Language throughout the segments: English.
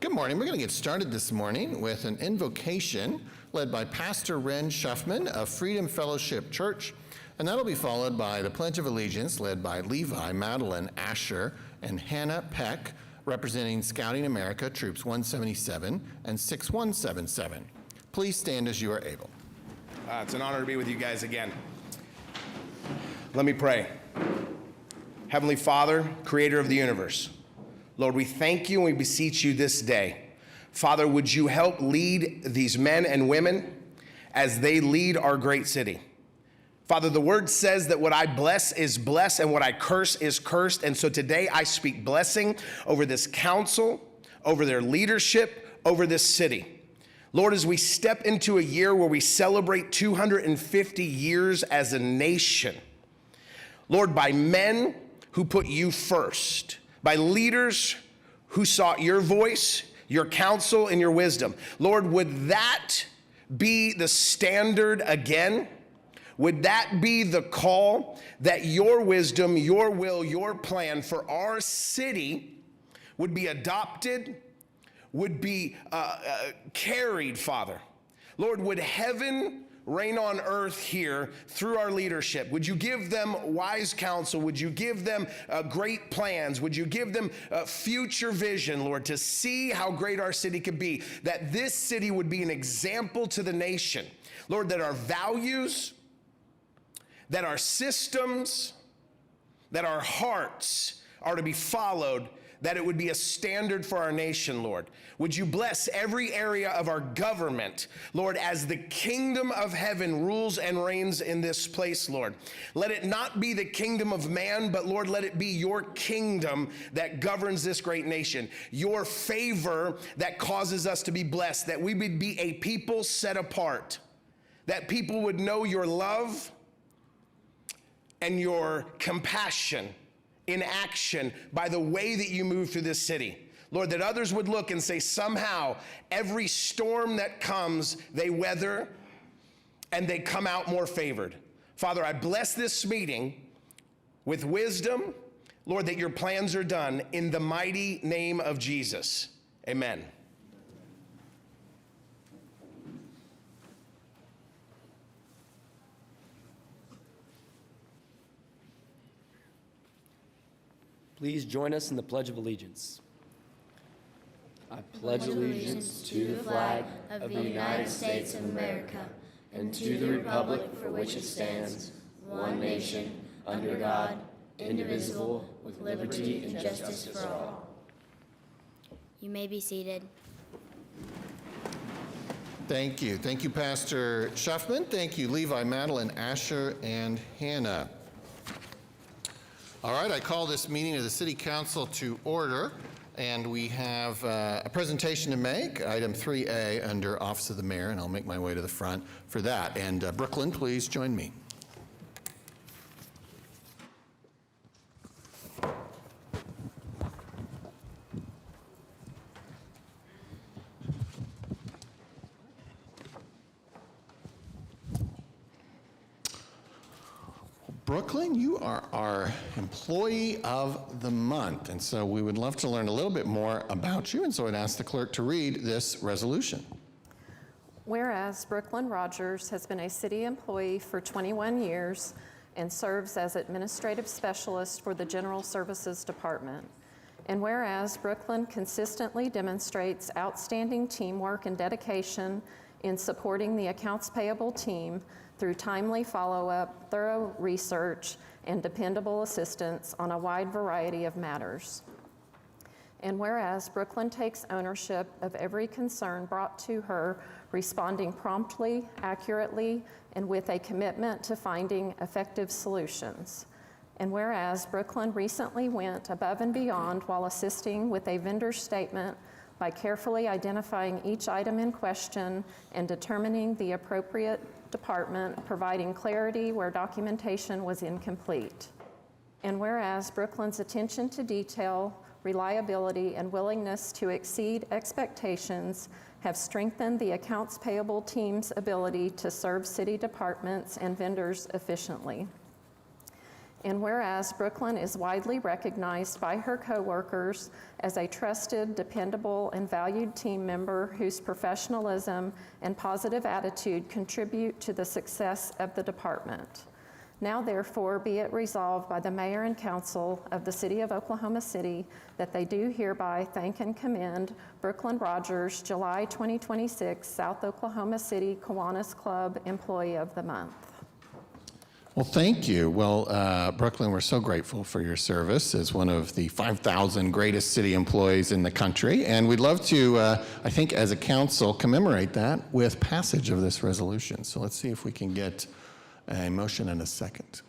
Good morning. We're going to get started this morning with an invocation led by Pastor Ren Shuffman of Freedom Fellowship Church, and that'll be followed by the Pledge of Allegiance led by Levi, Madeline, Asher, and Hannah Peck, representing Scouting America Troops 177 and 6177. Please stand as you are able. It's an honor to be with you guys again. Let me pray. Heavenly Father, creator of the universe, Lord, we thank you and we beseech you this day. Father, would you help lead these men and women as they lead our great city? Father, the word says that what I bless is blessed and what I curse is cursed. And so today I speak blessing over this council, over their leadership, over this city. Lord, as we step into a year where we celebrate 250 years as a nation, Lord, by men who put you first, by leaders who sought your voice, your counsel, and your wisdom. Lord, would that be the standard again? Would that be the call that your wisdom, your will, your plan for our city would be adopted, would be carried, Father? Lord, would heaven reign on earth here through our leadership? Would you give them wise counsel? Would you give them great plans? Would you give them future vision, Lord, to see how great our city could be, that this city would be an example to the nation? Lord, that our values, that our systems, that our hearts are to be followed, that it would be a standard for our nation, Lord. Would you bless every area of our government, Lord, as the kingdom of heaven rules and reigns in this place, Lord. Let it not be the kingdom of man, but Lord, let it be your kingdom that governs this great nation. Your favor that causes us to be blessed, that we would be a people set apart, that people would know your love and your compassion in action by the way that you move through this city. Lord, that others would look and say, somehow, every storm that comes, they weather and they come out more favored. Father, I bless this meeting with wisdom, Lord, that your plans are done in the mighty name of Jesus. Amen. Please join us in the Pledge of Allegiance. I pledge allegiance to the flag of the United States of America and to the republic for which it stands, one nation, under God, indivisible, with liberty and justice for all. You may be seated. Thank you. Thank you, Pastor Shuffman. Thank you, Levi, Madeline, Asher, and Hannah. All right, I call this meeting of the City Council to order, and we have a presentation to make, item 3A under Office of the Mayor, and I'll make my way to the front for that. And Brooklyn, please join me. Brooklyn, you are our Employee of the Month, and so we would love to learn a little bit more about you, and so I'd ask the clerk to read this resolution. Whereas Brooklyn Rogers has been a city employee for 21 years and serves as administrative specialist for the General Services Department. And whereas Brooklyn consistently demonstrates outstanding teamwork and dedication in supporting the accounts payable team through timely follow-up, thorough research, and dependable assistance on a wide variety of matters. And whereas Brooklyn takes ownership of every concern brought to her, responding promptly, accurately, and with a commitment to finding effective solutions. And whereas Brooklyn recently went above and beyond while assisting with a vendor statement by carefully identifying each item in question and determining the appropriate department, providing clarity where documentation was incomplete. And whereas Brooklyn's attention to detail, reliability, and willingness to exceed expectations have strengthened the accounts payable team's ability to serve city departments and vendors efficiently. And whereas Brooklyn is widely recognized by her coworkers as a trusted, dependable, and valued team member whose professionalism and positive attitude contribute to the success of the department. Now therefore be it resolved by the Mayor and Council of the City of Oklahoma City that they do hereby thank and commend Brooklyn Rogers, July 2026 South Oklahoma City Kiwanis Club Employee of the Month. Well, thank you. Well, Brooklyn, we're so grateful for your service as one of the 5,000 greatest city employees in the country, and we'd love to, I think, as a council, commemorate that with passage of this resolution. So let's see if we can get a motion and a second.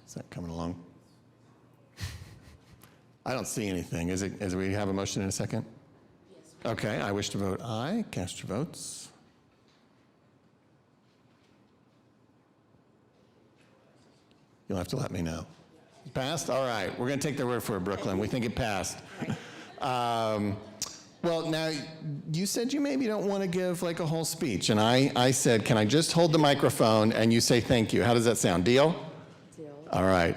Is that coming along? I don't see anything. Is we have a motion and a second? Yes. Okay, I wish to vote aye. Cast your votes. You'll have to let me know. Passed? All right. We're going to take their word for it, Brooklyn. We think it passed. Well, now, you said you maybe don't want to give like a whole speech, and I said, can I just hold the microphone and you say thank you? How does that sound? Deal? Deal. All right.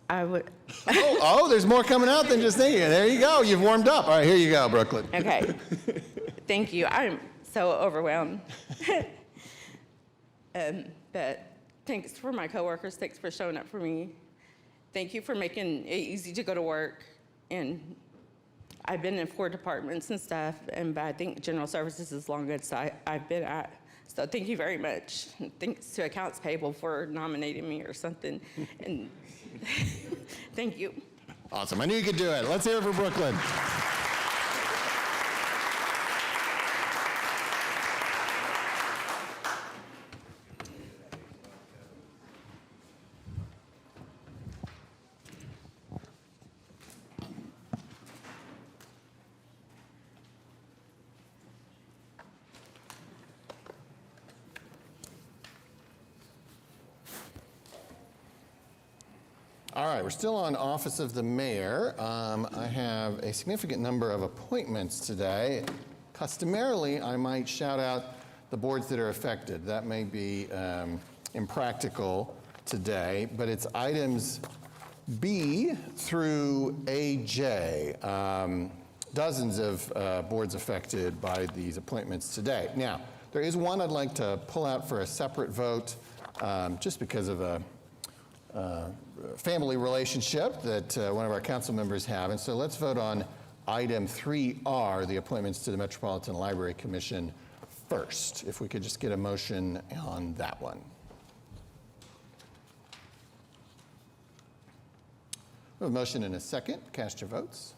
I would. Oh, there's more coming out than just thank you. There you go. You've warmed up. All right, here you go, Brooklyn. Okay. Thank you. I'm so overwhelmed. But thanks for my coworkers. Thanks for showing up for me. Thank you for making it easy to go to work. And I've been in 4 departments and stuff, but I think general services is longest I've been at. So thank you very much. And thanks to Accounts Payable for nominating me or something. And thank you. Awesome. I knew you could do it. Let's hear it for Brooklyn. All right, we're still on Office of the Mayor. I have a significant number of appointments today. Customarily, I might shout out the boards that are affected. That may be impractical today, but it's items B through AJ. Dozens of boards affected by these appointments today. Now, there is one I'd like to pull out for a separate vote just because of a family relationship that one of our council members have. And so let's vote on item 3R, the appointments to the Metropolitan Library Commission first. If we could just get a motion on that one. We have a motion and a second. Cast your votes.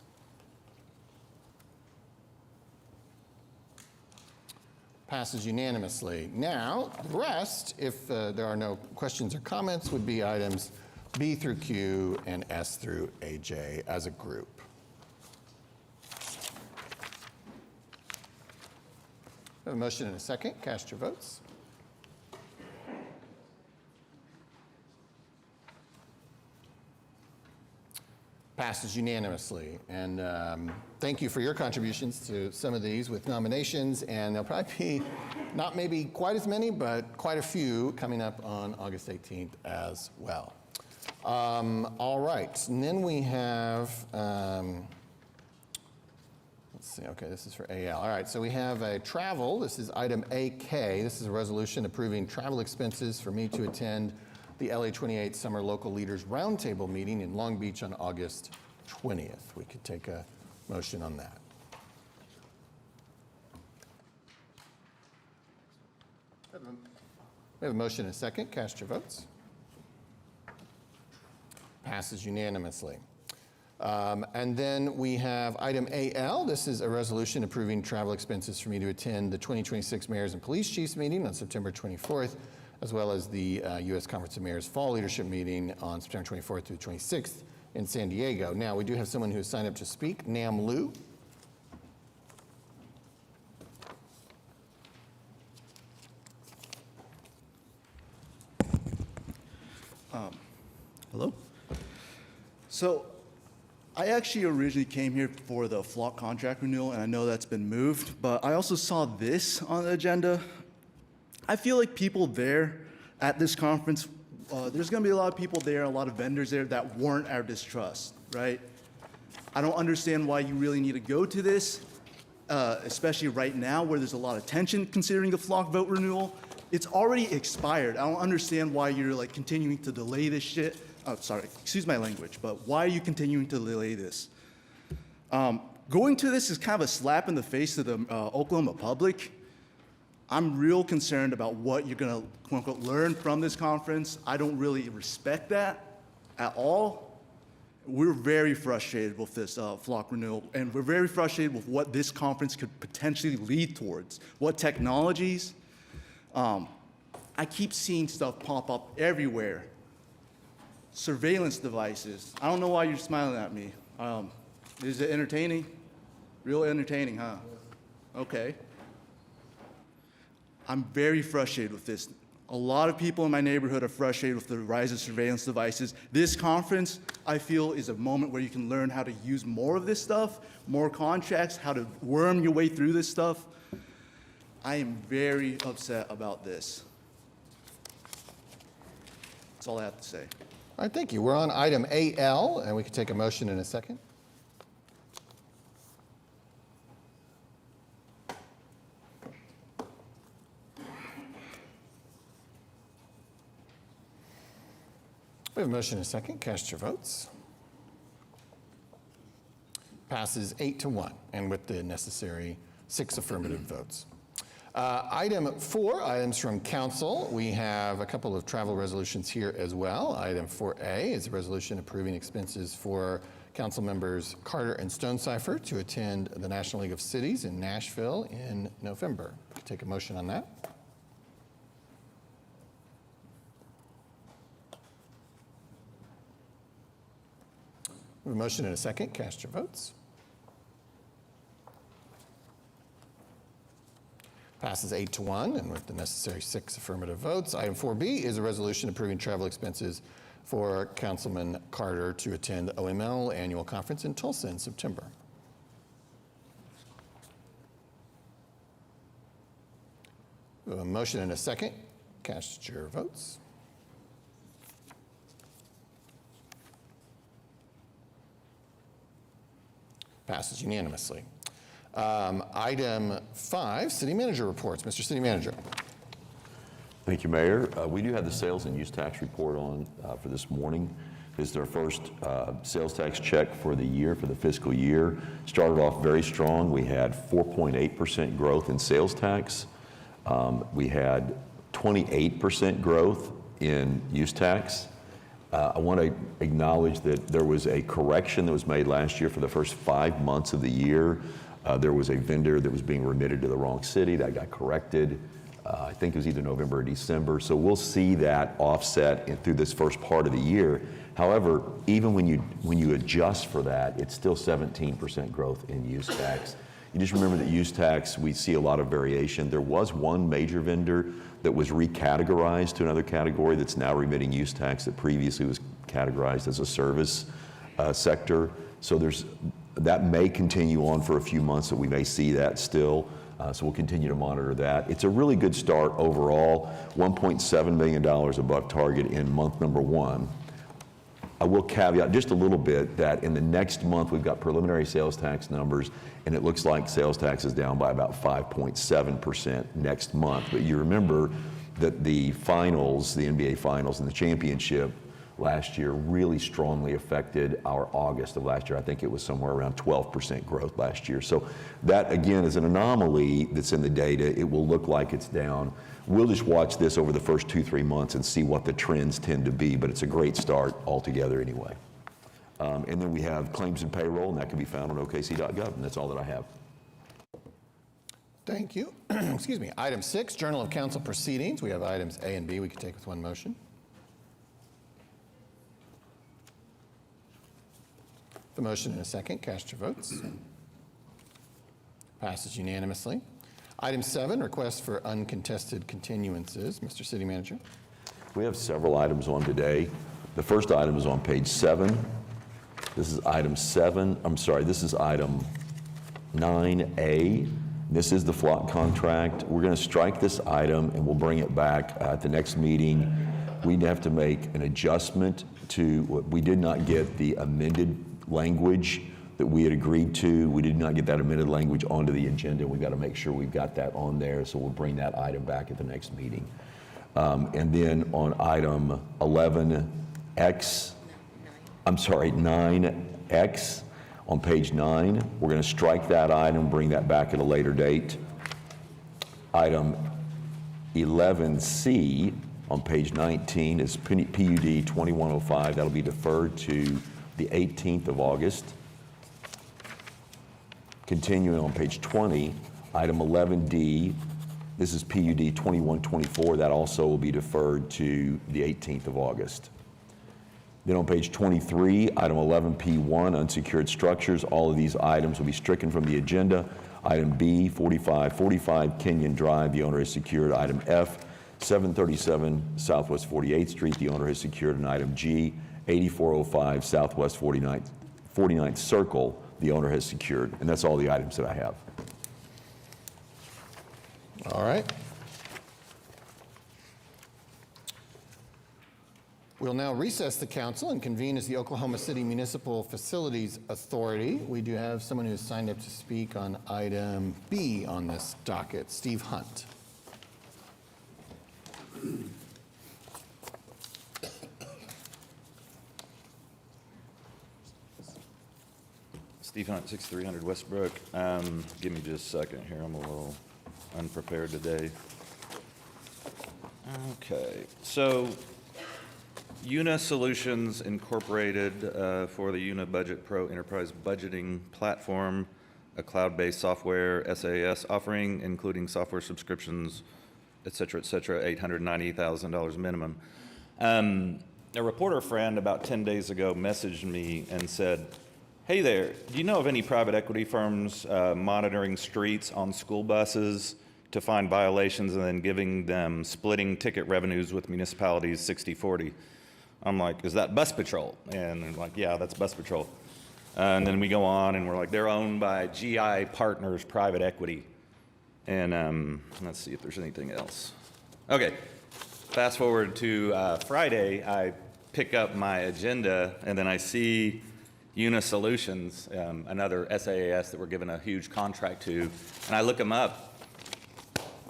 Passes unanimously. Now, the rest, if there are no questions or comments, would be items B through Q and S through AJ as a group. We have a motion and a second. Cast your votes. Passes unanimously. And thank you for your contributions to some of these with nominations. And there'll probably be not maybe quite as many, but quite a few coming up on August 18th as well. All right. And then we have, let's see. Okay, this is for AL. All right. So we have a travel. This is item AK. This is a resolution approving travel expenses for me to attend the LA28 Summer Local Leaders Roundtable meeting in Long Beach on August 20th. We could take a motion on that. We have a motion and a second. Cast your votes. Passes unanimously. And then we have item AL. This is a resolution approving travel expenses for me to attend the 2026 Mayors and Police Chiefs meeting on September 24th, as well as the U.S. Conference of Mayors Fall Leadership Meeting on September 24th through 26th in San Diego. Now, we do have someone who has signed up to speak, Nam Liu. Hello. So I actually originally came here for the flock contract renewal, and I know that's been moved, but I also saw this on the agenda. I feel like people there at this conference, there's gonna be a lot of people there, a lot of vendors there that warrant our distrust, right? I don't understand why you really need to go to this, especially right now where there's a lot of tension considering the flock vote renewal. It's already expired. I don't understand why you're like continuing to delay this shit. Oh, sorry, excuse my language, but why are you continuing to delay this? Going to this is kind of a slap in the face to the Oklahoma public. I'm real concerned about what you're gonna, quote unquote, learn from this conference. I don't really respect that at all. We're very frustrated with this flock renewal, and we're very frustrated with what this conference could potentially lead towards, what technologies. I keep seeing stuff pop up everywhere. Surveillance devices. I don't know why you're smiling at me. Is it entertaining? Real entertaining, huh? Okay. I'm very frustrated with this. A lot of people in my neighborhood are frustrated with the rise of surveillance devices. This conference, I feel, is a moment where you can learn how to use more of this stuff, more contracts, how to worm your way through this stuff. I am very upset about this. That's all I have to say. All right, thank you. We're on item AL, and we can take a motion in a second. We have a motion and a second. Cast your votes. Passes 8-1, and with the necessary 6 affirmative votes. Item 4, items from council. We have a couple of travel resolutions here as well. Item 4A is a resolution approving expenses for council members Carter and Stonecipher to attend the National League of Cities in Nashville in November. Take a motion on that. We have a motion and a second. Cast your votes. Passes 8-1, and with the necessary 6 affirmative votes. Item 4B is a resolution approving travel expenses for Councilman Carter to attend the OML annual conference in Tulsa in September. We have a motion and a second. Cast your votes. Passes unanimously. Item 5, City Manager reports. Mr. City Manager. Thank you, Mayor. We do have the sales and use tax report on for this morning. This is our first sales tax check for the year, for the fiscal year. Started off very strong. We had 4.8% growth in sales tax. We had 28% growth in use tax. I want to acknowledge that there was a correction that was made last year for the first 5 months of the year. There was a vendor that was being remitted to the wrong city. That got corrected. I think it was either November or December. So we'll see that offset through this first part of the year. However, even when you adjust for that, it's still 17% growth in use tax. You just remember that use tax, we see a lot of variation. There was one major vendor that was recategorized to another category that's now remitting use tax that previously was categorized as a service sector. So that may continue on for a few months, so we may see that still. So we'll continue to monitor that. It's a really good start overall, $1.7 million above target in month number 1. I will caveat just a little bit that in the next month, we've got preliminary sales tax numbers, and it looks like sales tax is down by about 5.7% next month. But you remember that the finals, the NBA finals and the championship last year really strongly affected our August of last year. I think it was somewhere around 12% growth last year. So that, again, is an anomaly that's in the data. It will look like it's down. We'll just watch this over the first 2-3 months and see what the trends tend to be, but it's a great start altogether anyway. And then we have claims and payroll, and that can be found on okc.gov, and that's all that I have. Thank you. Excuse me. Item 6, Journal of Council Proceedings. We have items A and B we can take with one motion. The motion in a second. Cast your votes. Passes unanimously. Item 7, request for uncontested continuances. Mr. City Manager. We have several items on today. The first item is on page 7. This is item 7, this is item 9A. This is the Flock contract. We're going to strike this item and we'll bring it back at the next meeting. We'd have to make an adjustment to, we did not get the amended language that we had agreed to. We did not get that amended language onto the agenda. We've got to make sure we've got that on there, so we'll bring that item back at the next meeting. And then on item 9X, on page 9, we're going to strike that item, bring that back at a later date. Item 11C on page 19 is PUD 2105. That'll be deferred to the 18th of August. Continuing on page 20, item 11D, this is PUD 2124. That also will be deferred to the 18th of August. Then on page 23, item 11P1, unsecured structures. All of these items will be stricken from the agenda. Item B, 4545 Kenyon Drive, the owner has secured. Item F, 737 Southwest 48th Street, the owner has secured. And item G, 8405 Southwest 49th Circle, the owner has secured. And that's all the items that I have. All right. We'll now recess the council and convene as the Oklahoma City Municipal Facilities Authority. We do have someone who's signed up to speak on item B on this docket, Steve Hunt. Steve Hunt, 6300 Westbrook. Give me just a second here. I'm a little unprepared today. Okay, so Una Solutions Incorporated for the Una Budget Pro Enterprise Budgeting Platform, a cloud-based software SaaS offering, including software subscriptions, et cetera, $890,000 minimum. A reporter friend about 10 days ago messaged me and said, hey there, do you know of any private equity firms monitoring streets on school buses to find violations and then giving them splitting ticket revenues with municipalities 60-40? I'm like, is that Bus Patrol? And they're like, yeah, that's Bus Patrol. And then we go on and we're like, they're owned by GI Partners Private Equity. And let's see if there's anything else. Okay, fast forward to Friday, I pick up my agenda and then I see Una Solutions, another SaaS that we're given a huge contract to, and I look them up.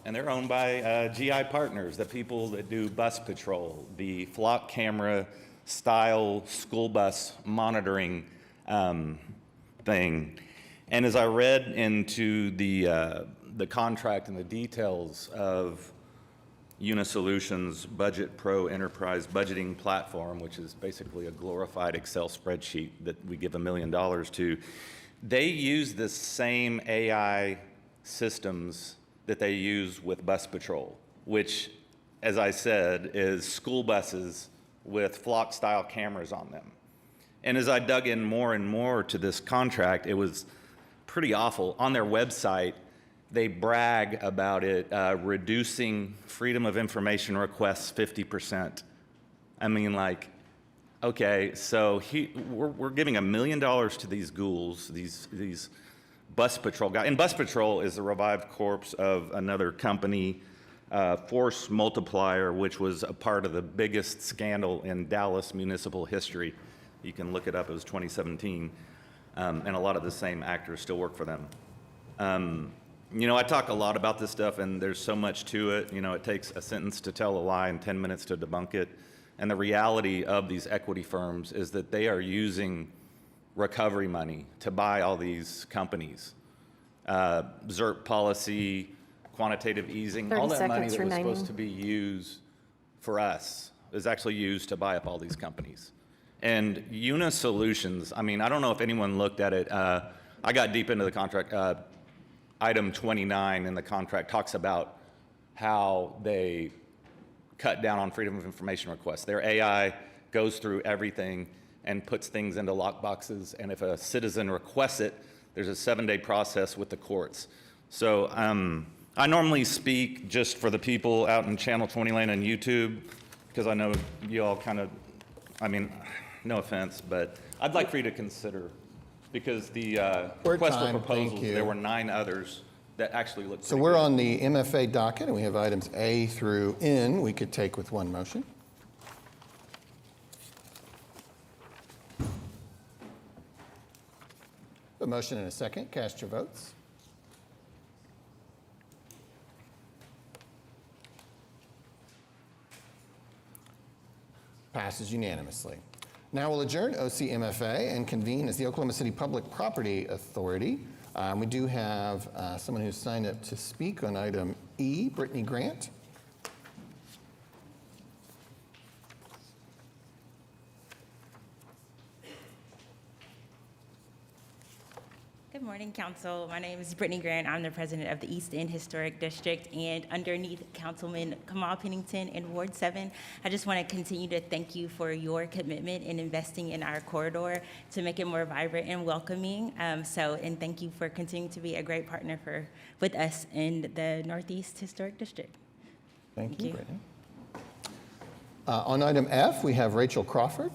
And they're owned by GI Partners, the people that do Bus Patrol, the flock camera style school bus monitoring thing. And as I read into the contract and the details of Una Solutions Budget Pro Enterprise Budgeting Platform, which is basically a glorified Excel spreadsheet that we give $1 million to, they use the same AI systems that they use with Bus Patrol, which, as I said, is school buses with flock-style cameras on them. And as I dug in more and more to this contract, it was pretty awful. On their website, they brag about it reducing freedom of information requests 50%. I mean, like, okay, so we're giving $1 million to these ghouls, these Bus Patrol guy, and Bus Patrol is the revived corpse of another company, Force Multiplier, which was a part of the biggest scandal in Dallas municipal history. You can look it up, it was 2017, and a lot of the same actors still work for them. You know, I talk a lot about this stuff, and there's so much to it. You know, it takes a sentence to tell a lie and 10 minutes to debunk it. And the reality of these equity firms is that they are using recovery money to buy all these companies. ZERP policy, quantitative easing, all that money that was supposed to be used for us is actually used to buy up all these companies. And Una Solutions, I mean, I don't know if anyone looked at it. I got deep into the contract. Item 29 in the contract talks about how they cut down on freedom of information requests. Their AI goes through everything and puts things into lockboxes, and if a citizen requests it, there's a 7-day process with the courts. So I normally speak just for the people out in Channel 20 land on YouTube, because I know you all kind of, I mean, no offense, but I'd like for you to consider, because the Word request for time, thank proposals, you. there were 9 others that actually looked So pretty we're good. on the MFA docket, and we have items A through N we could take with one motion. A motion and a second. Cast your votes. Passes unanimously. Now we'll adjourn OCMFA and convene as the Oklahoma City Public Property Authority. We do have someone who's signed up to speak on item E, Brittany Grant. Good morning, Council. My name is Brittany Grant. I'm the president of the East End Historic District, and underneath Councilman Kamal Pennington in Ward 7, I just want to continue to thank you for your commitment in investing in our corridor to make it more vibrant and welcoming. And thank you for continuing to be a great partner with us in the Northeast Historic District. Thank you. you, Brittany. On item F, we have Rachel Crawford.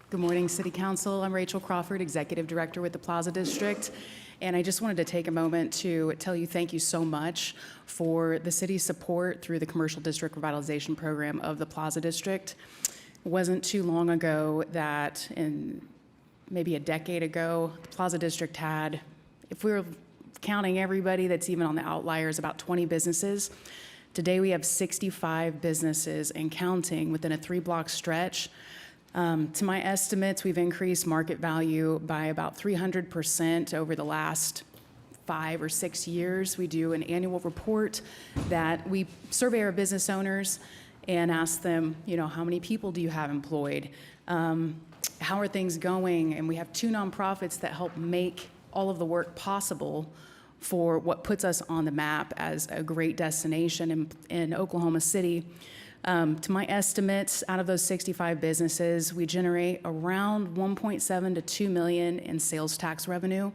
Good morning, City Council. I'm Rachel Crawford, Executive Director with the Plaza District. And I just wanted to take a moment to tell you thank you so much for the city's support through the Commercial District Revitalization Program of the Plaza District. It wasn't too long ago that, maybe a decade ago, the Plaza District had, if we were counting everybody that's even on the outliers, about 20 businesses. Today we have 65 businesses and counting within a 3-block stretch. To my estimates, we've increased market value by about 300% over the last 5 or 6 years. We do an annual report that we survey our business owners and ask them, how many people do you have employed? How are things going? And we have 2 nonprofits that help make all of the work possible for what puts us on the map as a great destination in Oklahoma City. To my estimates, out of those 65 businesses, we generate around 1.7 to 2 million in sales tax revenue.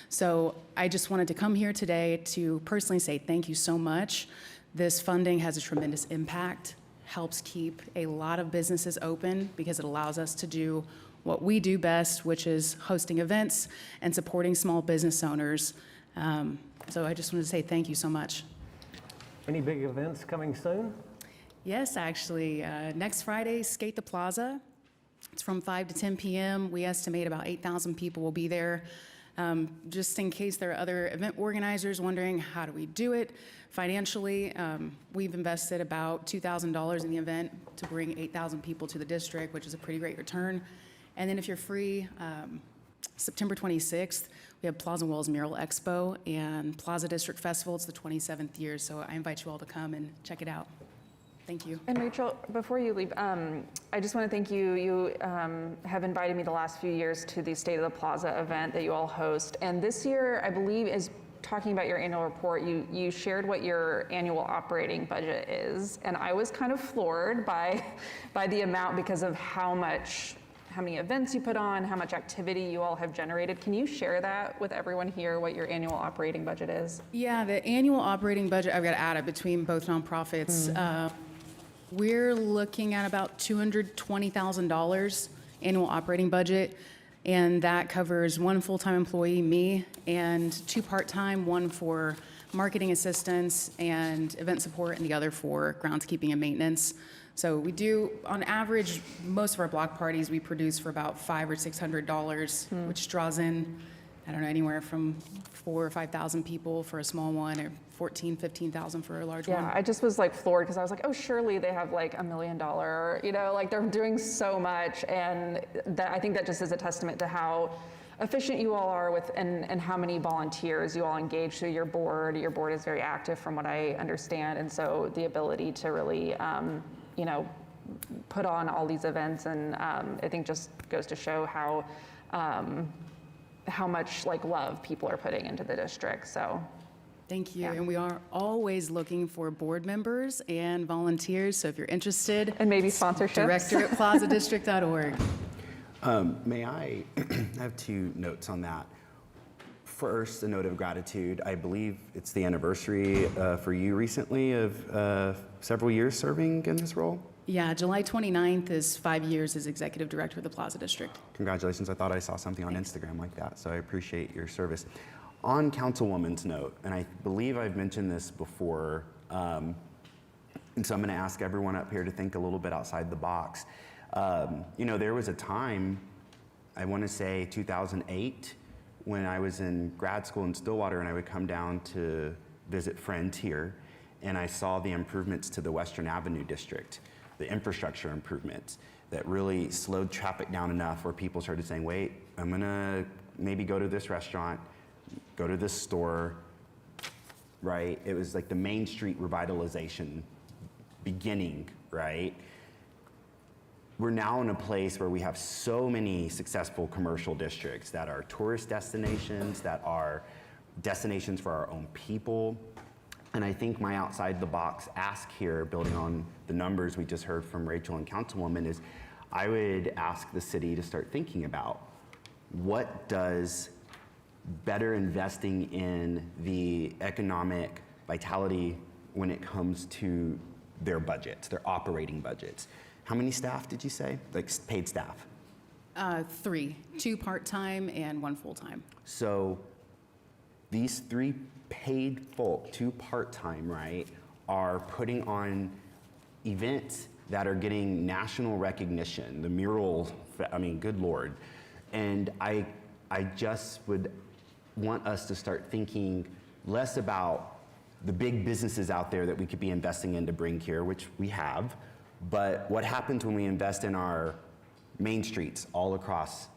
So I just wanted to come here today to personally say thank you so much. This funding has a tremendous impact, helps keep a lot of businesses open because it allows us to do what we do best, which is hosting events and supporting small business owners. So I just wanted to say thank you so much. Any big events coming soon? Yes, actually, next Friday, Skate the Plaza. It's from 5 to 10 p.m. We estimate about 8,000 people will be there. Just in case there are other event organizers wondering how do we do it financially, we've invested about $2,000 in the event to bring 8,000 people to the district, which is a pretty great return. And then if you're free, September 26th, we have Plaza Walls Mural Expo and Plaza District Festival. It's the 27th year, so I invite you all to come and check it out. Thank you. And Rachel, before you leave, I just want to thank you. You have invited me the last few years to the State of the Plaza event that you all host. And this year, I believe, is talking about your annual report. You shared what your annual operating budget is. And I was kind of floored by the amount because of how many events you put on, how much activity you all have generated. Can you share that with everyone here, what your annual operating budget is? Yeah, the annual operating budget, I've got to add it between both nonprofits. We're looking at about $220,000 annual operating budget, and that covers 1 full-time employee, me, and 2 part-time, 1 for marketing assistance and event support, and the other for groundskeeping and maintenance. So we do, on average, most of our block parties we produce for about $500 or $600, which draws in, I don't know, anywhere from 4,000 or 5,000 people for a small one, or 14,000, 15,000 for a large one. Yeah, I just was like floored because I was like, oh, surely they have like $1 million, like they're doing so much. And that, I think that just is a testament to how efficient you all are with and how many volunteers you all engage through your board. Your board is very active from what I understand. And so the ability to really, put on all these events and I think just goes to show how much love people are putting into the district. So Thank you. Yeah. And we are always looking for board members and volunteers. So if you're interested, and maybe sponsorships. Director at plazadistrict.org. May I have 2 notes on that? First, a note of gratitude. I believe it's the anniversary for you recently of several years serving in this role. Yeah, July 29th is 5 years as Executive Director of the Plaza District. Congratulations. I thought I saw something on Instagram like that, so I appreciate your service. On Councilwoman's note, and I believe I've mentioned this before, and so I'm going to ask everyone up here to think a little bit outside the box. You know, there was a time, I want to say 2008, when I was in grad school in Stillwater, and I would come down to visit friends here, and I saw the improvements to the Western Avenue district, the infrastructure improvements that really slowed traffic down enough where people started saying, wait, I'm gonna maybe go to this restaurant, go to this store, right? It was like the Main Street revitalization beginning, right? We're now in a place where we have so many successful commercial districts that are tourist destinations, that are destinations for our own people. And I think my outside the box ask here, building on the numbers we just heard from Rachel and Councilwoman, is I would ask the city to start thinking about what does better investing in the economic vitality when it comes to their budgets, their operating budgets. How many staff did you say? Like paid staff? 3, 2 part-time and 1 full-time. So these 3 paid folk, 2 part-time, right, are putting on events that are getting national recognition. The mural, I mean, good Lord. And I just would want us to start thinking less about the big businesses out there that we could be investing in to bring here, which we have, but what happens when we invest in our main streets all across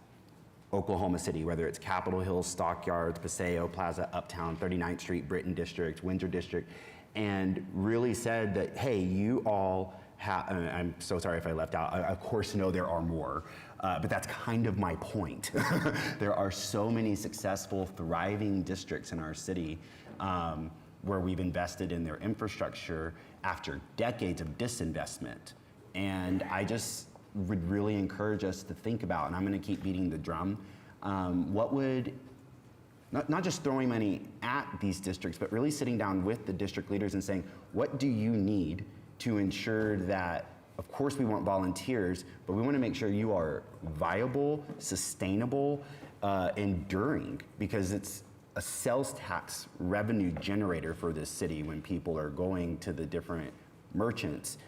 Oklahoma City, whether it's Capitol Hill, Stockyards, Paseo, Plaza, Uptown, 39th Street, Britton District, Windsor District, and really said that, hey, you all have, I'm so sorry if I left out, I of course know there are more, but that's kind of my point. There are so many successful, thriving districts in our city where we've invested in their infrastructure after decades of disinvestment. And I just would really encourage us to think about, and I'm gonna keep beating the drum, what would, not just throwing money at these districts, but really sitting down with the district leaders and saying, what do you need to ensure that, of course we want volunteers, but we wanna make sure you are viable, sustainable, enduring, because it's a sales tax revenue generator for this city when people are going to the different merchants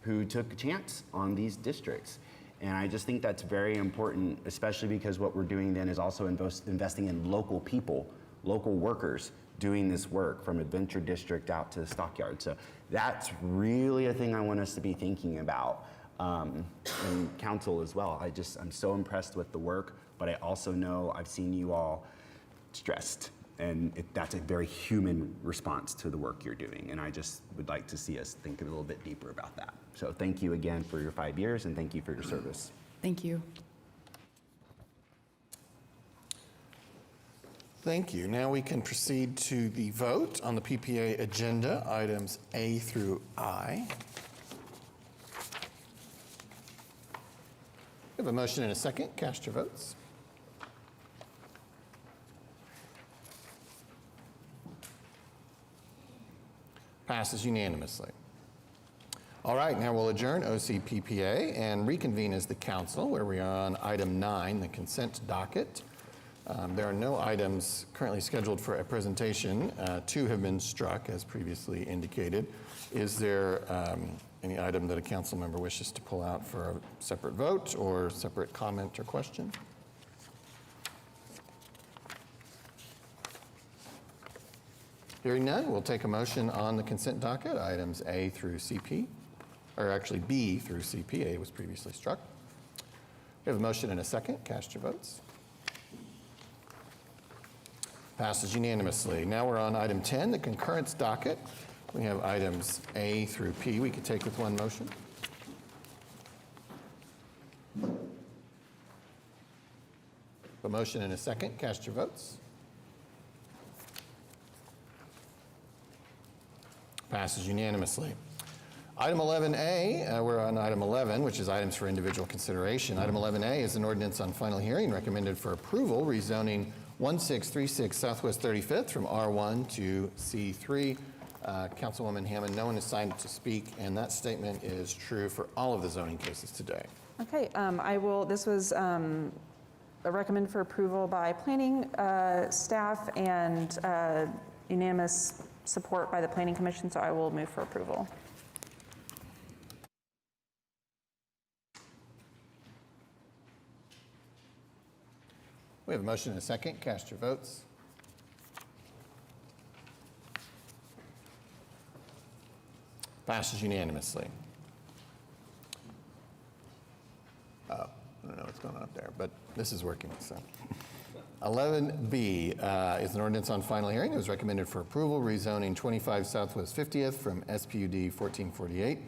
who took a chance on these districts. And I just think that's very important, especially because what we're doing then is also investing in local people, local workers doing this work from Adventure District out to Stockyard. So that's really a thing I want us to be thinking about, and council as well. I'm so impressed with the work, but I also know I've seen you all stressed, and that's a very human response to the work you're doing, and I just would like to see us think a little bit deeper about that. So thank you again for your 5 years, and thank you for your service. Thank you. Thank you. Now we can proceed to the vote on the PPA agenda, items A through I. We have a motion and a second. Cast your votes. Passes unanimously. All right, now we'll adjourn OCPPA and reconvene as the council, where we are on item 9, the consent docket. There are no items currently scheduled for a presentation. 2 have been struck, as previously indicated. Is there any item that a council member wishes to pull out for a separate vote or separate comment or question? Hearing none, we'll take a motion on the consent docket, items A through CP, or actually B through CP. A was previously struck. We have a motion and a second. Cast your votes. Passes unanimously. Now we're on item 10, the concurrence docket. We have items A through P we could take with one motion. A motion and a second. Cast your votes. Passes unanimously. Item 11A, we're on item 11, which is items for individual consideration. Item 11A is an ordinance on final hearing recommended for approval, rezoning 1636 Southwest 35th from R1 to C3. Councilwoman Hammond, no one is signed to speak, and that statement is true for all of the zoning cases today. Okay, this was recommended for approval by planning staff and unanimous support by the Planning Commission, so I will move for approval. We have a motion and a second. Cast your votes. Passes unanimously. Oh, I don't know what's going on up there, but this is working, so. 11B is an ordinance on final hearing. It was recommended for approval, rezoning 25 Southwest 50th from SPUD 1448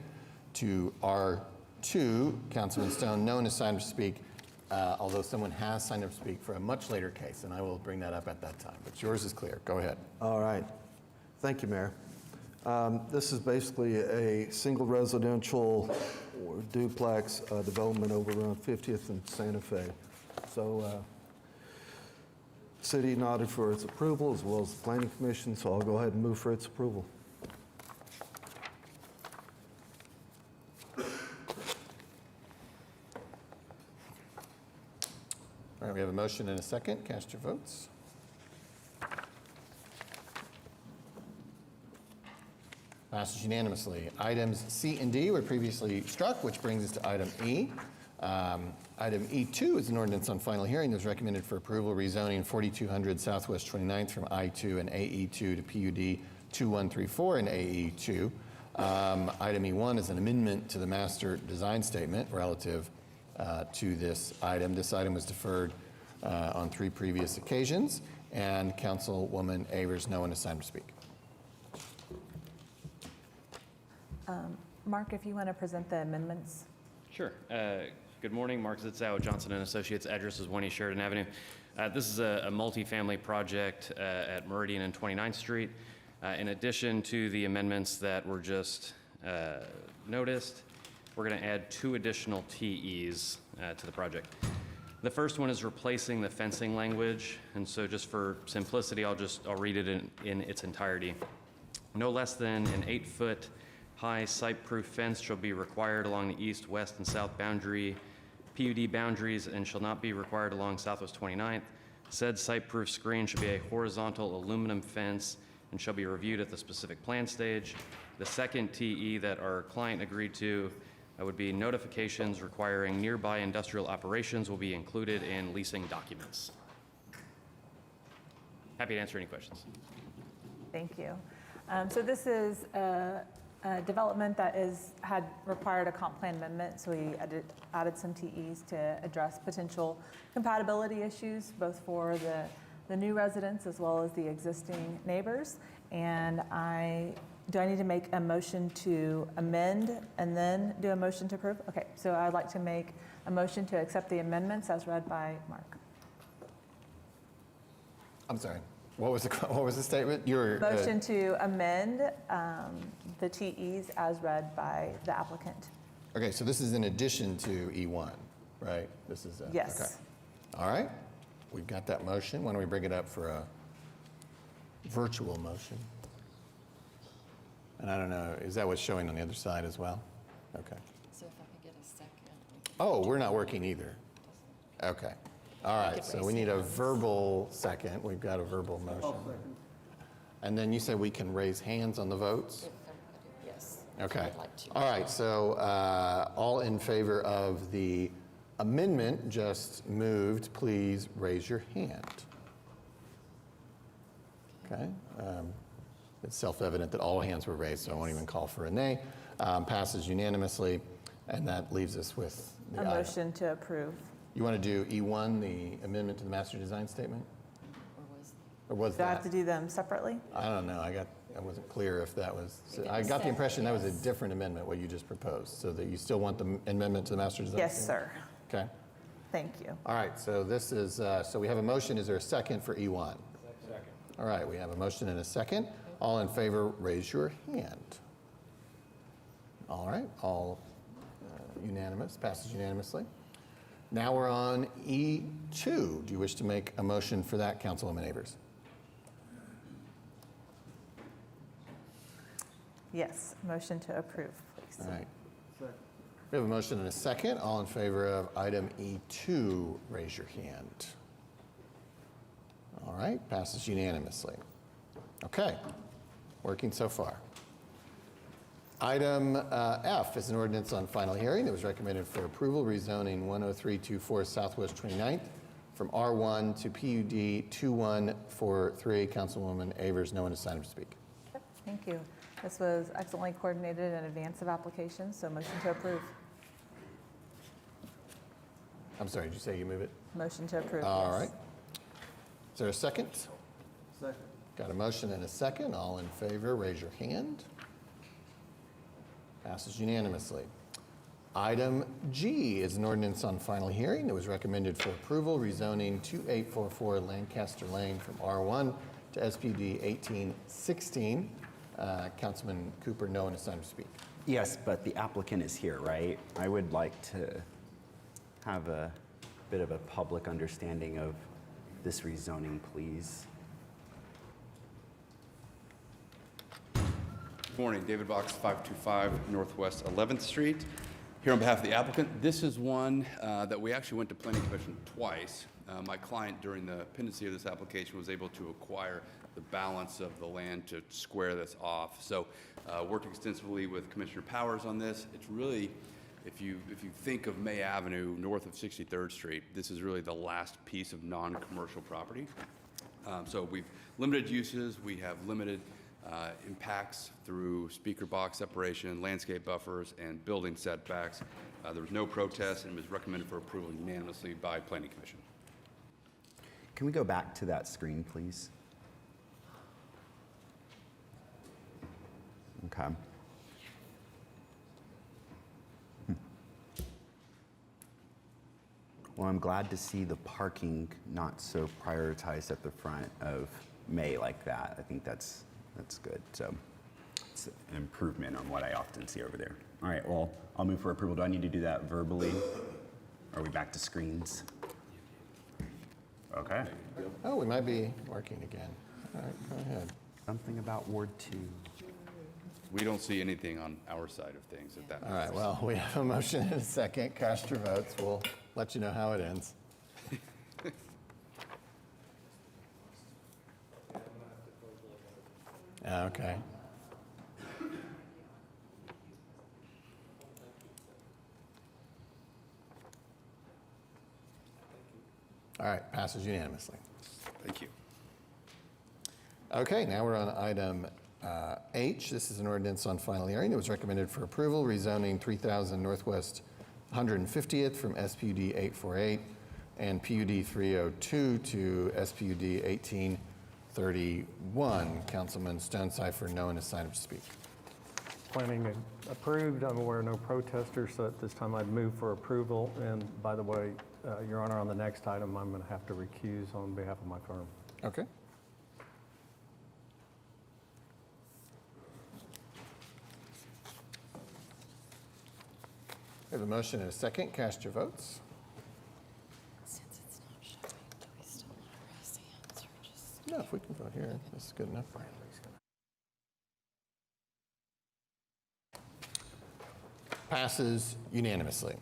to R2. Councilman Stone, no one is signed up to speak, although someone has signed up to speak for a much later case, and I will bring that up at that time. But yours is clear. Go ahead. All right. Thank you, Mayor. This is basically a single residential or duplex development over on 50th and Santa Fe. So city nodded for its approval as well as the Planning Commission, so I'll go ahead and move for its approval. All right, we have a motion and a second. Cast your votes. Passes unanimously. Items C and D were previously struck, which brings us to item E. Item E2 is an ordinance on final hearing that was recommended for approval, rezoning 4200 Southwest 29th from I2 and AE2 to PUD 2134 and AE2. Item E1 is an amendment to the master design statement relative to this item. This item was deferred on 3 previous occasions, and Councilwoman Avers, no one is signed to speak. Mark, if you want to present the amendments. Sure. Good morning, Mark Zitzow, Johnson & Associates. Address is 1 East Sheridan Avenue. This is a multifamily project at Meridian and 29th Street. In addition to the amendments that were just noticed, we're going to add 2 additional TEs to the project. The first one is replacing the fencing language, and so just for simplicity, I'll read it in its entirety. No less than an 8-foot high site-proof fence shall be required along the east, west, and south boundary PUD boundaries and shall not be required along Southwest 29th. Said site-proof screen should be a horizontal aluminum fence and shall be reviewed at the specific plan stage. The second TE that our client agreed to would be notifications requiring nearby industrial operations will be included in leasing documents. Happy to answer any questions. Thank you. So this is a development that had required a comp plan amendment, so we added some TEs to address potential compatibility issues, both for the new residents as well as the existing neighbors. And do I need to make a motion to amend and then do a motion to approve? Okay, so I'd like to make a motion to accept the amendments as read by Mark. I'm sorry. What was the statement? Motion to amend the TEs as read by the applicant. Okay, so this is in addition to E1, right? This is yes. Okay. All right. We've got that motion. Why don't we bring it up for a virtual motion? And I don't know, is that what's showing on the other side as well? Okay. So if I could get a second. Oh, we're not working either. Okay. All right, so we need a verbal second. We've got a verbal motion. And then you said we can raise hands on the votes? Yes. Okay. All right, so all in favor of the amendment just moved, please raise your hand. Okay. It's self-evident that all hands were raised, so I won't even call for a nay. Passes unanimously, and that leaves us with the a motion to approve. You want to do E1, the amendment to the master design statement? Or was Do that? I have to do them separately? I don't know. I wasn't clear if that was. I got the impression that was a different amendment, what you just proposed, so that you still want the amendment to the master design Yes, statement? sir. Okay. Thank you. All right, so this is, so we have a motion. Is there a second for E1? Second. All right, we have a motion and a second. All in favor, raise your hand. All right, all unanimous, passes unanimously. Now we're on E2. Do you wish to make a motion for that, Councilwoman Avers? Yes, motion to approve, please. All right. We have a motion and a second. All in favor of item E2, raise your hand. All right, passes unanimously. Okay, working so far. Item F is an ordinance on final hearing that was recommended for approval, rezoning 10324 Southwest 29th from R1 to PUD 2143. Councilwoman Avers, no one is signed up to speak. Yep, thank you. This was excellently coordinated in advance of application, so motion to approve. I'm sorry, did you say you move it? Motion to approve, All yes. right. Is there a second? Second. Got a motion and a second. All in favor, raise your hand. Passes unanimously. Item G is an ordinance on final hearing that was recommended for approval, rezoning 2844 Lancaster Lane from R1 to SPD 1816. Councilman Cooper, no one is signed to speak. Yes, but the applicant is here, right? I would like to have a bit of a public understanding of this rezoning, please. Good morning, David Box, 525 Northwest 11th Street. Here on behalf of the applicant, this is one that we actually went to Planning Commission twice. My client, during the pendency of this application, was able to acquire the balance of the land to square this off. So worked extensively with Commissioner Powers on this. It's really, if you think of May Avenue north of 63rd Street, this is really the last piece of non-commercial property. So we've limited uses, we have limited impacts through speaker box separation, landscape buffers, and building setbacks. There was no protest and was recommended for approval unanimously by Planning Commission. Can we go back to that screen, please? Okay. Well, I'm glad to see the parking not so prioritized at the front of May like that. I think that's good. So it's an improvement on what I often see over there. All right, well, I'll move for approval. Do I need to do that verbally? Are we back to screens? Okay. Oh, we might be working again. All right, go ahead. Something about Ward 2. We don't see anything on our side of things at that. All right, well, we have a motion and a second. Cast your votes. We'll let you know how it ends. Okay. All right, passes unanimously. Thank you. Okay, now we're on item H. This is an ordinance on final hearing that was recommended for approval, rezoning 3000 Northwest 150th from SPUD 848 and PUD 302 to SPUD 1831. Councilman Stonecipher, no one is signed up to speak. Planning approved. I'm aware of no protesters, so at this time I'd move for approval. And by the way, Your Honor, on the next item, I'm going to have to recuse on behalf of my firm. Okay. We have a motion and a second. Cast your votes. Since it's not showing, do we still want to raise hands or just? No, if we can vote here, this is good enough. Passes unanimously.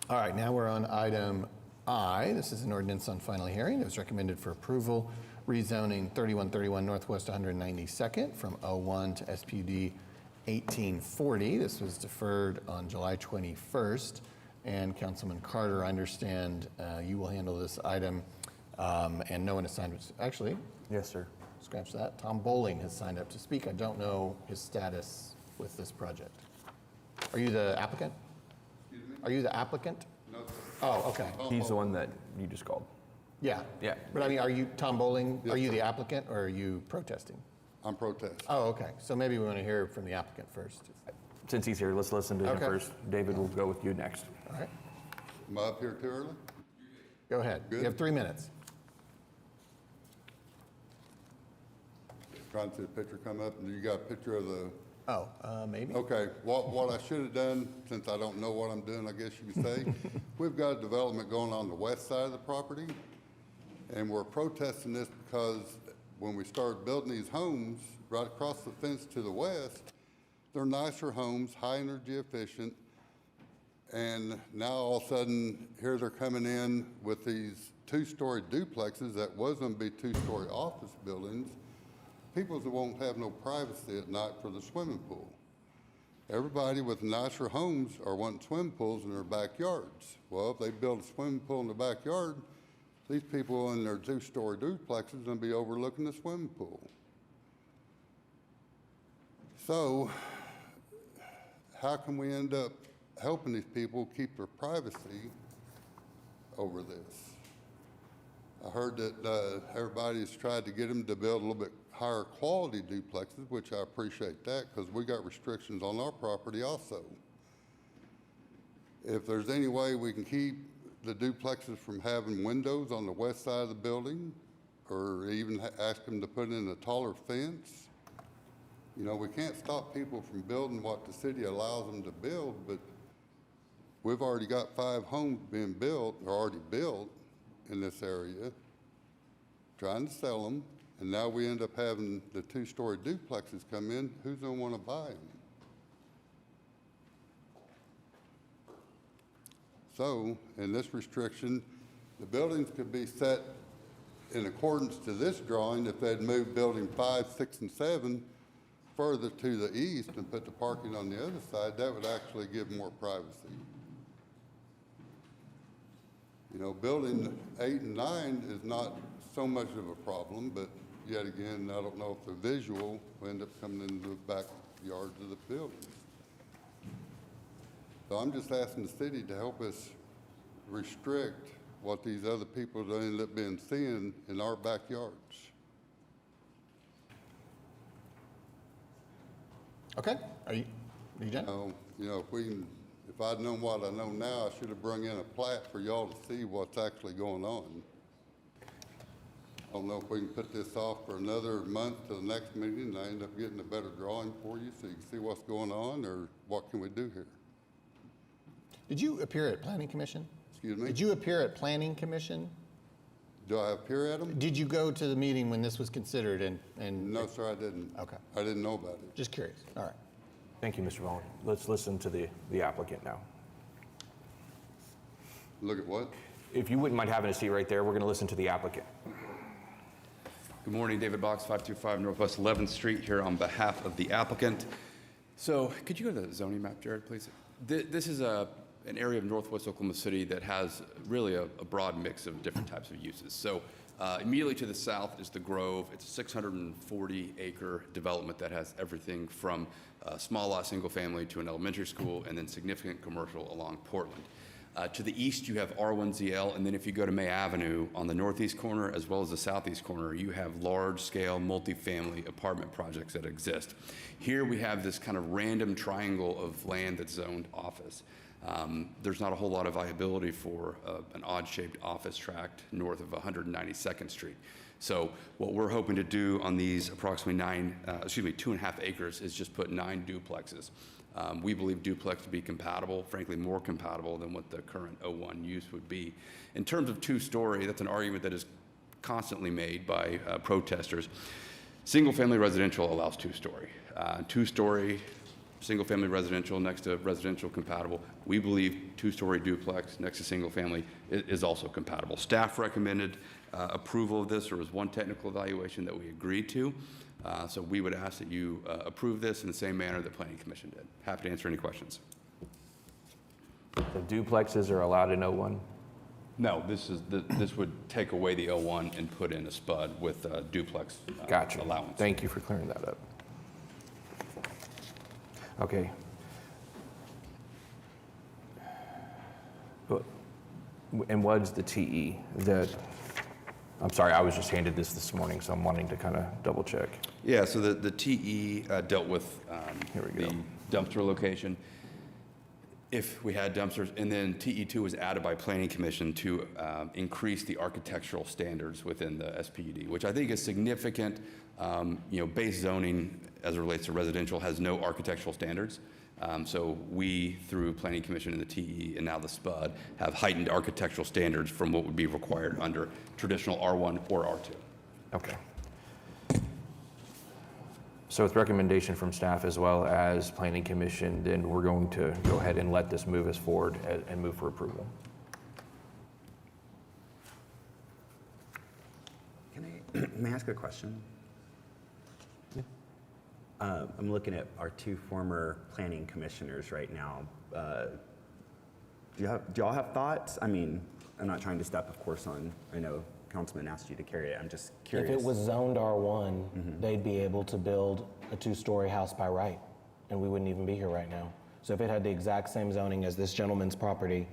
All right, now we're on item I. This is an ordinance on final hearing. It was recommended for approval, rezoning 3131 Northwest 192nd from O1 to SPUD 1840. This was deferred on July 21st. And Councilman Carter, I understand you will handle this item, and no one has signed up. Actually, Yes, sir. scratch that. Tom Bowling has signed up to speak. I don't know his status with this project. Are you the applicant? Are you the applicant? No. Oh, okay. He's the one that you just called. Yeah. Yeah. But I mean, are you, Tom Bowling, Yes, are you sir. the applicant or are you protesting? I'm protesting. Oh, okay. So maybe we want to hear from the applicant first. Since he's here, let's listen to him Okay. first. David will go with you next. All right. Am I up here too early? Go ahead. You Good. have 3 minutes. Trying to see the picture come up, and you got a picture of the Maybe. Okay, what I should have done, since I don't know what I'm doing, I guess you could say, we've got a development going on the west side of the property, and we're protesting this because when we started building these homes right across the fence to the west, they're nicer homes, high energy efficient, and now all of a sudden, here they're coming in with these two-story duplexes that was going to be two-story office buildings. People that won't have no privacy at night for the swimming pool. Everybody with nicer homes are wanting swimming pools in their backyards. Well, if they build a swimming pool in the backyard, these people in their two-story duplexes are going to be overlooking the swimming pool. So, how can we end up helping these people keep their privacy over this? I heard that everybody's tried to get them to build a little bit higher quality duplexes, which I appreciate that because we got restrictions on our property also. If there's any way we can keep the duplexes from having windows on the west side of the building, or even ask them to put in a taller fence, you know, we can't stop people from building what the city allows them to build, but we've already got 5 homes being built, or already built in this area, trying to sell them, and now we end up having the two-story duplexes come in. Who's going to want to buy them? So, in this restriction, the buildings could be set in accordance to this drawing if they'd moved building 5, 6, and 7 further to the east and put the parking on the other side. That would actually give more privacy. You know, building 8 and 9 is not so much of a problem, but yet again, I don't know if the visual will end up coming into the backyards of the buildings. So I'm just asking the city to help us restrict what these other people end up being seeing in our backyards. Okay, are you done? You know, if I'd known what I know now, I should have brung in a plat for y'all to see what's actually going on. I don't know if we can put this off for another month to the next meeting and I end up getting a better drawing for you so you can see what's going on, or what can we do here? Did you appear at Planning Commission? Excuse me? Did you appear at Planning Commission? Do I appear at them? Did you go to the meeting when this was considered and? No, sir, I didn't. Okay. I didn't know about it. Just curious. All right. Thank you, Mr. Vaughn. Let's listen to the applicant now. Look at what? If you wouldn't mind having a seat right there, we're going to listen to the applicant. Good morning, David Box, 525 Northwest 11th Street, here on behalf of the applicant. So could you go to the zoning map, Jared, please? This is an area of Northwest Oklahoma City that has really a broad mix of different types of uses. So immediately to the south is the Grove. It's a 640-acre development that has everything from small lot single family to an elementary school, and then significant commercial along Portland. To the east, you have R1ZL, and then if you go to May Avenue on the northeast corner as well as the southeast corner, you have large-scale multifamily apartment projects that exist. Here we have this kind of random triangle of land that's zoned office. There's not a whole lot of viability for an odd-shaped office tract north of 192nd Street. So what we're hoping to do on these approximately 2.5 acres is just put 9 duplexes. We believe duplex to be compatible, frankly more compatible than what the current O1 use would be. In terms of two-story, that's an argument that is constantly made by protesters. Single-family residential allows two-story. Two-story single-family residential next to residential compatible. We believe two-story duplex next to single-family is also compatible. Staff recommended approval of this. There was one technical evaluation that we agreed to. So we would ask that you approve this in the same manner that Planning Commission did. Happy to answer any questions. So duplexes are allowed in O1? No, this would take away the O1 and put in a SPUD with duplex Gotcha. allowance. Thank you for clearing that up. Okay. And what's the TE? I'm sorry, I was just handed this morning, so I'm wanting to kind of double check. Yeah, so the TE dealt with the dumpster location. if we had dumpsters. And then TE2 was added by Planning Commission to increase the architectural standards within the SPUD, which I think is significant. Base zoning, as it relates to residential, has no architectural standards. So we, through Planning Commission and the TE and now the SPUD, have heightened architectural standards from what would be required under traditional R1 or R2. Okay. So with recommendation from staff as well as Planning Commission, then we're going to go ahead and let this move us forward and move for approval. May I ask a question? I'm looking at our two former planning commissioners right now. Do y'all have thoughts? I mean, I'm not trying to step, of course, on, I know Councilman asked you to carry it. I'm just curious. If it was zoned R1, they'd be able to build a 2-story house by right, and we wouldn't even be here right now. So if it had the exact same zoning as this gentleman's property,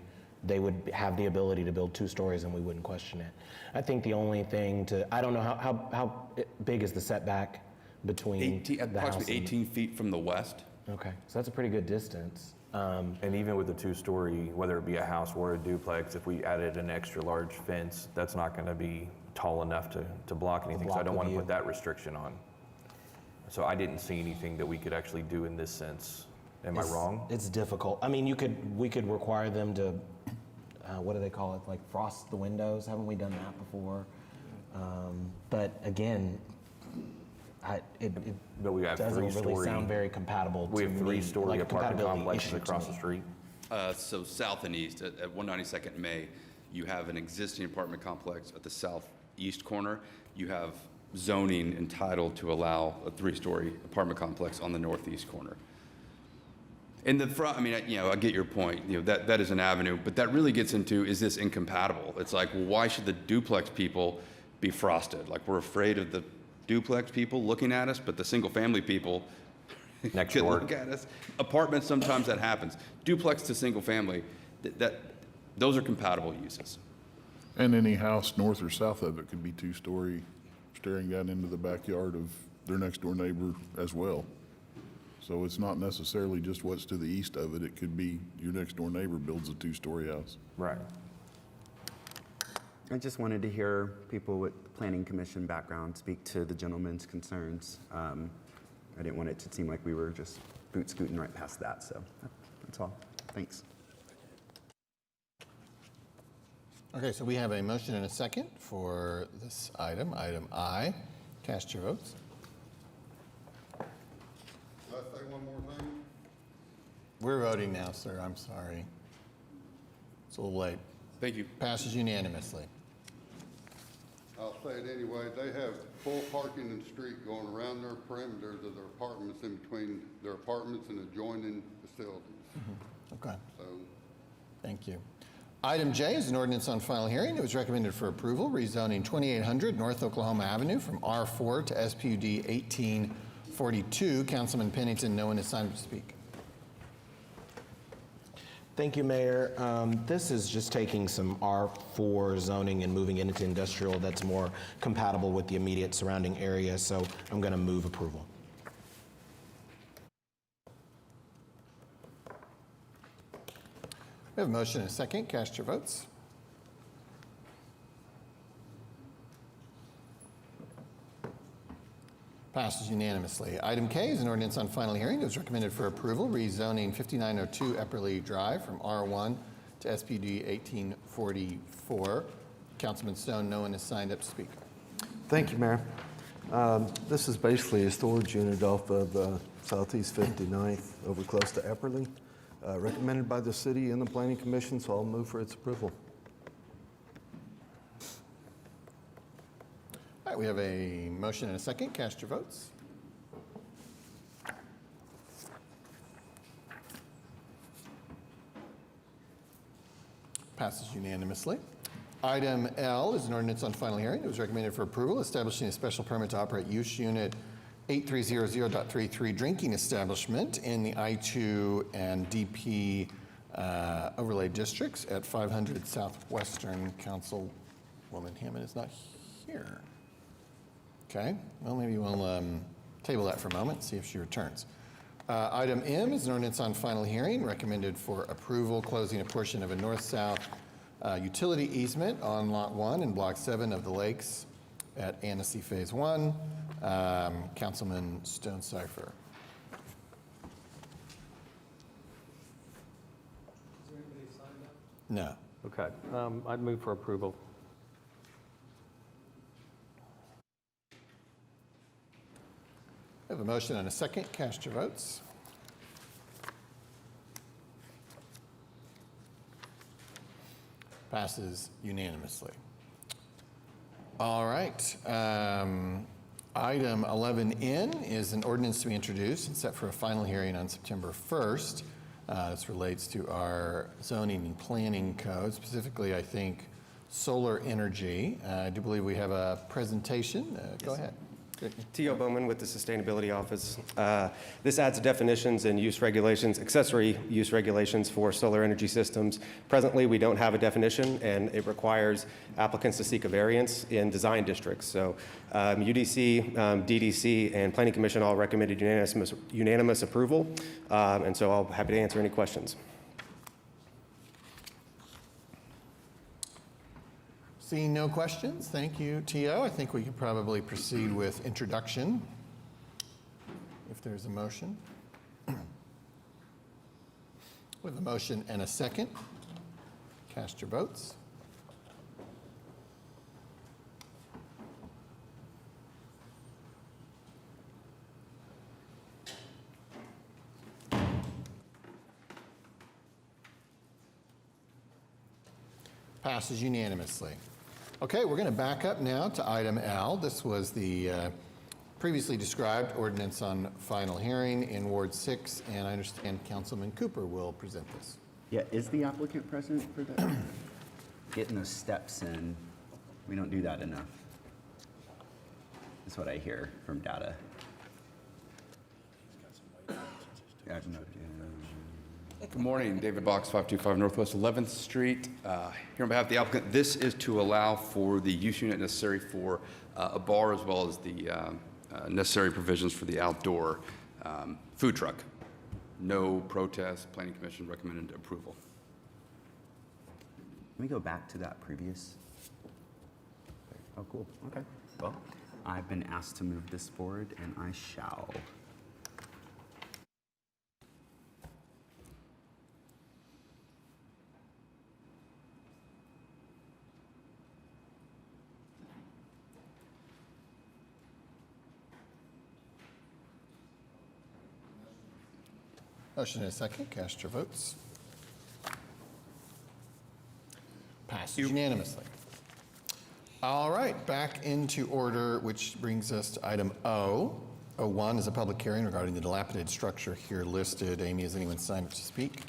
they would have the ability to build 2 stories and we wouldn't question it. I think the only thing I don't know, how big is the setback between the house approximately 18 feet from the west. Okay, so that's a pretty good distance. And even with the 2-story, whether it be a house or a duplex, if we added an extra large fence, that's not going to be tall enough to block anything. So I don't want to put that restriction on. So I didn't see anything that we could actually do in this sense. Am I wrong? It's difficult. I mean, we could require them to, what do they call it? Like frost the windows. Haven't we done that before? But again, but we have doesn't really 3-story sound very compatible to We have me, 3-story like a apartment compatibility complexes issue to across me. the street. So south and east, at 192nd May, you have an existing apartment complex at the southeast corner. You have zoning entitled to allow a 3-story apartment complex on the northeast corner. In the front, I mean, I get your point. That is an avenue, but that really gets into, is this incompatible? It's like, well, why should the duplex people be frosted? Like, we're afraid of the duplex people looking at us, but the single-family people next could door look at us. Apartments, sometimes that happens. Duplex to single-family, those are compatible uses. And any house north or south of it could be 2-story, staring down into the backyard of their next-door neighbor as well. So it's not necessarily just what's to the east of it. It could be your next-door neighbor builds a 2-story house. Right. I just wanted to hear people with planning commission background speak to the gentleman's concerns. I didn't want it to seem like we were just boot scooting right past that, so that's all. Thanks. Okay, so we have a motion and a second for this item, item I. Cast your votes. Can I say one more thing? We're voting now, sir. I'm sorry. It's a little late. Thank you. Passes unanimously. I'll say it anyway. They have full parking in the street going around their perimeters of their apartments, in between their apartments and adjoining facilities. Okay. So, Thank you. Item J is an ordinance on final hearing. It was recommended for approval, rezoning 2800 North Oklahoma Avenue from R4 to SPUD 1842. Councilman Pennington, no one is signed up to speak. Thank you, Mayor. This is just taking some R4 zoning and moving it into industrial that's more compatible with the immediate surrounding area, so I'm going to move approval. We have a motion and a second. Cast your votes. Passes unanimously. Item K is an ordinance on final hearing. It was recommended for approval, rezoning 5902 Epperly Drive from R1 to SPUD 1844. Councilman Stone, no one is signed up to speak. Thank you, Mayor. This is basically a storage unit off of Southeast 59th over close to Epperly. Recommended by the city and the Planning Commission, so I'll move for its approval. All right, we have a motion and a second. Cast your votes. Passes unanimously. Item L is an ordinance on final hearing. It was recommended for approval, establishing a special permit to operate use unit 8300.33 drinking establishment in the I-2 and DP overlay districts at 500 Southwestern. Councilwoman Hammond is not here. Okay, well, maybe we'll table that for a moment, see if she returns. Item M is an ordinance on final hearing, recommended for approval, closing a portion of a north-south utility easement on Lot 1 in Block 7 of the Lakes at Annecy Phase 1. Councilman Stone-Cipher. No. Okay, I'd move for approval. I have a motion and a second. Cast your votes. Passes unanimously. All right. Item 11N is an ordinance to be introduced and set for a final hearing on September 1st. This relates to our zoning and planning code, specifically, I think, solar energy. I do believe we have a presentation. Go ahead. T.O. Bowman with the Sustainability Office. This adds definitions and use regulations, accessory use regulations for solar energy systems. Presently, we don't have a definition, and it requires applicants to seek a variance in design districts. So UDC, DDC, and Planning Commission all recommended unanimous approval, and so I'll be happy to answer any questions. Seeing no questions, thank you, T.O. I think we could probably proceed with introduction, if there's a motion. With a motion and a second, cast your votes. Passes unanimously. Okay, we're going to back up now to item L. This was the previously described ordinance on final hearing in Ward 6, and I understand Councilman Cooper will present this. Yeah, is the applicant present for that? Getting those steps in, we don't do that enough. That's what I hear from data. Good morning, David Box, 525 Northwest 11th Street. Here on behalf of the applicant, this is to allow for the use unit necessary for a bar, as well as the necessary provisions for the outdoor food truck. No protest. Planning Commission recommended approval. Let me go back to that previous. Oh, cool. Okay. Well, I've been asked to move this forward, and I shall. Motion and a second. Cast your votes. Passed unanimously. All right, back into order, which brings us to item O. O1 is a public hearing regarding the dilapidated structure here listed. Amy, has anyone signed up to speak?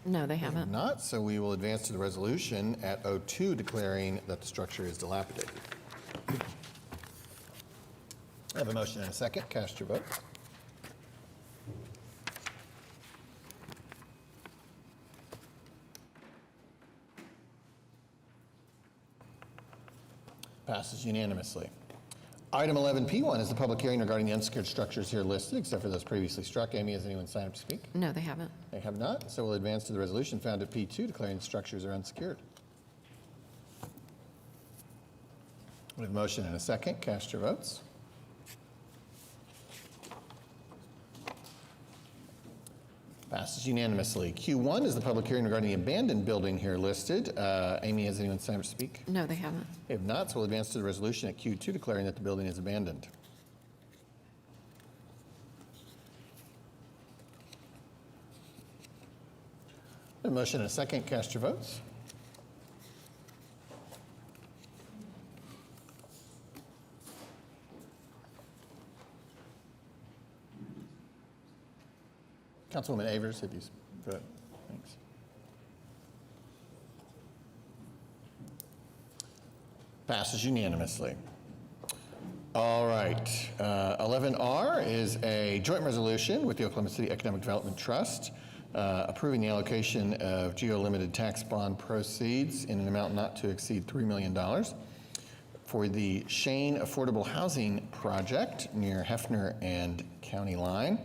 No, they haven't. Not, so we will advance to the resolution at O2 declaring that the structure is dilapidated. I have a motion and a second. Cast your votes. Passes unanimously. Item 11P1 is the public hearing regarding the unsecured structures here listed, except for those previously struck. Amy, has anyone signed up to speak? No, they haven't. They have not, so we'll advance to the resolution found at P2 declaring the structures are unsecured. We have a motion and a second. Cast your votes. Passes unanimously. Q1 is the public hearing regarding the abandoned building here listed. Amy, has anyone signed up to speak? No, they haven't. They have not, so we'll advance to the resolution at Q2 declaring that the building is abandoned. A motion and a second. Cast your votes. Councilwoman Avers, if you go ahead. Thanks. Passes unanimously. All right. 11R is a joint resolution with the Oklahoma City Economic Development Trust approving the allocation of GEO-limited tax bond proceeds in an amount not to exceed $3 million for the Shane Affordable Housing Project near Hefner and County Line.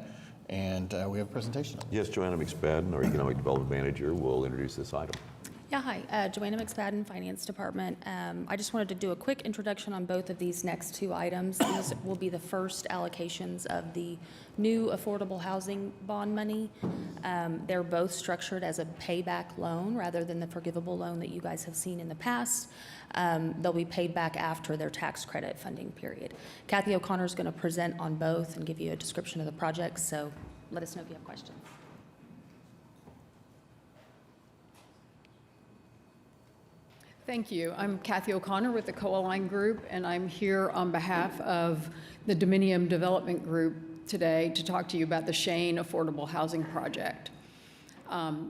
And we have a presentation. Yes, Joanna McSpadden, our Economic Development Manager, will introduce this item. Yeah, hi, Joanna McSpadden, Finance Department. I just wanted to do a quick introduction on both of these next two items. These will be the first allocations of the new affordable housing bond money. They're both structured as a payback loan rather than the forgivable loan that you guys have seen in the past. They'll be paid back after their tax credit funding period. Kathy O'Connor is going to present on both and give you a description of the projects, so let us know if you have questions. Thank you. I'm Kathy O'Connor with the Coalign Group, and I'm here on behalf of the Dominium Development Group today to talk to you about the Shane Affordable Housing Project.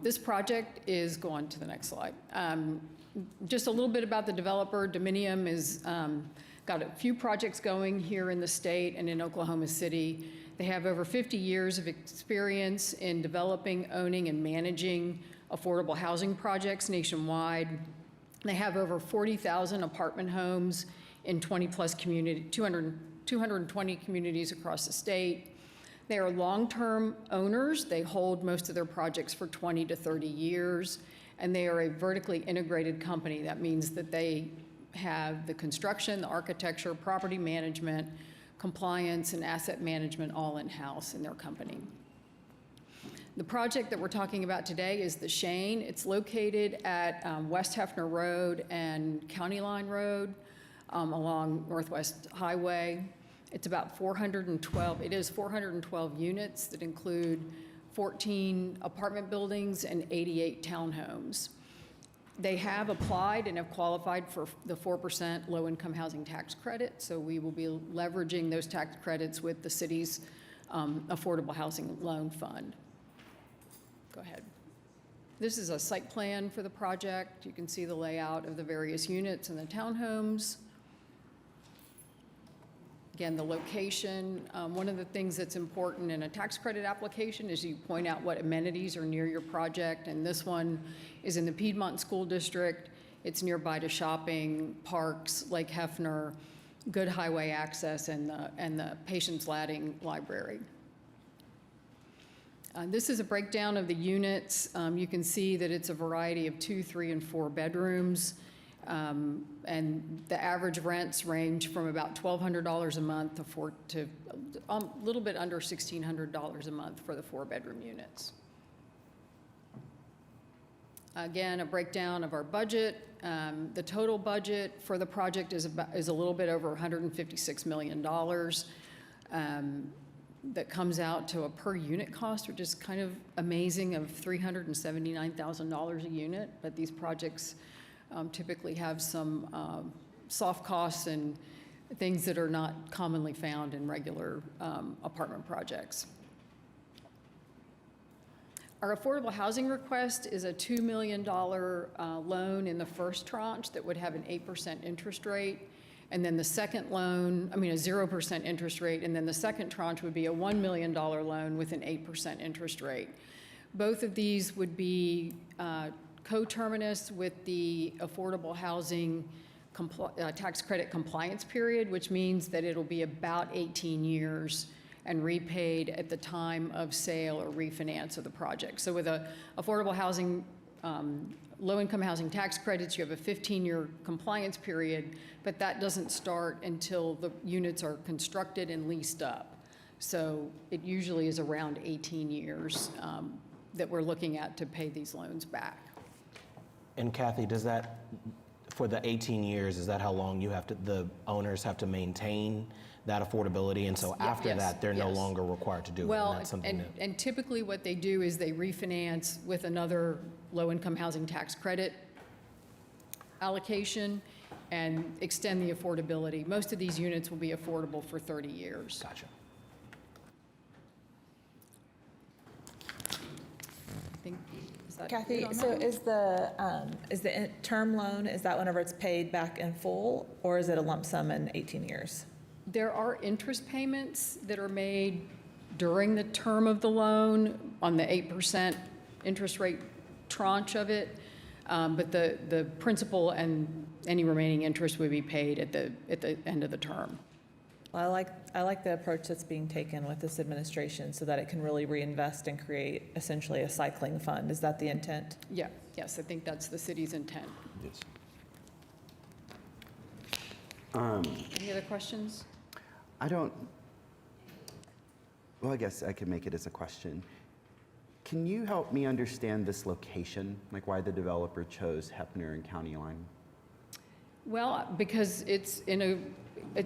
This project is, go on to the next slide. Just a little bit about the developer. Dominium is got a few projects going here in the state and in Oklahoma City. They have over 50 years of experience in developing, owning, and managing affordable housing projects nationwide. They have over 40,000 apartment homes in 20-plus community, 220 communities across the state. They are long-term owners. They hold most of their projects for 20 to 30 years, and they are a vertically integrated company. That means that they have the construction, the architecture, property management, compliance, and asset management all in-house in their company. The project that we're talking about today is the Shane. It's located at West Hefner Road and County Line Road along Northwest Highway. It's about 412 units that include 14 apartment buildings and 88 townhomes. They have applied and have qualified for the 4% low-income housing tax credit, so we will be leveraging those tax credits with the city's Affordable Housing Loan Fund. Go ahead. This is a site plan for the project. You can see the layout of the various units and the townhomes. Again, the location. One of the things that's important in a tax credit application is you point out what amenities are near your project, and this one is in the Piedmont School District. It's nearby to shopping, parks, Lake Hefner, good highway access, and the Patience Ladding Library. This is a breakdown of the units. You can see that it's a variety of 2, 3, and 4 bedrooms. And the average rents range from about $1,200 a month to a little bit under $1,600 a month for the 4-bedroom units. Again, a breakdown of our budget. The total budget for the project is a little bit over $156 million. That comes out to a per unit cost, which is kind of amazing, of $379,000 a unit. But these projects typically have some soft costs and things that are not commonly found in regular apartment projects. Our affordable housing request is a $2 million loan in the first tranche that would have an 8% interest rate. And then the second loan, a 0% interest rate, and then the second tranche would be a $1 million loan with an 8% interest rate. Both of these would be coterminous with the affordable housing tax credit compliance period, which means that it'll be about 18 years and repaid at the time of sale or refinance of the project. So with a affordable housing low-income housing tax credits, you have a 15-year compliance period, but that doesn't start until the units are constructed and leased up. So it usually is around 18 years that we're looking at to pay these loans back. And Kathy, does that, for the 18 years, is that how long the owners have to maintain that affordability? And so after that, they're no longer required to do it? Well, and that's something that... and typically what they do is they refinance with another low-income housing tax credit allocation and extend the affordability. Most of these units will be affordable for 30 years. Gotcha. Kathy, so is the term loan, is that whenever it's paid back in full, or is it a lump sum in 18 years? There are interest payments that are made during the term of the loan on the 8% interest rate tranche of it, but the principal and any remaining interest would be paid at the end of the term. Well, I like the approach that's being taken with this administration so that it can really reinvest and create essentially a cycling fund. Is that the intent? Yeah, yes, I think that's the city's intent. Yes. Any other questions? Well, I guess I could make it as a question. Can you help me understand this location, like why the developer chose Hefner and County Line? Well, because it's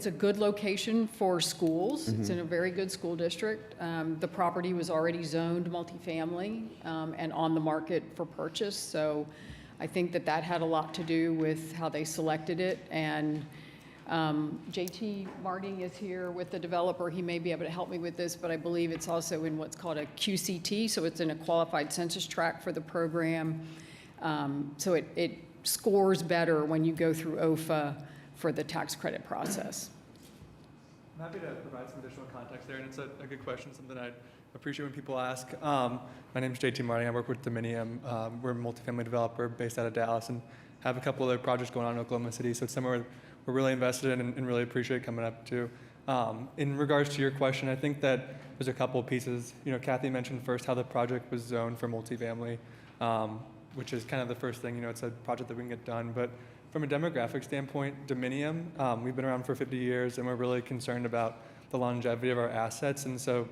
a good location for schools. It's in a very good school district. The property was already zoned multifamily and on the market for purchase. So I think that had a lot to do with how they selected it. And JT Marting is here with the developer. He may be able to help me with this, but I believe it's also in what's called a QCT. So it's in a qualified census tract for the program. So it scores better when you go through OFA for the tax credit process. I'm happy to provide some additional context there, and it's a good question, something I appreciate when people ask. My name is JT Marting. I work with Dominium. We're a multifamily developer based out of Dallas and have a couple other projects going on in Oklahoma City, so it's somewhere we're really invested in and really appreciate coming up to. In regards to your question, I think that there's a couple of pieces. You know, Kathy mentioned first how the project was zoned for multifamily, which is kind of the first thing. You know, it's a project that we can get done, but from a demographic standpoint, Dominium, we've been around for 50 years, and we're really concerned about the longevity of our assets. And so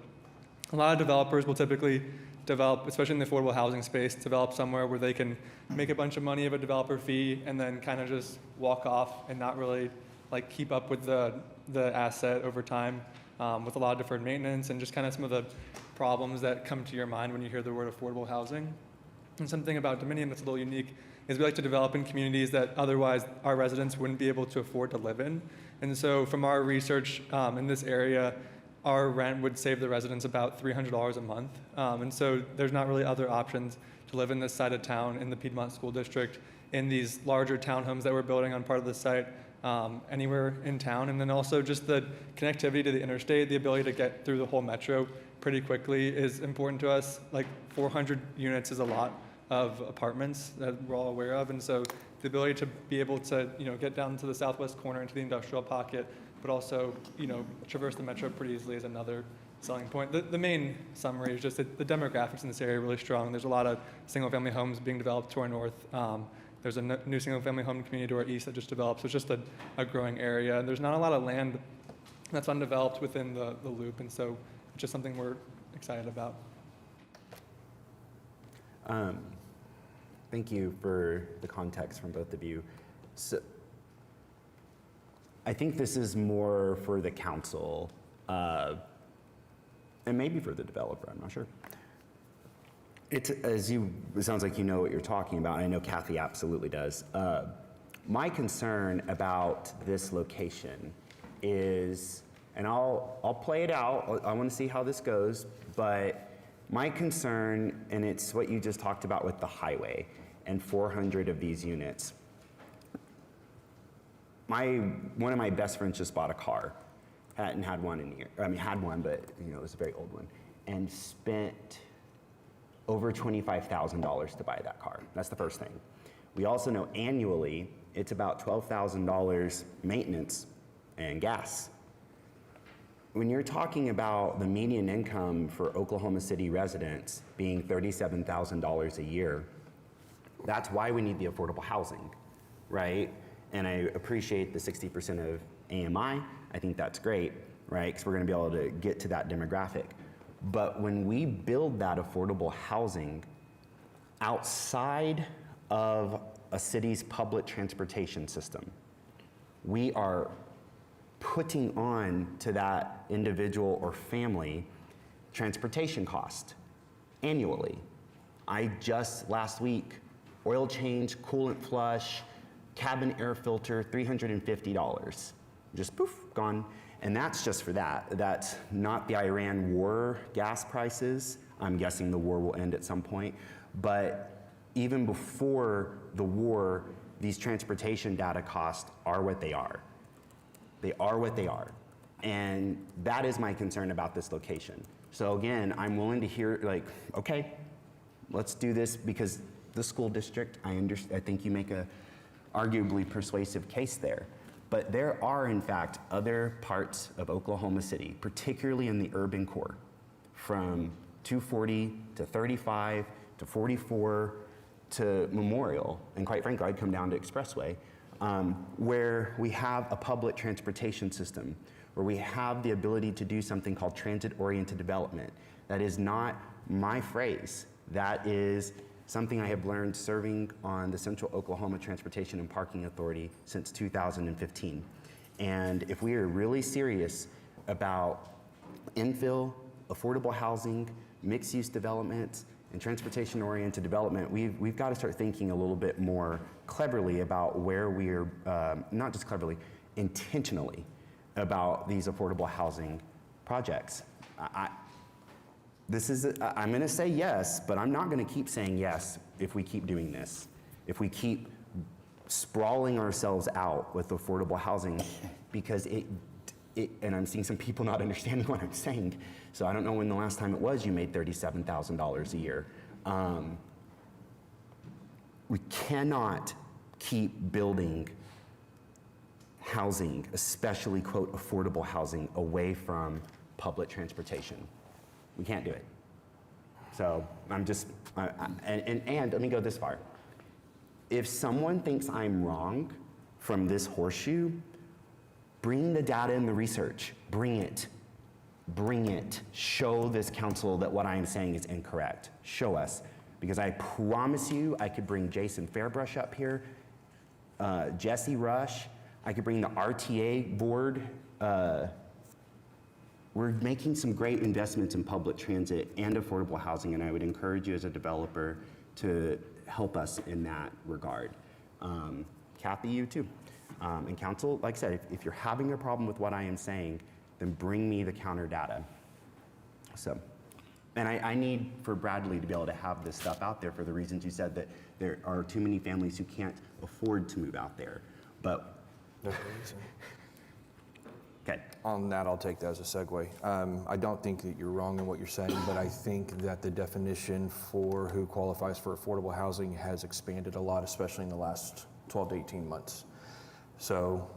a lot of developers will typically develop, especially in the affordable housing space, develop somewhere where they can make a bunch of money of a developer fee and then kind of just walk off and not really like keep up with the asset over time with a lot of deferred maintenance and just kind of some of the problems that come to your mind when you hear the word affordable housing. And something about Dominium that's a little unique is we like to develop in communities that otherwise our residents wouldn't be able to afford to live in. And so from our research in this area, our rent would save the residents about $300 a month. And so there's not really other options to live in this side of town in the Piedmont School District, in these larger townhomes that we're building on part of the site, anywhere in town. And then also just the connectivity to the interstate, the ability to get through the whole metro pretty quickly is important to us. Like 400 units is a lot of apartments that we're all aware of. And so the ability to be able to, you know, get down to the southwest corner into the industrial pocket, but also, you know, traverse the metro pretty easily is another selling point. The main summary is just that the demographics in this area are really strong. There's a lot of single-family homes being developed to our north. There's a new single-family home community to our east that just developed. So it's just a growing area. And there's not a lot of land that's undeveloped within the loop. And so it's just something we're excited about. Thank you for the context from both of you. So, I think this is more for the council, and maybe for the developer, I'm not sure. It sounds like you know what you're talking about, and I know Kathy absolutely does. My concern about this location is, and I'll play it out, I want to see how this goes, but my concern, and it's what you just talked about with the highway and 400 of these units. One of my best friends just bought a car, hadn't had one in a year. I mean, had one, but you know, it was a very old one, and spent over $25,000 to buy that car. That's the first thing. We also know annually it's about $12,000 maintenance and gas. When you're talking about the median income for Oklahoma City residents being $37,000 a year, that's why we need the affordable housing, right? And I appreciate the 60% of AMI. I think that's great, right? Because we're going to be able to get to that demographic. But when we build that affordable housing outside of a city's public transportation system, we are putting on to that individual or family transportation cost annually. I just last week, oil change, coolant flush, cabin air filter, $350. Just poof, gone. And that's just for that. That's not the Iran war gas prices. I'm guessing the war will end at some point. But even before the war, these transportation data costs are what they are. They are what they are. And that is my concern about this location. So again, I'm willing to hear, like, okay, let's do this because the school district, I think you make a arguably persuasive case there. But there are, in fact, other parts of Oklahoma City, particularly in the urban core, from 240 to 35 to 44 to Memorial, and quite frankly, I'd come down to Expressway, where we have a public transportation system, where we have the ability to do something called transit-oriented development. That is not my phrase. That is something I have learned serving on the Central Oklahoma Transportation and Parking Authority since 2015. And if we are really serious about infill, affordable housing, mixed-use development, and transportation-oriented development, we've got to start thinking a little bit more cleverly about where we're, not just cleverly, intentionally about these affordable housing projects. I'm going to say yes, but I'm not going to keep saying yes if we keep doing this. If we keep sprawling ourselves out with affordable housing, because and I'm seeing some people not understanding what I'm saying, so I don't know when the last time it was you made $37,000 a year. We cannot keep building housing, especially, quote, affordable housing, away from public transportation. We can't do it. So I'm just, and let me go this far. If someone thinks I'm wrong from this horseshoe, bring the data and the research. Bring it. Bring it. Show this council that what I am saying is incorrect. Show us. Because I promise you, I could bring Jason Fairbrush up here, Jesse Rush, I could bring the RTA board. We're making some great investments in public transit and affordable housing, and I would encourage you as a developer to help us in that regard. Kathy, you too. And council, like I said, if you're having a problem with what I am saying, then bring me the counter data. So, and I need for Bradley to be able to have this stuff out there for the reasons you said, that there are too many families who can't afford to move out there. But okay. On that, I'll take that as a segue. I don't think that you're wrong in what you're saying, but I think that the definition for who qualifies for affordable housing has expanded a lot, especially in the last 12 to 18 months. So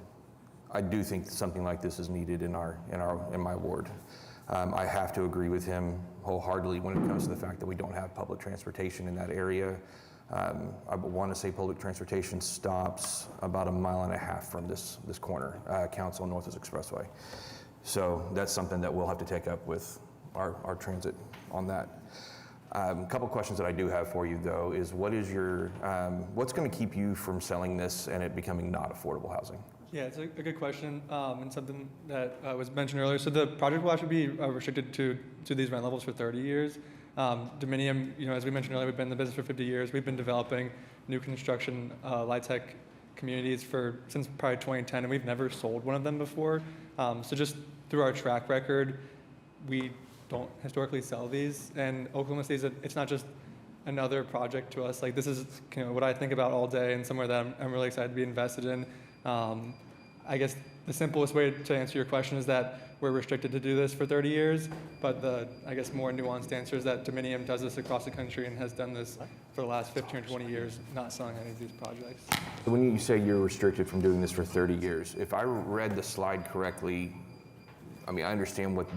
I do think something like this is needed in my ward. I have to agree with him wholeheartedly when it comes to the fact that we don't have public transportation in that area. I want to say public transportation stops about 1.5 miles from this corner, Council Northwest Expressway. So that's something that we'll have to take up with our transit on that. A couple questions that I do have for you, though, is what is your, what's going to keep you from selling this and it becoming not affordable housing? Yeah, it's a good question, and something that was mentioned earlier. So the project will actually be restricted to these rent levels for 30 years. Dominium, as we mentioned earlier, we've been in the business for 50 years. We've been developing new construction LIHTC communities since probably 2010, and we've never sold one of them before. So just through our track record, we don't historically sell these. And Oklahoma City, it's not just another project to us. Like, this is what I think about all day, and somewhere that I'm really excited to be invested in. I guess the simplest way to answer your question is that we're restricted to do this for 30 years, but the, I guess, more nuanced answer is that Dominium does this across the country and has done this for the last 15 or 20 years, not selling any of these projects. When you say you're restricted from doing this for 30 years, if I read the slide correctly, I mean, I understand what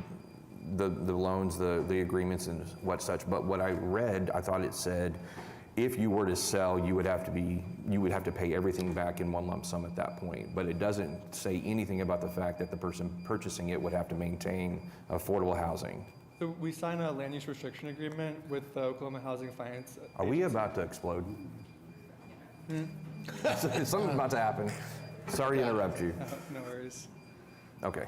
the loans, the agreements and what such, but what I read, I thought it said, if you were to sell, you would have to pay everything back in one lump sum at that point. But it doesn't say anything about the fact that the person purchasing it would have to maintain affordable housing. So we signed a land use restriction agreement with the Oklahoma Housing Finance Agency. Are we about to explode? Something's about to happen. Sorry to interrupt you. No worries. Okay.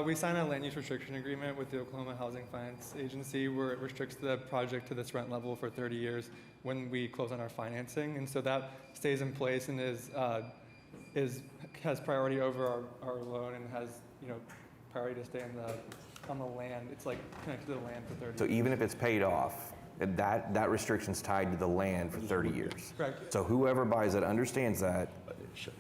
We signed a land use restriction agreement with the Oklahoma Housing Finance Agency where it restricts the project to this rent level for 30 years when we close on our financing. And so that stays in place and has priority over our loan and has priority to stay on the land. It's like connected to the land for 30 years. So even if it's paid off, that restriction's tied to the land for 30 years. Correct. So whoever buys it understands that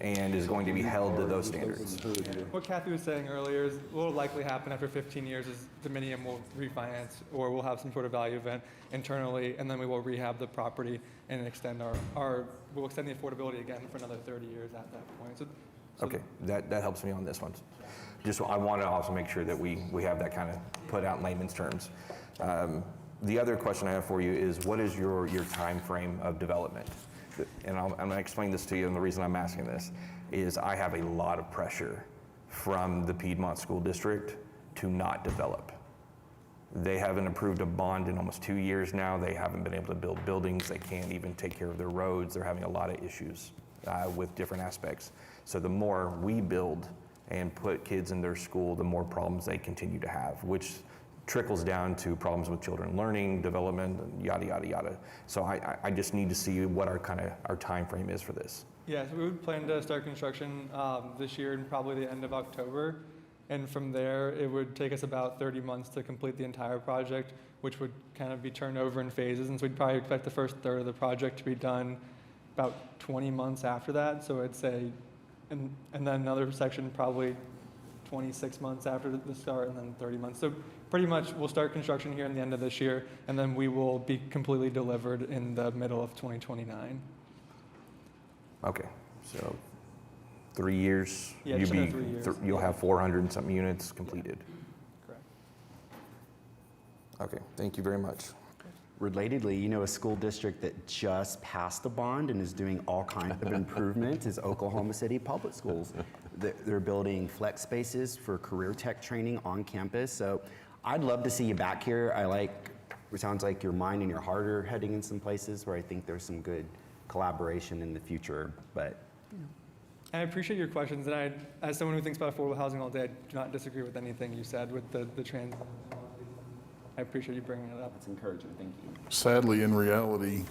and is going to be held to those standards. What Kathy was saying earlier is what will likely happen after 15 years is Dominium will refinance or we'll have some sort of value event internally, and then we will rehab the property and extend we'll extend the affordability again for another 30 years at that point. So Okay, that helps me on this one. Just, I want to also make sure that we have that kind of put out in layman's terms. The other question I have for you is, what is your time frame of development? And I'm going to explain this to you, and the reason I'm asking this is I have a lot of pressure from the Piedmont School District to not develop. They haven't approved a bond in almost 2 years now. They haven't been able to build buildings. They can't even take care of their roads. They're having a lot of issues with different aspects. So the more we build and put kids in their school, the more problems they continue to have, which trickles down to problems with children learning, development, yada, yada, yada. So I just need to see what our time frame is for this. Yeah, so we would plan to start construction this year and probably the end of October. And from there, it would take us about 30 months to complete the entire project, which would kind of be turned over in phases. And so we'd probably expect the first third of the project to be done about 20 months after that. So I'd say, and then another section probably 26 months after the start, and then 30 months. So pretty much we'll start construction here in the end of this year, and then we will be completely delivered in the middle of 2029. Okay, so 3 years, Yeah, just under 3 years. You'll have 400 and something units completed. Correct. Okay, thank you very much. Relatedly, you know, a school district that just passed a bond and is doing all kinds of improvement is Oklahoma City Public Schools. They're building flex spaces for career tech training on campus. So I'd love to see you back here. It sounds like your mind and your heart are heading in some places where I think there's some good collaboration in the future, but I appreciate your questions, and as someone who thinks about affordable housing all day, I do not disagree with anything you said with the trans. I appreciate you bringing it up. it's encouraging. Thank you. Sadly, in reality,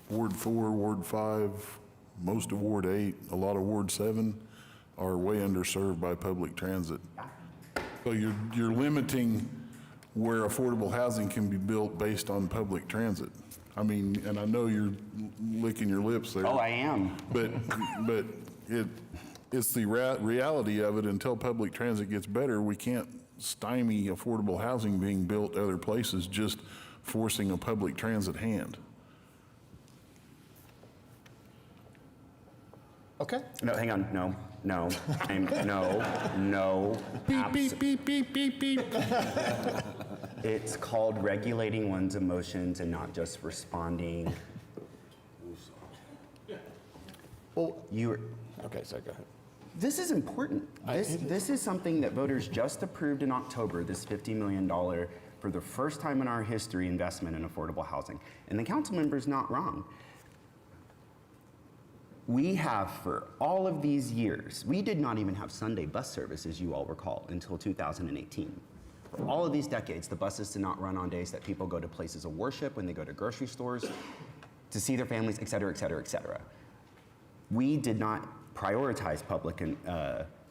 Ward 4, Ward 5, most of Ward 8, a lot of Ward 7 are way underserved by public transit. So you're limiting where affordable housing can be built based on public transit. I mean, and I know you're licking your lips there. Oh, I am. But it's the reality of it. Until public transit gets better, we can't stymie affordable housing being built other places, just forcing a public transit hand. Okay. No, hang on. No. No. Beep, beep, beep, beep, beep, beep. It's called regulating one's emotions and not just responding. Well, okay, so go ahead. This is important. This is something that voters just approved in October, this $50 million, for the first time in our history, investment in affordable housing. And the council member's not wrong. We have, for all of these years, we did not even have Sunday bus service, as you all recall, until 2018. For all of these decades, the buses did not run on days that people go to places of worship, when they go to grocery stores, to see their families, et cetera, et cetera, et cetera. We did not prioritize public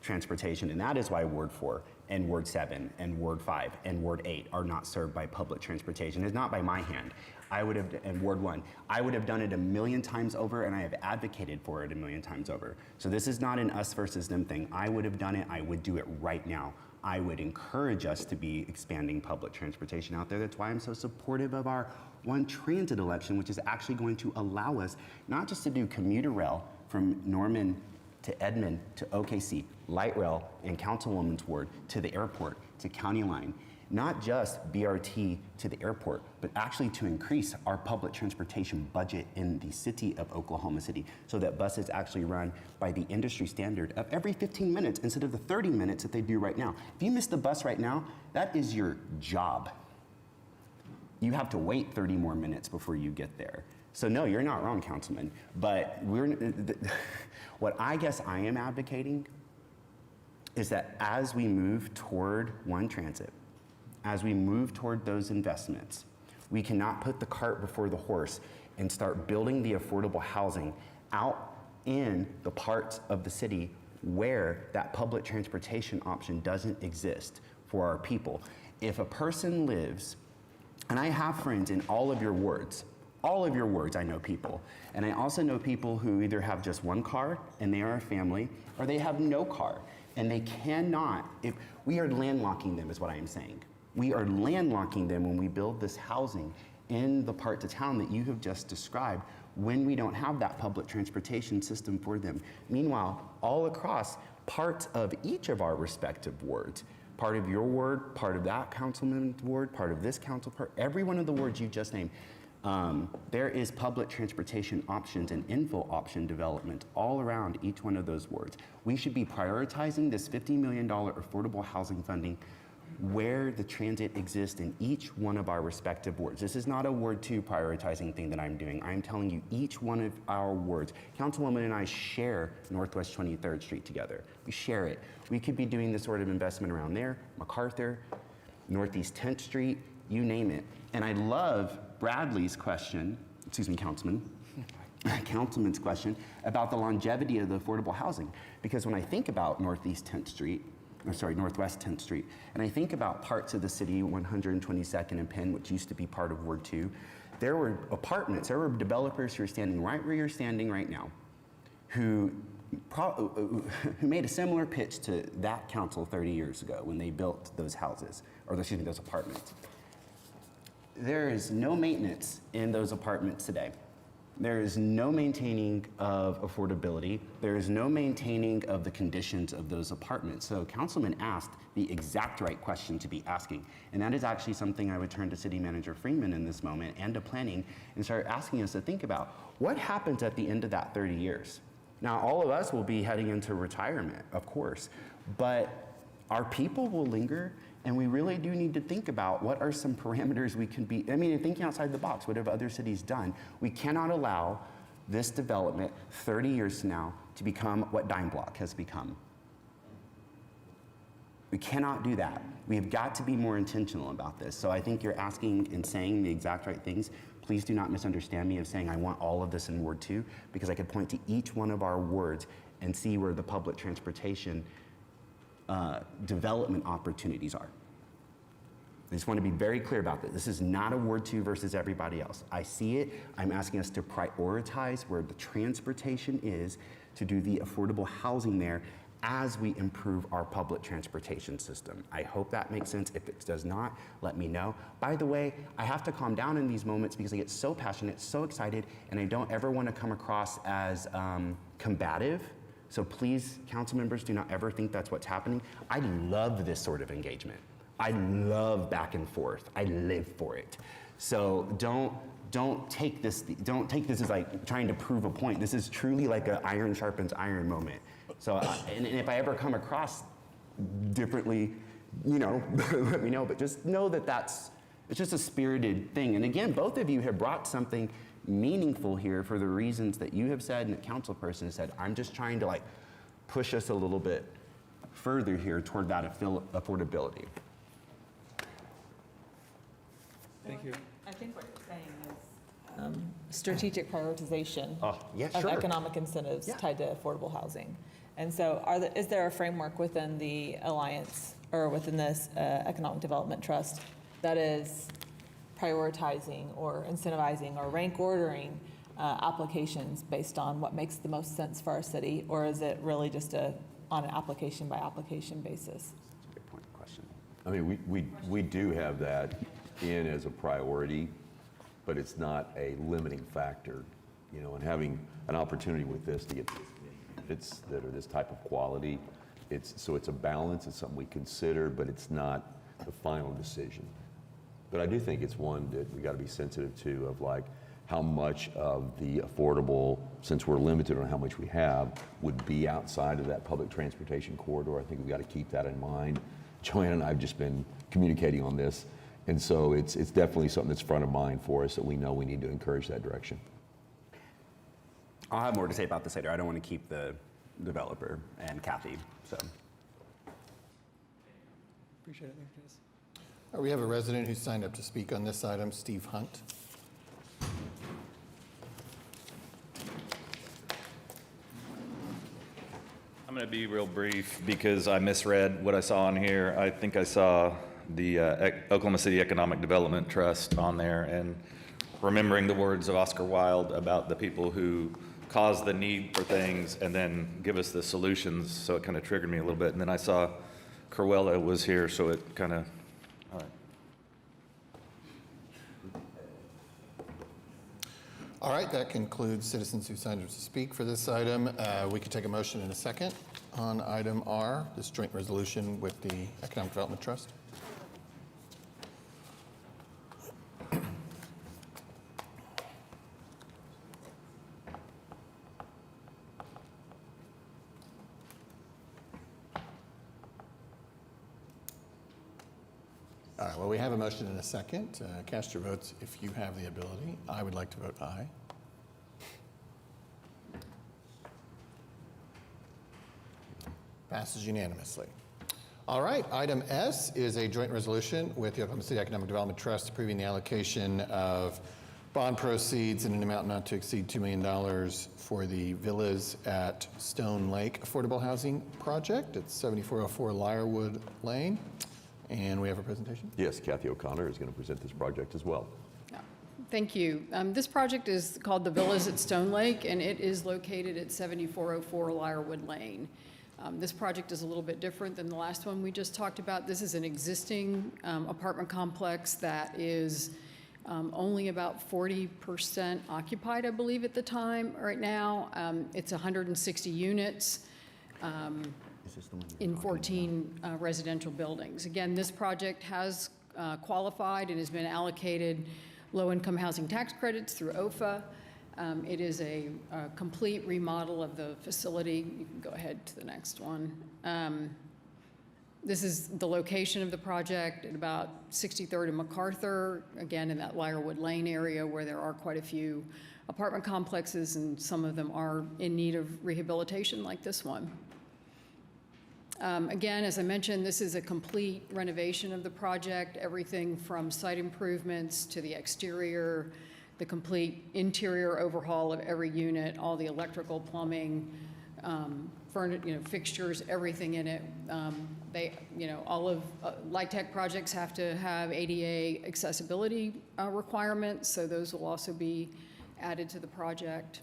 transportation, and that is why Ward 4 and Ward 7 and Ward 5 and Ward 8 are not served by public transportation. It's not by my hand. And Ward 1, I would have done it a million times over, and I have advocated for it a million times over. So this is not an us versus them thing. I would have done it. I would do it right now. I would encourage us to be expanding public transportation out there. That's why I'm so supportive of our One Transit election, which is actually going to allow us not just to do commuter rail from Norman to Edmond to OKC, light rail in Councilwoman's Ward to the airport, to County Line, not just BRT to the airport, but actually to increase our public transportation budget in the city of Oklahoma City so that buses actually run by the industry standard of every 15 minutes instead of the 30 minutes that they do right now. If you miss the bus right now, that is your job. You have to wait 30 more minutes before you get there. So no, you're not wrong, Councilman. But what I guess I am advocating is that as we move toward One Transit, as we move toward those investments, we cannot put the cart before the horse and start building the affordable housing out in the parts of the city where that public transportation option doesn't exist for our people. If a person lives, and I have friends in all of your wards I know people. And I also know people who either have just one car and they are a family, or they have no car and they cannot, if we are landlocking them is what I am saying. We are landlocking them when we build this housing in the parts of town that you have just described when we don't have that public transportation system for them. Meanwhile, all across, parts of each of our respective wards. Part of your ward, part of that councilman's ward, part of this council, every one of the wards you just named. There is public transportation options and info option development all around each one of those wards. We should be prioritizing this $50 million affordable housing funding where the transit exists in each one of our respective wards. This is not a Ward 2 prioritizing thing that I'm doing. I'm telling you each one of our wards. Councilwoman and I share Northwest 23rd Street together. We share it. We could be doing this sort of investment around there, MacArthur, Northeast 10th Street, you name it. And I love Bradley's question, excuse me, Councilman's question about the longevity of the affordable housing. Because when I think about Northwest 10th Street, and I think about parts of the city, 122nd and Penn, which used to be part of Ward 2, there were apartments, there were developers who are standing right where you're standing right now, who made a similar pitch to that council 30 years ago when they built those houses, or excuse me, those apartments. There is no maintenance in those apartments today. There is no maintaining of affordability. There is no maintaining of the conditions of those apartments. So Councilman asked the exact right question to be asking. And that is actually something I would turn to City Manager Freeman in this moment and to planning and start asking us to think about. What happens at the end of that 30 years? Now, all of us will be heading into retirement, of course, but our people will linger. And we really do need to think about what are some parameters we can be, thinking outside the box, what have other cities done? We cannot allow this development 30 years from now to become what Dime Block has become. We cannot do that. We have got to be more intentional about this. So I think you're asking and saying the exact right things. Please do not misunderstand me of saying I want all of this in Ward 2, because I could point to each one of our wards and see where the public transportation development opportunities are. I just want to be very clear about this. This is not a Ward 2 versus everybody else. I see it. I'm asking us to prioritize where the transportation is to do the affordable housing there as we improve our public transportation system. I hope that makes sense. If it does not, let me know. By the way, I have to calm down in these moments because I get so passionate, so excited, and I don't ever want to come across as combative. So please, council members, do not ever think that's what's happening. I love this sort of engagement. I love back and forth. I live for it. So don't take this as like trying to prove a point. This is truly like an iron sharpens iron moment. So and if I ever come across differently, let me know. But just know that it's just a spirited thing. And again, both of you have brought something meaningful here for the reasons that you have said and the council person has said. I'm just trying to push us a little bit further here toward that affordability. Thank you. I think what you're saying is strategic prioritization of sure. economic incentives tied to affordable housing. And so is there a framework within the Alliance or within this Economic Development Trust that is prioritizing or incentivizing or rank ordering applications based on what makes the most sense for our city? Or is it really just on an application by application basis? That's a good point, question. I mean, we do have that in as a priority, but it's not a limiting factor, and having an opportunity with this to get benefits that are this type of quality, it's a balance, it's something we consider, but it's not the final decision. But I do think it's one that we got to be sensitive to of how much of the affordable, since we're limited on how much we have, would be outside of that public transportation corridor. I think we've got to keep that in mind. Joanne and I have just been communicating on this. And so it's definitely something that's front of mind for us that we know we need to encourage that direction. I'll have more to say about this later. I don't want to keep the developer and Kathy, so. Appreciate it. Thank you, guys. We have a resident who signed up to speak on this item, Steve Hunt. I'm going to be real brief because I misread what I saw on here. I think I saw the Oklahoma City Economic Development Trust on there, and remembering the words of Oscar Wilde about the people who cause the need for things and then give us the solutions, so it kind of triggered me a little bit. And then I saw Cruella was here, so it kind of, all right. All right, that concludes citizens who signed up to speak for this item. We could take a motion in a second on item R, this joint resolution with the Economic Development Trust. All right, well, we have a motion and a second. Cast your votes if you have the ability. I would like to vote aye. Passes unanimously. All right, item S is a joint resolution with the Oklahoma City Economic Development Trust approving the allocation of bond proceeds in an amount not to exceed $2 million for the Villas at Stone Lake Affordable Housing Project. It's 7404 Lyrewood Lane. And we have a presentation? Yes, Kathy O'Connor is going to present this project as well. Thank you. This project is called the Villas at Stone Lake, and it is located at 7404 Lyrewood Lane. This project is a little bit different than the last one we just talked about. This is an existing apartment complex that is only about 40% occupied, I believe, at the time right now. It's 160 units. In 14 residential buildings. Again, this project has qualified and has been allocated low-income housing tax credits through OFA. It is a complete remodel of the facility. You can go ahead to the next one. This is the location of the project at about 63rd and MacArthur, again in that Lyrewood Lane area where there are quite a few apartment complexes, and some of them are in need of rehabilitation like this one. Again, as I mentioned, this is a complete renovation of the project, everything from site improvements to the exterior, the complete interior overhaul of every unit, all the electrical, plumbing, fixtures, everything in it. All of LIHTC projects have to have ADA accessibility requirements, so those will also be added to the project.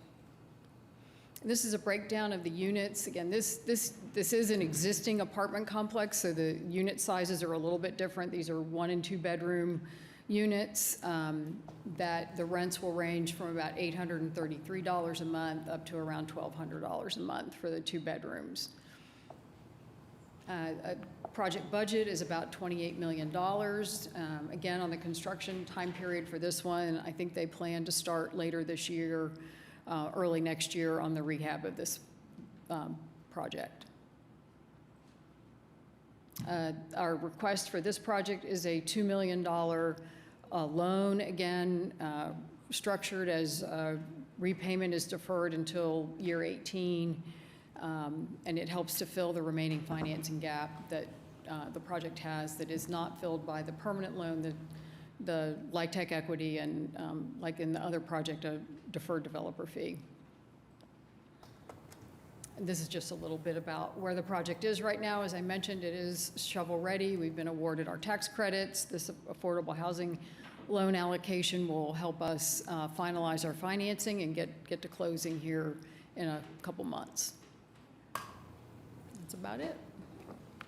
This is a breakdown of the units. Again, this is an existing apartment complex, so the unit sizes are a little bit different. These are 1 and 2 bedroom units that the rents will range from about $833 a month up to around $1,200 a month for the 2 bedrooms. A project budget is about $28 million. Again, on the construction time period for this one, I think they plan to start later this year, early next year on the rehab of this project. Our request for this project is a $2 million loan, again, structured as repayment is deferred until year 18, and it helps to fill the remaining financing gap that the project has that is not filled by the permanent loan, the LIHTC equity, and like in the other project, a deferred developer fee. And this is just a little bit about where the project is right now. As I mentioned, it is shovel-ready. We've been awarded our tax credits. This affordable housing loan allocation will help us finalize our financing and get to closing here in a couple months. That's about it.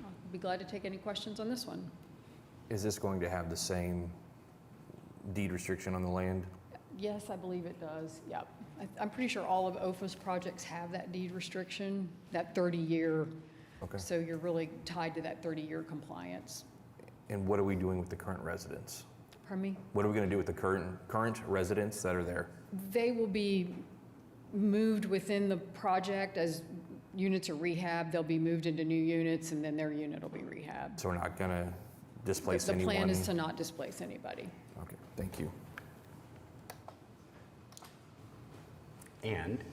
I'll be glad to take any questions on this one. Is this going to have the same deed restriction on the land? Yes, I believe it does. Yep. I'm pretty sure all of OFA's projects have that deed restriction, that 30-year. Okay. So you're really tied to that 30-year compliance. And what are we doing with the current residents? Pardon me? What are we going to do with the current residents that are there? They will be moved within the project as units are rehabbed. They'll be moved into new units, and then their unit will be rehabbed. So we're not going to displace The anyone? plan is to not displace anybody. Okay, thank you. And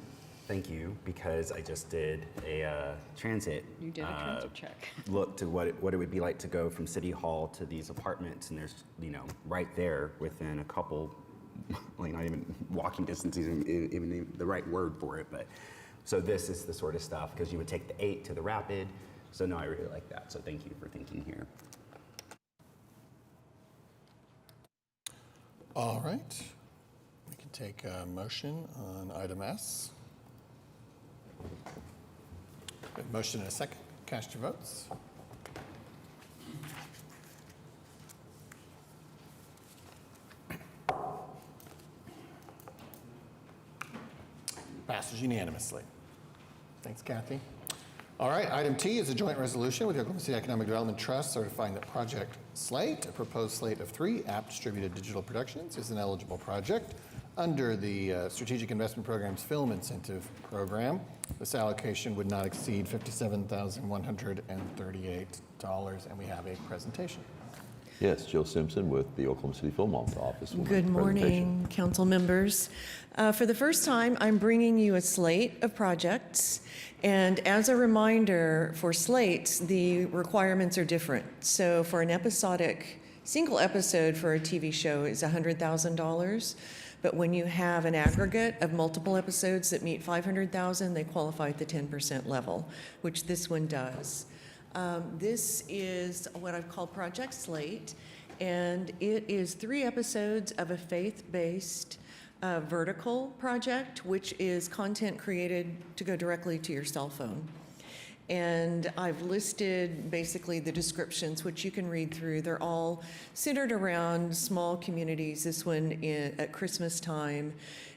thank you, because I just did a transit. You did a transit check. Look to what it would be like to go from City Hall to these apartments, and there's, right there within a couple, like not even walking distance, even the right word for it, but so this is the sort of stuff, because you would take the 8 to the Rapid, so no, I really like that, so thank you for thinking here. All right. We can take a motion on item S. Motion and a second. Cast your votes. Passes unanimously. Thanks, Kathy. All right, item T is a joint resolution with the Oklahoma City Economic Development Trust certifying that Project Slate, a proposed slate of 3 app distributed digital productions, is an eligible project under the Strategic Investment Program's Film Incentive Program. This allocation would not exceed $57,138, and we have a presentation. Yes, Jill Simpson with the Oklahoma City Film Office. will make Good the presentation. morning, council members. For the first time, I'm bringing you a slate of projects. And as a reminder, for slates, the requirements are different. So for an episodic, single episode for a TV show is $100,000. But when you have an aggregate of multiple episodes that meet $500,000, they qualify at the 10% level, which this one does. This is what I've called Project Slate, and it is 3 episodes of a faith-based vertical project, which is content created to go directly to your cell phone. And I've listed basically the descriptions, which you can read through. They're all centered around small communities, this one at Christmas time,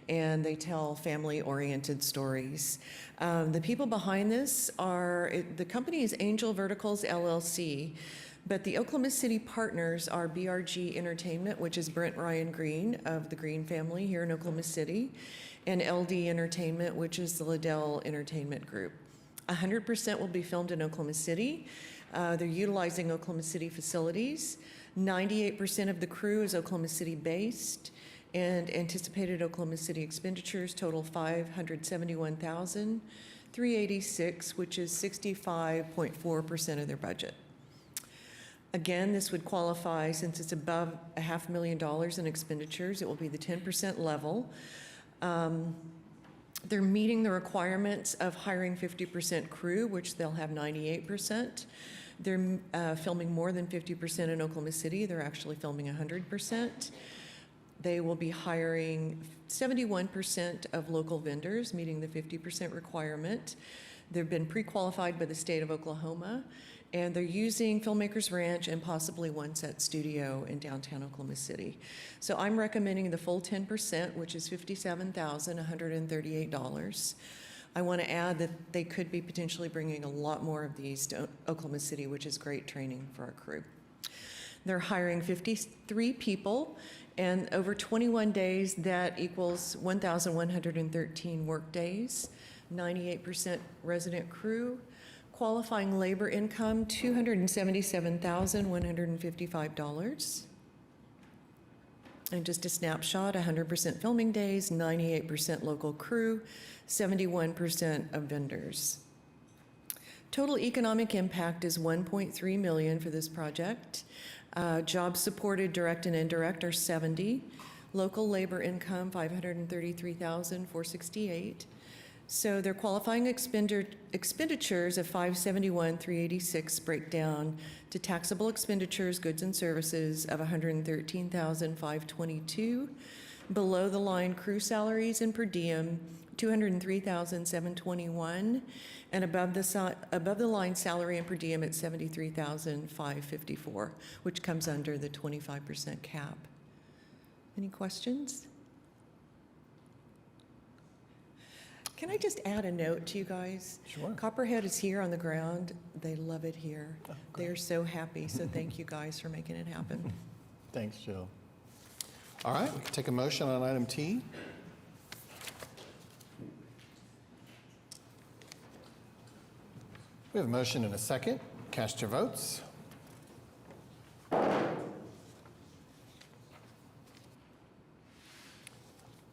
and they tell family-oriented stories. The people behind this the company is Angel Verticals, LLC, but the Oklahoma City partners are BRG Entertainment, which is Brent Ryan Green of the Green family here in Oklahoma City, and LD Entertainment, which is the Liddell Entertainment Group. 100% will be filmed in Oklahoma City. They're utilizing Oklahoma City facilities. 98% of the crew is Oklahoma City based, and anticipated Oklahoma City expenditures total $571,386, which is 65.4% of their budget. Again, this would qualify, since it's above $500,000 in expenditures, it will be the 10% level. They're meeting the requirements of hiring 50% crew, which they'll have 98%. They're filming more than 50% in Oklahoma City. They're actually filming 100%. They will be hiring 71% of local vendors, meeting the 50% requirement. They've been pre-qualified by the state of Oklahoma, and they're using Filmmakers Ranch and possibly One Set Studio in downtown Oklahoma City. So I'm recommending the full 10%, which is $57,138. I want to add that they could be potentially bringing a lot more of these to Oklahoma City, which is great training for our crew. They're hiring 53 people, and over 21 days, that equals 1,113 work days, 98% resident crew. Qualifying labor income, $277,155. And just a snapshot, 100% filming days, 98% local crew, 71% of vendors. Total economic impact is $1.3 million for this project. Jobs supported, direct and indirect, are 70. Local labor income, $533,468. So their qualifying expenditures of $571,386 break down to taxable expenditures, goods and services of $113,522, below the line crew salaries and per diem $203,721, and above the line salary and per diem at $73,554, which comes under the 25% cap. Any questions? Can I just add a note to you guys? Sure. Copperhead is here on the ground. They love it here. They are so happy, so thank you guys for making it happen. Thanks, Jill. All right, we can take a motion on item T. We have a motion and a second. Cast your votes.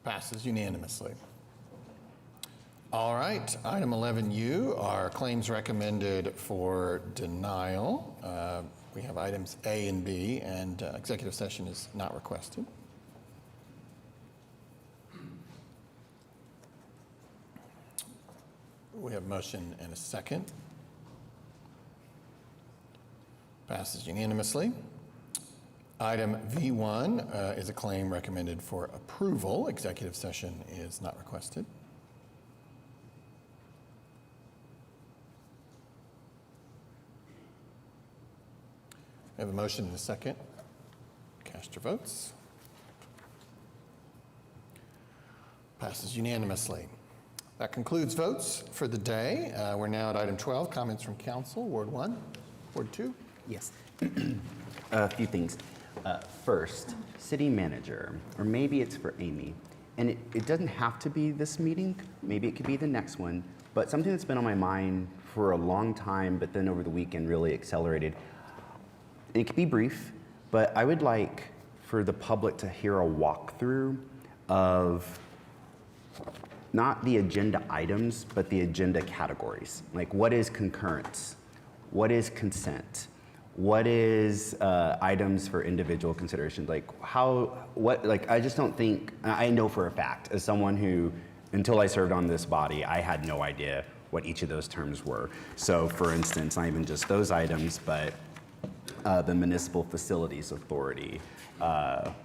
Passes unanimously. All right, item 11U are claims recommended for denial. We have items A and B, and executive session is not requested. We have motion and a second. Passes unanimously. Item V1 is a claim recommended for approval. Executive session is not requested. We have a motion and a second. Cast your votes. Passes unanimously. That concludes votes for the day. We're now at item 12, comments from council, Ward 1, Ward 2. Yes. A few things. First, city manager, or maybe it's for Amy. And it doesn't have to be this meeting. Maybe it could be the next one. But something that's been on my mind for a long time, but then over the weekend really accelerated. It could be brief, but I would like for the public to hear a walkthrough of not the agenda items, but the agenda categories. Like, what is concurrence? What is consent? What is items for individual consideration? Like I just don't think, I know for a fact, as someone who, until I served on this body, I had no idea what each of those terms were. So for instance, not even just those items, but the Municipal Facilities Authority,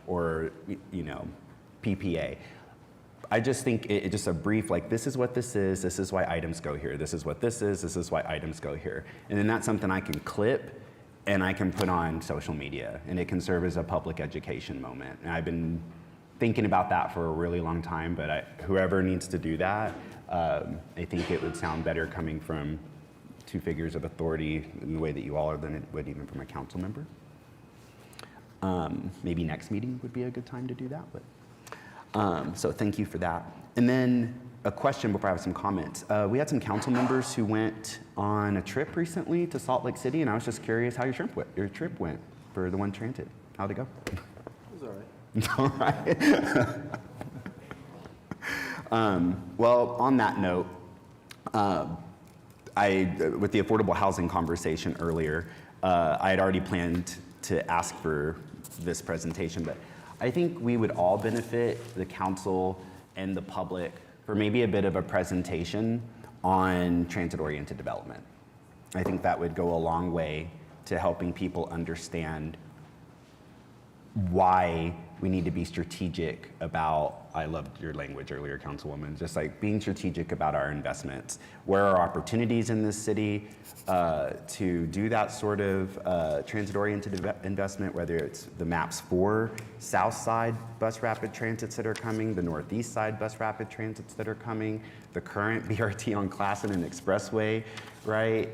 or, PPA. I just think it just a brief, like, this is what this is why items go here, this is what this is why items go here. And then that's something I can clip and I can put on social media, and it can serve as a public education moment. And I've been thinking about that for a really long time, but whoever needs to do that, I think it would sound better coming from two figures of authority in the way that you all are than it would even from a council member. Maybe next meeting would be a good time to do that, but so thank you for that. And then a question before I have some comments. We had some council members who went on a trip recently to Salt Lake City, and I was just curious how your trip went for the One Transit. How'd it go? It was all right. It's all right. Well, on that note, with the affordable housing conversation earlier, I had already planned to ask for this presentation, but I think we would all benefit, the council and the public, for maybe a bit of a presentation on transit-oriented development. I think that would go a long way to helping people understand why we need to be strategic about, I loved your language earlier, Councilwoman, just like being strategic about our investments. Where are opportunities in this city to do that sort of transit-oriented investment, whether it's the MAPS 4 South Side bus rapid transits that are coming, the Northeast Side bus rapid transits that are coming, the current BRT on Classen and Expressway, right?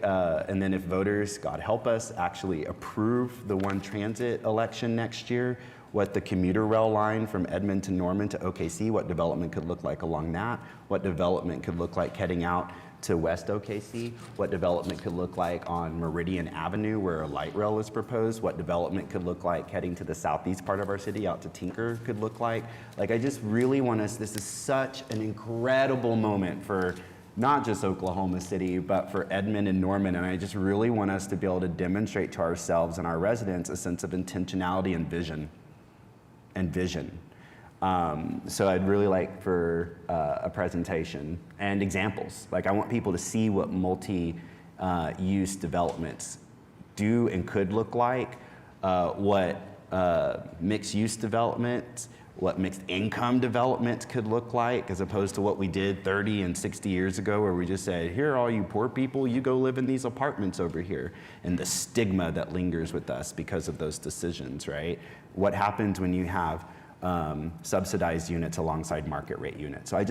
And then if voters, God help us, actually approve the One Transit election next year, what the commuter rail line from Edmond to Norman to OKC, what development could look like along that, what development could look like heading out to West OKC, what development could look like on Meridian Avenue where a light rail is proposed, what development could look like heading to the southeast part of our city out to Tinker could look like. Like, I just really want us, this is such an incredible moment for not just Oklahoma City, but for Edmond and Norman, and I just really want us to be able to demonstrate to ourselves and our residents a sense of intentionality and vision. So I'd really like for a presentation and examples. Like, I want people to see what multi-use developments do and could look like, what mixed-use development, what mixed income development could look like, as opposed to what we did 30 and 60 years ago, where we just said, here are all you poor people, you go live in these apartments over here, and the stigma that lingers with us because of those decisions, right? What happens when you have subsidized units alongside market rate units? So I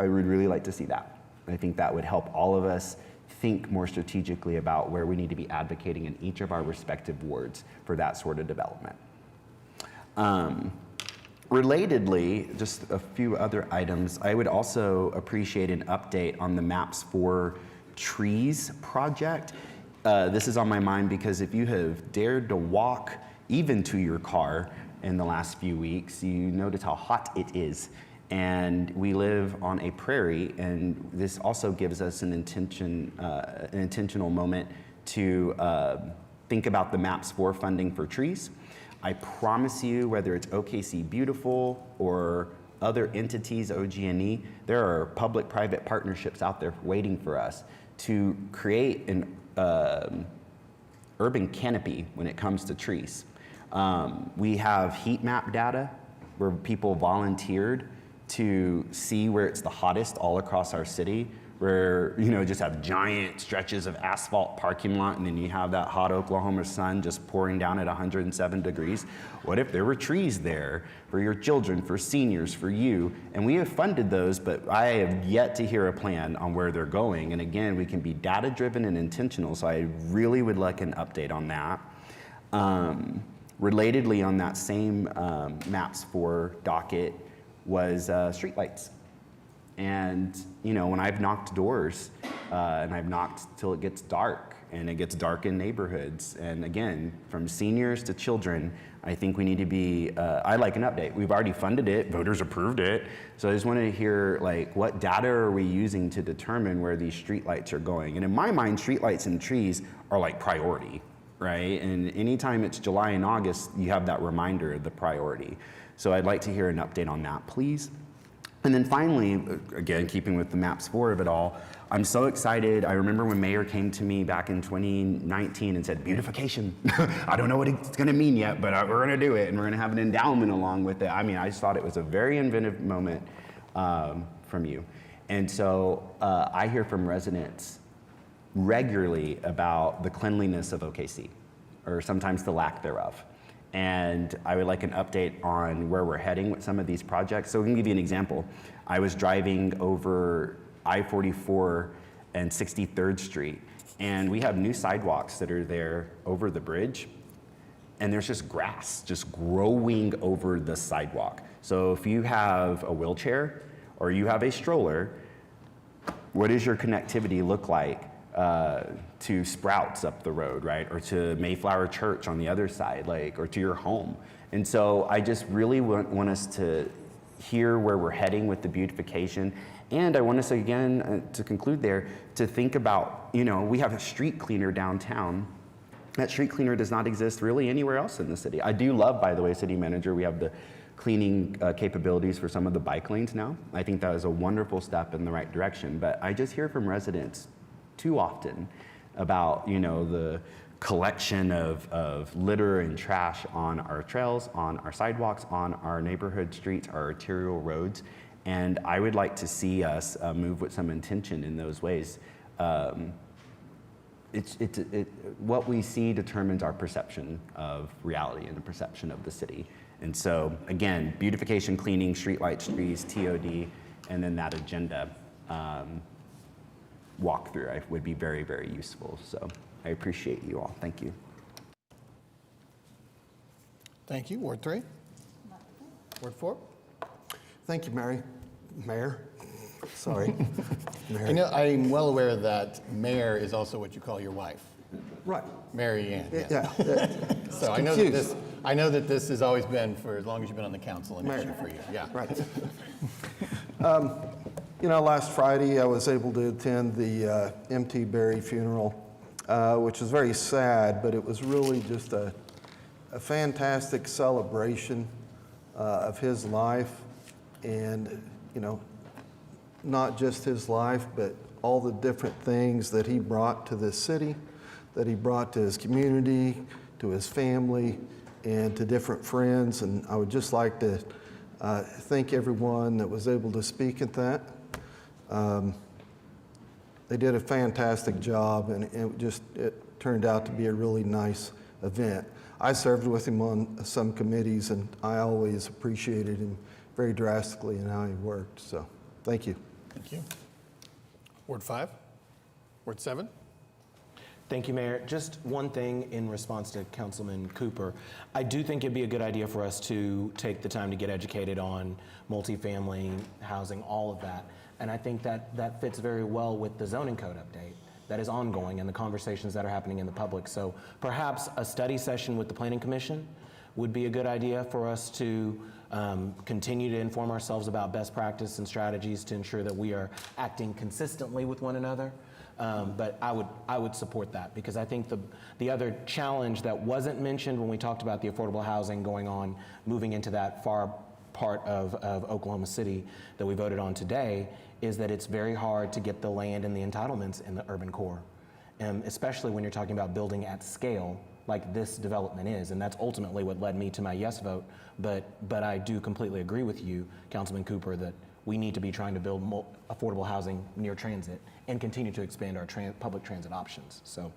would really like to see that. I think that would help all of us think more strategically about where we need to be advocating in each of our respective wards for that sort of development. Relatedly, just a few other items, I would also appreciate an update on the MAPS 4 Trees project. This is on my mind because if you have dared to walk even to your car in the last few weeks, you notice how hot it is. And we live on a prairie, and this also gives us an intentional moment to think about the MAPS 4 funding for trees. I promise you, whether it's OKC Beautiful or other entities, OG&E, there are public-private partnerships out there waiting for us to create an urban canopy when it comes to trees. We have heat map data where people volunteered to see where it's the hottest all across our city, where, you know, just have giant stretches of asphalt parking lot, and then you have that hot Oklahoma sun just pouring down at 107 degrees? What if there were trees there for your children, for seniors, for you? And we have funded those, but I have yet to hear a plan on where they're going. And again, we can be data-driven and intentional, so I really would like an update on that. Relatedly, on that same Maps 4 docket was streetlights. And, you know, when I've knocked doors, and I've knocked till it gets dark, and it gets dark in neighborhoods, and again, from seniors to children, I think we need to be, I'd like an update. We've already funded it, voters approved it, so I just wanted to hear, like, what data are we using to determine where these streetlights are going? And in my mind, streetlights and trees are like priority, right? And anytime it's July and August, you have that reminder of the priority. So I'd like to hear an update on that, please. And then finally, again, keeping with the Maps 4 of it all, I'm so excited. I remember when Mayor came to me back in 2019 and said, beautification. I don't know what it's gonna mean yet, but we're gonna do it, and we're gonna have an endowment along with it. I mean, I just thought it was a very inventive moment from you. And so I hear from residents regularly about the cleanliness of OKC, or sometimes the lack thereof. And I would like an update on where we're heading with some of these projects. So we can give you an example. I was driving over I-44 and 63rd Street, and we have new sidewalks that are there over the bridge, and there's just grass just growing over the sidewalk. So if you have a wheelchair or you have a stroller, what does your connectivity look like to Sprouts up the road, right? Or to Mayflower Church on the other side, like, or to your home. And so I just really want us to hear where we're heading with the beautification. And I want us, again, to conclude there, to think about, you know, we have a street cleaner downtown. That street cleaner does not exist really anywhere else in the city. I do love, by the way, city manager, we have the cleaning capabilities for some of the bike lanes now. I think that is a wonderful step in the right direction. But I just hear from residents too often about, you know, the collection of litter and trash on our trails, on our sidewalks, on our neighborhood streets, our arterial roads. And I would like to see us move with some intention in those ways. What we see determines our perception of reality and the perception of the city. And so, again, beautification, cleaning, streetlights, trees, TOD, and then that agenda walkthrough would be very, very useful. So I appreciate you all. Thank you. Thank you. Ward 3. Ward 4. Thank you, Mayor. Sorry. Mayor. I know, I'm well aware that Mayor is also what you call your wife. Right. Mary Ann. Yes. Yeah. So I know that this has always been, for as long as you've been on the council, an issue for you. Yeah. Right. You know, last Friday I was able to attend the M.T. Berry funeral, which was very sad, but it was really just a fantastic celebration of his life, and, you know, not just his life, but all the different things that he brought to this city, that he brought to his community, to his family, and to different friends. And I would just like to thank everyone that was able to speak at that. They did a fantastic job, and it turned out to be a really nice event. I served with him on some committees, and I always appreciated him very drastically in how he worked. So, thank you. Thank you. Ward 5. Ward 7. Thank you, Mayor. Just one thing in response to Councilman Cooper. I do think it'd be a good idea for us to take the time to get educated on multifamily housing, all of that. And I think that fits very well with the zoning code update that is ongoing and the conversations that are happening in the public. So perhaps a study session with the Planning Commission would be a good idea for us to continue to inform ourselves about best practice and strategies to ensure that we are acting consistently with one another. But I would support that, because I think the other challenge that wasn't mentioned when we talked about the affordable housing going on, moving into that far part of Oklahoma City that we voted on today, is that it's very hard to get the land and the entitlements in the urban core, especially when you're talking about building at scale like this development is. And that's ultimately what led me to my yes vote. But I do completely agree with you, Councilman Cooper, that we need to be trying to build affordable housing near transit and continue to expand our public transit options. So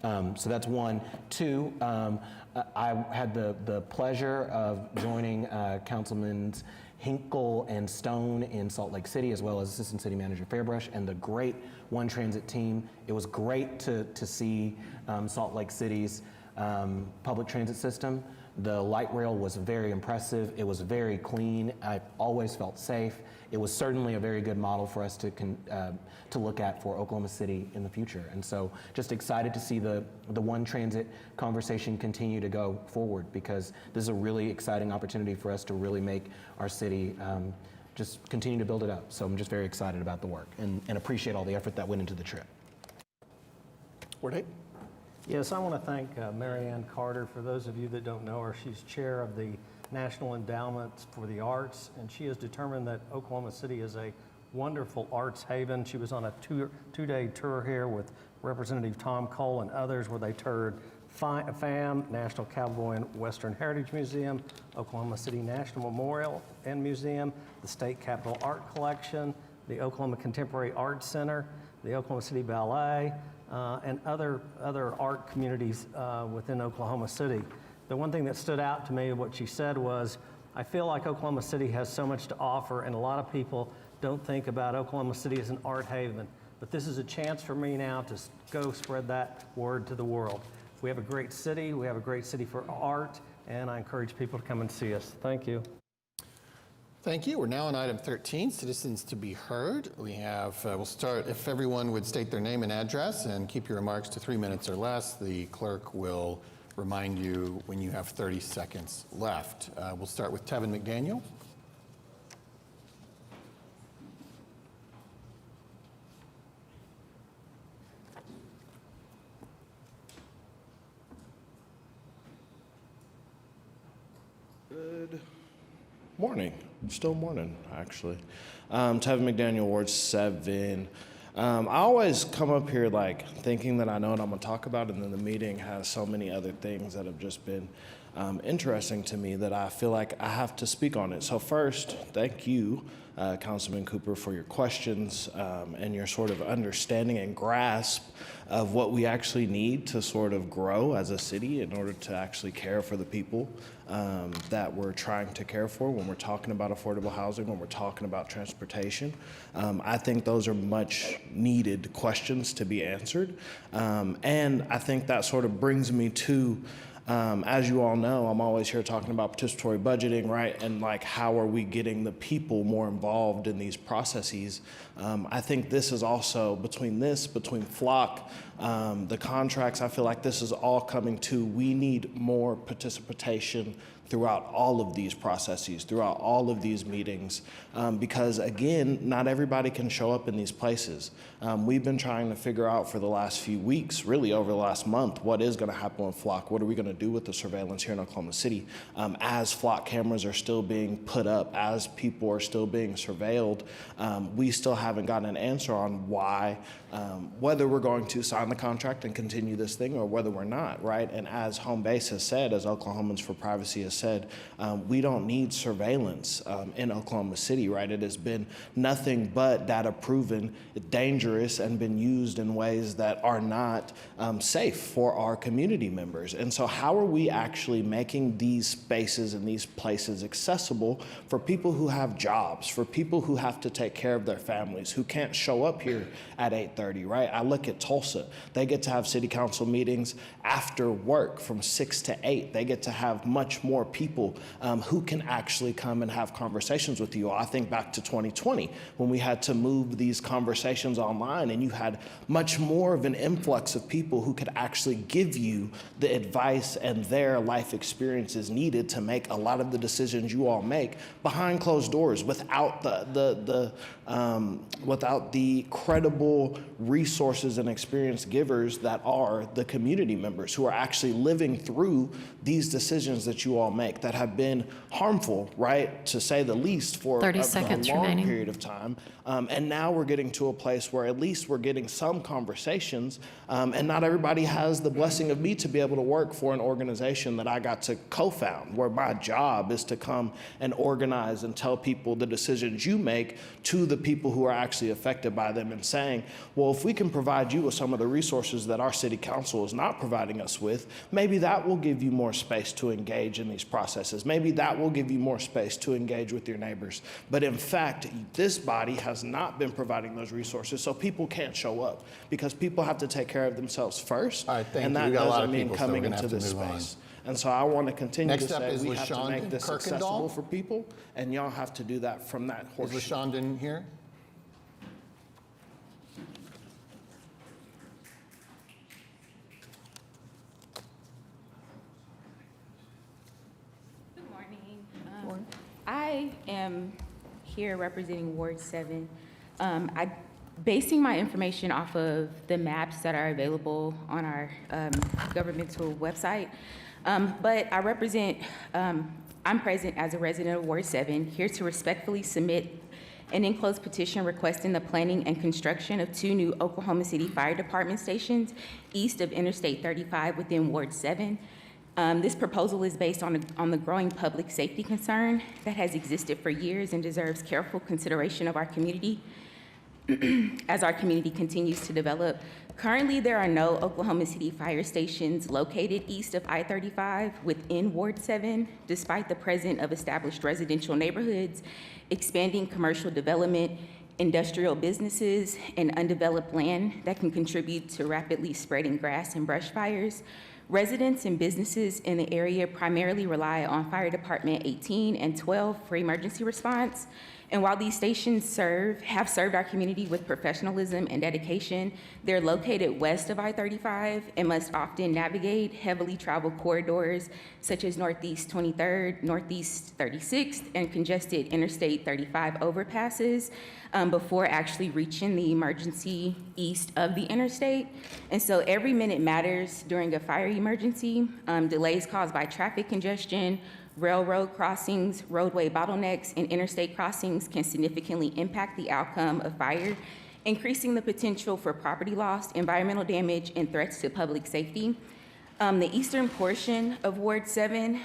that's one. Two, I had the pleasure of joining Councilmen Hinkle and Stone in Salt Lake City, as well as Assistant City Manager Fairbrush and the great One Transit team. It was great to see Salt Lake City's public transit system. The light rail was very impressive. It was very clean. I always felt safe. It was certainly a very good model for us to look at for Oklahoma City in the future. And so just excited to see the One Transit conversation continue to go forward, because this is a really exciting opportunity for us to really make our city just continue to build it up. So I'm just very excited about the work and appreciate all the effort that went into the trip. Ward Yes, I want to thank Mary Ann Carter. For those of you that don't know her, she's chair of the National Endowments for the Arts, and she has determined that Oklahoma City is a wonderful arts haven. She was on a two-day tour here with Representative Tom Cole and others, where they toured FAM, National Cowboy and Western Heritage Museum, Oklahoma City National Memorial and Museum, the State Capitol Art Collection, the Oklahoma Contemporary Arts Center, the Oklahoma City Ballet, and other art communities within Oklahoma City. The one thing that stood out to me, what she said was, I feel like Oklahoma City has so much to offer, and a lot of people don't think about Oklahoma City as an art haven. But this is a chance for me now to go spread that word to the world. We have a great city. We have a great city for art, and I encourage people to come and see us. Thank you. Thank you. We're now on item 13, citizens to be heard. We have, we'll start, if everyone would state their name and address and keep your remarks to 3 minutes or less, the clerk will remind you when you have 30 seconds left. We'll start with Tevin McDaniel. Good morning. Still morning, actually. Tevin McDaniel, Ward 7. I always come up here like thinking that I know what I'm going to talk about, and then the meeting has so many other things that have just been interesting to me that I feel like I have to speak on it. So first, thank you, Councilman Cooper, for your questions and your sort of understanding and grasp of what we actually need to sort of grow as a city in order to actually care for the people that we're trying to care for when we're talking about affordable housing, when we're talking about transportation. I think those are much needed questions to be answered. And I think that sort of brings me to, as you all know, I'm always here talking about participatory budgeting, right? And like, how are we getting the people more involved in these processes? I think this is also, between Flock, the contracts, I feel like this is all coming to, we need more participation throughout all of these processes, throughout all of these meetings, because again, not everybody can show up in these places. We've been trying to figure out for the last few weeks, really over the last month, what is going to happen with Flock? What are we going to do with the surveillance here in Oklahoma City? As Flock cameras are still being put up, as people are still being surveilled, we still haven't gotten an answer on why, whether we're going to sign the contract and continue this thing or whether we're not, right? And as Home Base has said, as Oklahomans for Privacy has said, we don't need surveillance in Oklahoma City, right? It has been nothing but data proven dangerous and been used in ways that are not safe for our community members. And so how are we actually making these spaces and these places accessible for people who have jobs, for people who have to take care of their families, who can't show up here at 8:30, right? I look at Tulsa. They get to have city council meetings after work from 6 to 8. They get to have much more people who can actually come and have conversations with you. I think back to 2020 when we had to move these conversations online and you had much more of an influx of people who could actually give you the advice and their life experiences needed to make a lot of the decisions you all make behind closed doors without without the credible resources and experiences choice givers that are the community members who are actually living through these decisions that you all make that have been harmful, right, to say the least, for 30 a seconds long remaining. period of time. And now we're getting to a place where at least we're getting some conversations, and not everybody has the blessing of me to be able to work for an organization that I got to co-found, where my job is to come and organize and tell people the decisions you make to the people who are actually affected by them, and saying, well, if we can provide you with some of the resources that our city council is not providing us with, maybe that will give you more space to engage in these processes. Maybe that will give you more space to engage with your neighbors. But in fact, this body has not been providing those resources, so people can't show up because people have to take care of themselves first. All right, thank and you. that We got a lot doesn't of mean people, so we're coming gonna into have to this move on. space. And so I want to continue Next to up say is we have to LaShondon make this Kirkendall. accessible for people, and y'all have to do that from that Is horse. LaShondon here? Good morning. I am here representing Ward 7. Basing my information off of the maps that are available on our governmental website, but I represent, I'm present as a resident of Ward 7, here to respectfully submit an enclosed petition requesting the planning and construction of 2 new Oklahoma City Fire Department stations east of Interstate 35 within Ward 7. This proposal is based on the growing public safety concern that has existed for years and deserves careful consideration of our community as our community continues to develop. Currently, there are no Oklahoma City fire stations located east of I-35 within Ward 7, despite the presence of established residential neighborhoods, expanding commercial development, industrial businesses, and undeveloped land that can contribute to rapidly spreading grass and brush fires. Residents and businesses in the area primarily rely on Fire Department 18 and 12 for emergency response. And while these stations have served our community with professionalism and dedication, they're located west of I-35 and must often navigate heavily traveled corridors such as Northeast 23rd, Northeast 36th, and congested Interstate 35 overpasses before actually reaching the emergency east of the interstate. And so every minute matters during a fire emergency. Delays caused by traffic congestion, railroad crossings, roadway bottlenecks, and interstate crossings can significantly impact the outcome of fire, increasing the potential for property loss, environmental damage, and threats to public safety. The eastern portion of Ward 7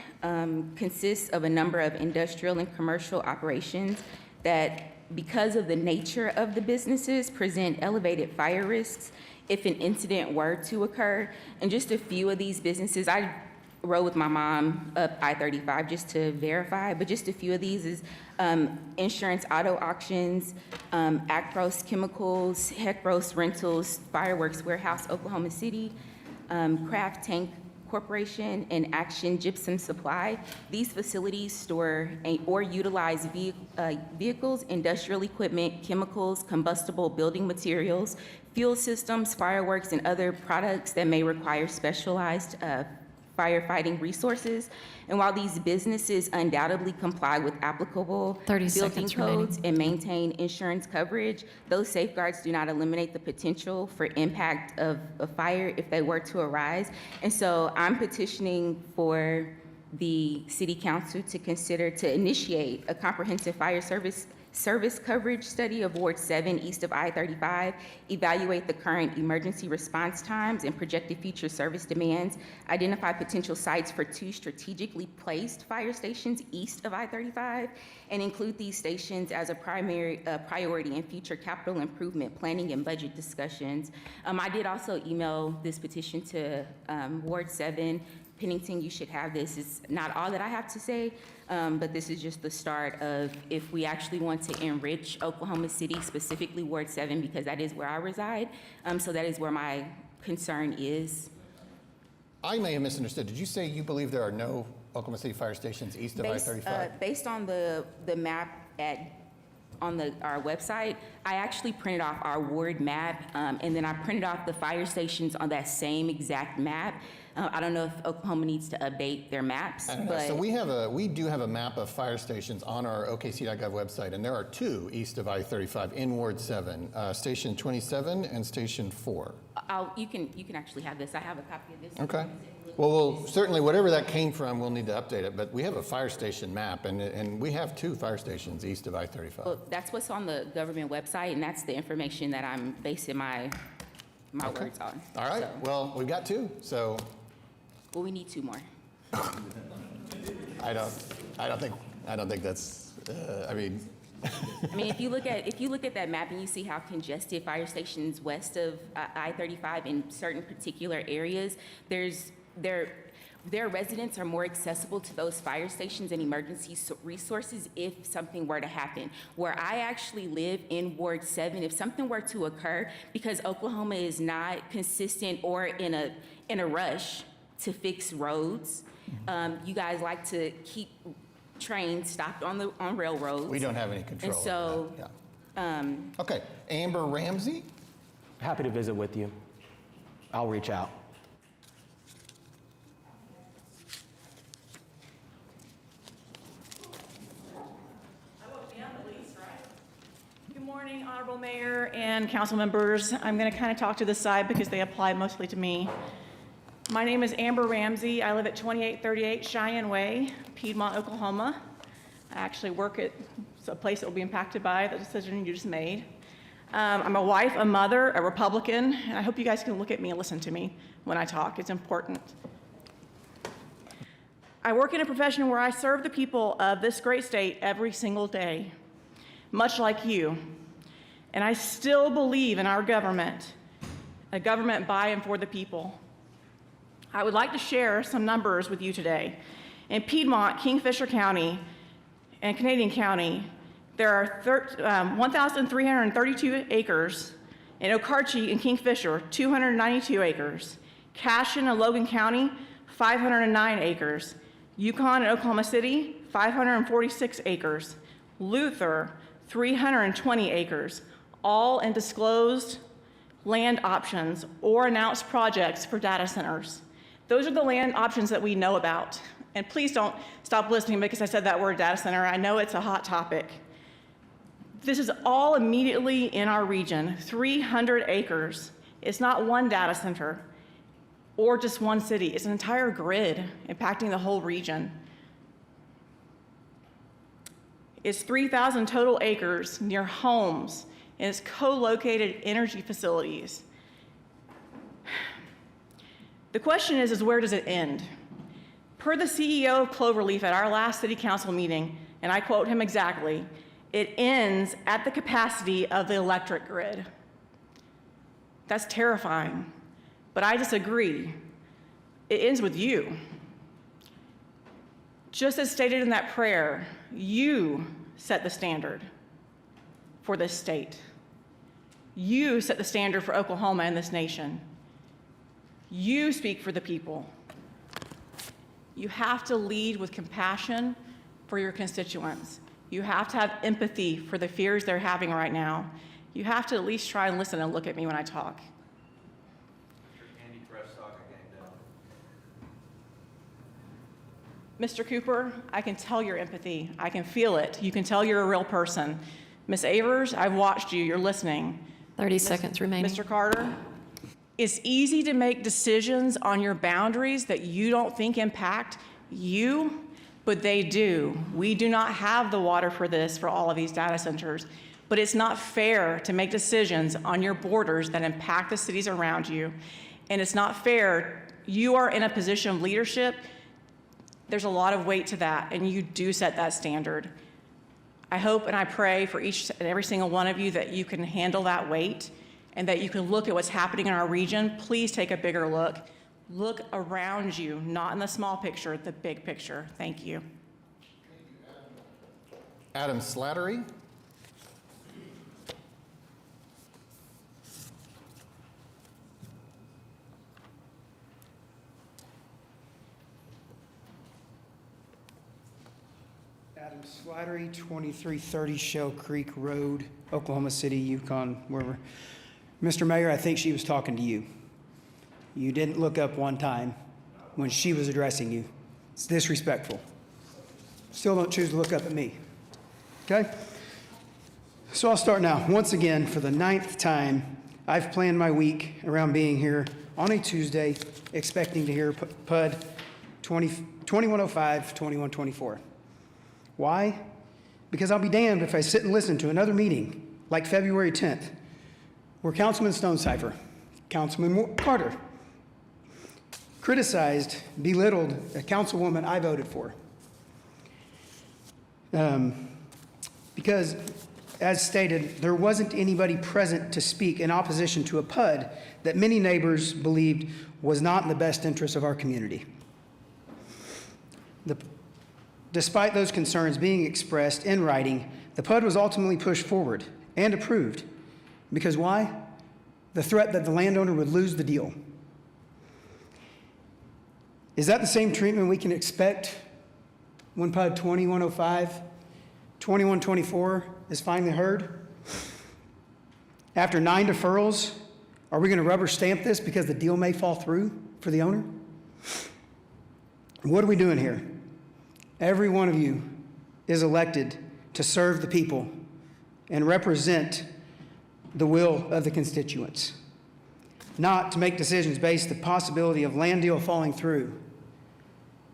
consists of a number of industrial and commercial operations that, because of the nature of the businesses, present elevated fire risks if an incident were to occur. And just a few of these businesses, I rode with my mom up I-35 just to verify, but just a few of these is Insurance Auto Auctions, Acros Chemicals, Hecros Rentals, Fireworks Warehouse, Oklahoma City, Kraft Tank Corporation, and Action Gypsum Supply. These facilities store or utilize vehicles, industrial equipment, chemicals, combustible building materials, fuel systems, fireworks, and other products that may require specialized firefighting resources. And while these businesses undoubtedly comply with applicable 30 building seconds remaining. codes and maintain insurance coverage, those safeguards do not eliminate the potential for impact of a fire if they were to arise. And so I'm petitioning for the City Council to consider to initiate a comprehensive fire service coverage study of Ward 7 east of I-35, evaluate the current emergency response times and projected future service demands, identify potential sites for 2 strategically placed fire stations east of I-35, and include these stations as a priority in future capital improvement planning and budget discussions. I did also email this petition to Ward 7. Pennington, you should have this. It's not all that I have to say, but this is just the start of if we actually want to enrich Oklahoma City, specifically Ward 7, because that is where I reside. So that is where my concern is. I may have misunderstood. Did you say you believe there are no Oklahoma City fire stations east of I-35? Based on the map on our website, I actually printed off our ward map, and then I printed off the fire stations on that same exact map. I don't know if Oklahoma needs to update their maps, I don't know. but So we do have a map of fire stations on our OKC.gov website, and there are 2 east of I-35 in Ward 7, Station 27 and Station 4. you can actually have this. I have a copy of this. Okay. Well, we'll certainly, whatever that came from, we'll need to update it, but we have a fire station map, and we have 2 fire stations east of I-35. Well, that's what's on the government website, and that's the information that I'm basing my words on. All right, So, well, we've got 2, so well, we need 2 more. I don't think that's, I mean, I mean, if you look at that map and you see how congested fire stations west of I-35 in certain particular areas, their residents are more accessible to those fire stations and emergency resources if something were to happen. Where I actually live in Ward 7, if something were to occur, because Oklahoma is not consistent or in a rush to fix roads, you guys like to keep trains stopped on railroads. we don't have any control And so, over that. Yeah. Okay, Amber Ramsey? Happy to visit with you. I'll reach out. Good morning, Honorable Mayor and council members. I'm going to kind of talk to this side because they apply mostly to me. My name is Amber Ramsey. I live at 2838 Cheyenne Way, Piedmont, Oklahoma. I actually work at a place that will be impacted by the decision you just made. I'm a wife, a mother, a Republican, and I hope you guys can look at me and listen to me when I talk. It's important. I work in a profession where I serve the people of this great state every single day, much like you. And I still believe in our government, a government by and for the people. I would like to share some numbers with you today. In Piedmont, Kingfisher County, and Canadian County, there are 1,332 acres. In Okarche and Kingfisher, 292 acres. Cashin and Logan County, 509 acres. Yukon and Oklahoma City, 546 acres. Luther, 320 acres, all in disclosed land options or announced projects for data centers. Those are the land options that we know about. And please don't stop listening because I said that word data center. I know it's a hot topic. This is all immediately in our region, 300 acres. It's not one data center or just one city. It's an entire grid impacting the whole region. It's 3,000 total acres near homes, and it's co-located energy facilities. The question is where does it end? Per the CEO of Cloverleaf at our last city council meeting, and I quote him exactly, it ends at the capacity of the electric grid. That's terrifying, but I disagree. It ends with you. Just as stated in that prayer, you set the standard for this state. You set the standard for Oklahoma and this nation. You speak for the people. You have to lead with compassion for your constituents. You have to have empathy for the fears they're having right now. You have to at least try and listen and look at me when I talk. Mr. Cooper, I can tell your empathy. I can feel it. You can tell you're a real person. Ms. Avers, I've watched you. You're listening. 30 seconds remaining. Mr. Carter, it's easy to make decisions on your boundaries that you don't think impact you, but they do. We do not have the water for this for all of these data centers, but it's not fair to make decisions on your borders that impact the cities around you. And it's not fair. You are in a position of leadership. There's a lot of weight to that, and you do set that standard. I hope and I pray for each and every single one of you that you can handle that weight and that you can look at what's happening in our region. Please take a bigger look. Look around you, not in the small picture, the big picture. Thank you. Adam Slattery? Adam Slattery, 2330 Shell Creek Road, Oklahoma City, Yukon, wherever. Mr. Mayor, I think she was talking to you. You didn't look up one time. when she was addressing you. It's disrespectful. Still don't choose to look up at me. Okay? So I'll start now. Once again, for the 9th time, I've planned my week around being here on a Tuesday, expecting to hear PUD 2105, 2124. Why? Because I'll be damned if I sit and listen to another meeting like February 10th, where Councilman Stonecipher, Councilman Carter, criticized, belittled a councilwoman I voted for. Because, as stated, there wasn't anybody present to speak in opposition to a PUD that many neighbors believed was not in the best interest of our community. Despite those concerns being expressed in writing, the PUD was ultimately pushed forward and approved. Because why? The threat that the landowner would lose the deal. Is that the same treatment we can expect when PUD 2105, 2124 is finally heard? After 9 deferrals, are we going to rubber stamp this because the deal may fall through for the owner? What are we doing here? Every one of you is elected to serve the people and represent the will of the constituents, not to make decisions based on the possibility of land deal falling through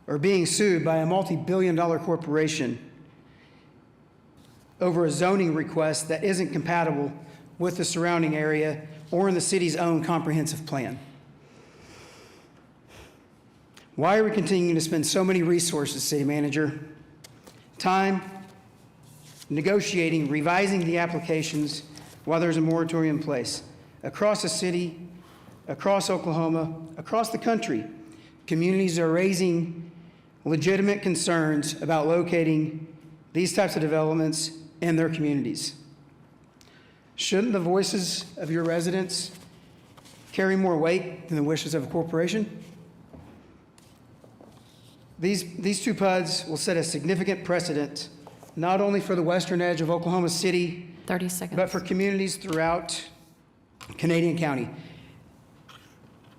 or being sued by a multi-billion-dollar corporation over a zoning request that isn't compatible with the surrounding area or in the city's own comprehensive plan. Why are we continuing to spend so many resources, City Manager? Time, negotiating, revising the applications while there's a moratorium in place. Across the city, across Oklahoma, across the country, communities are raising legitimate concerns about locating these types of developments in their communities. Shouldn't the voices of your residents carry more weight than the wishes of a corporation? These two PUDs will set a significant precedent, not only for the western edge of Oklahoma City, 30 seconds. but for communities throughout Canadian County.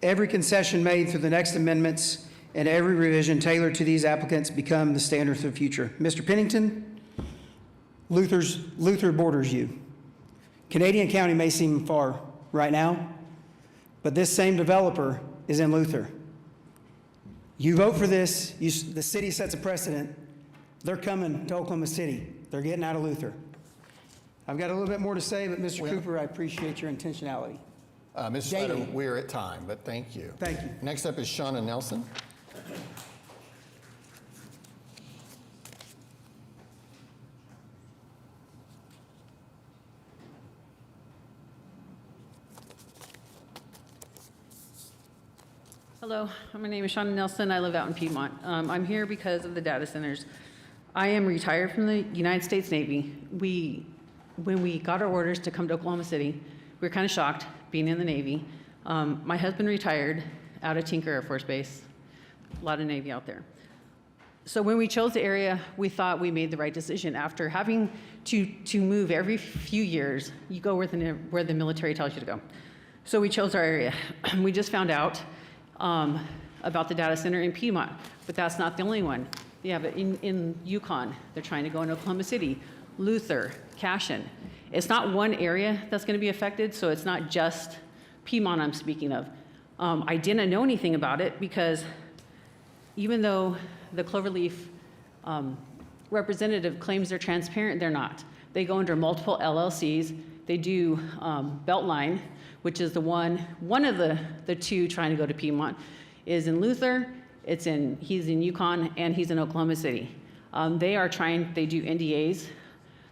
Every concession made through the next amendments and every revision tailored to these applicants become the standard for the future. Mr. Pennington, Luther borders you. Canadian County may seem far right now, but this same developer is in Luther. You vote for this, the city sets a precedent. They're coming to Oklahoma City. They're getting out of Luther. I've got a little bit more to say, but Mr. Cooper, I appreciate your intentionality. Mr. Snyder, we're at time, but thank you. Thank you. Next up is Shauna Nelson. Hello, my name is Shauna Nelson. I live out in Piedmont. I'm here because of the data centers. I am retired from the United States Navy. When we got our orders to come to Oklahoma City, we were kind of shocked being in the Navy. My husband retired out of Tinker Air Force Base, a lot of Navy out there. So when we chose the area, we thought we made the right decision. After having to move every few years, you go where the military tells you to go. So we chose our area. We just found out about the data center in Piedmont, but that's not the only one. They have it in Yukon. They're trying to go in Oklahoma City, Luther, Cashin. It's not one area that's going to be affected, so it's not just Piedmont I'm speaking of. I didn't know anything about it because even though the Cloverleaf representative claims they're transparent, they're not. They go under multiple LLCs. They do Beltline, which is one of the two trying to go to Piedmont, is in Luther, he's in Yukon, and he's in Oklahoma City. They do NDAs.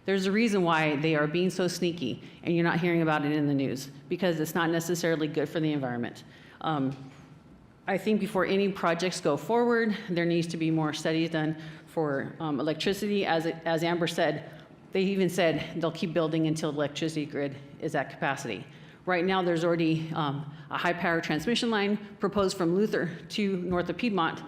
There's a reason why they are being so sneaky, and you're not hearing about it in the news, because it's not necessarily good for the environment. I think before any projects go forward, there needs to be more studies done for electricity. As Amber said, they even said they'll keep building until the electricity grid is at capacity. Right now, there's already a high-power transmission line proposed from Luther to north of Piedmont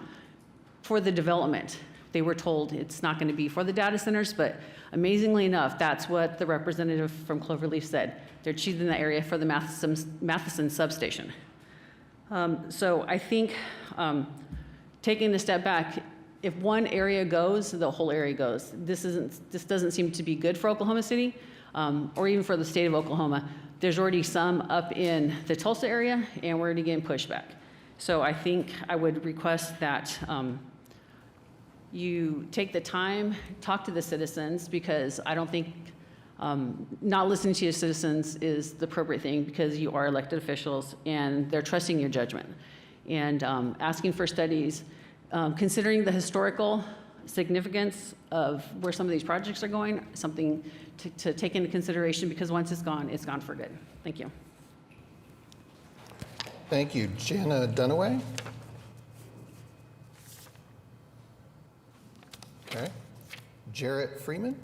for the development. They were told it's not going to be for the data centers, but amazingly enough, that's what the representative from Cloverleaf said. They're choosing the area for the Matheson substation. So I think taking a step back, if one area goes, the whole area goes. This doesn't seem to be good for Oklahoma City, or even for the state of Oklahoma. There's already some up in the Tulsa area, and we're already getting pushback. So I think I would request that you take the time, talk to the citizens, because I don't think not listening to your citizens is the appropriate thing, because you are elected officials and they're trusting your judgment. And asking for studies, considering the historical significance of where some of these projects are going, something to take into consideration, because once it's gone for good. Thank you. Thank you. Jana Dunaway? Okay. Jarrett Freeman?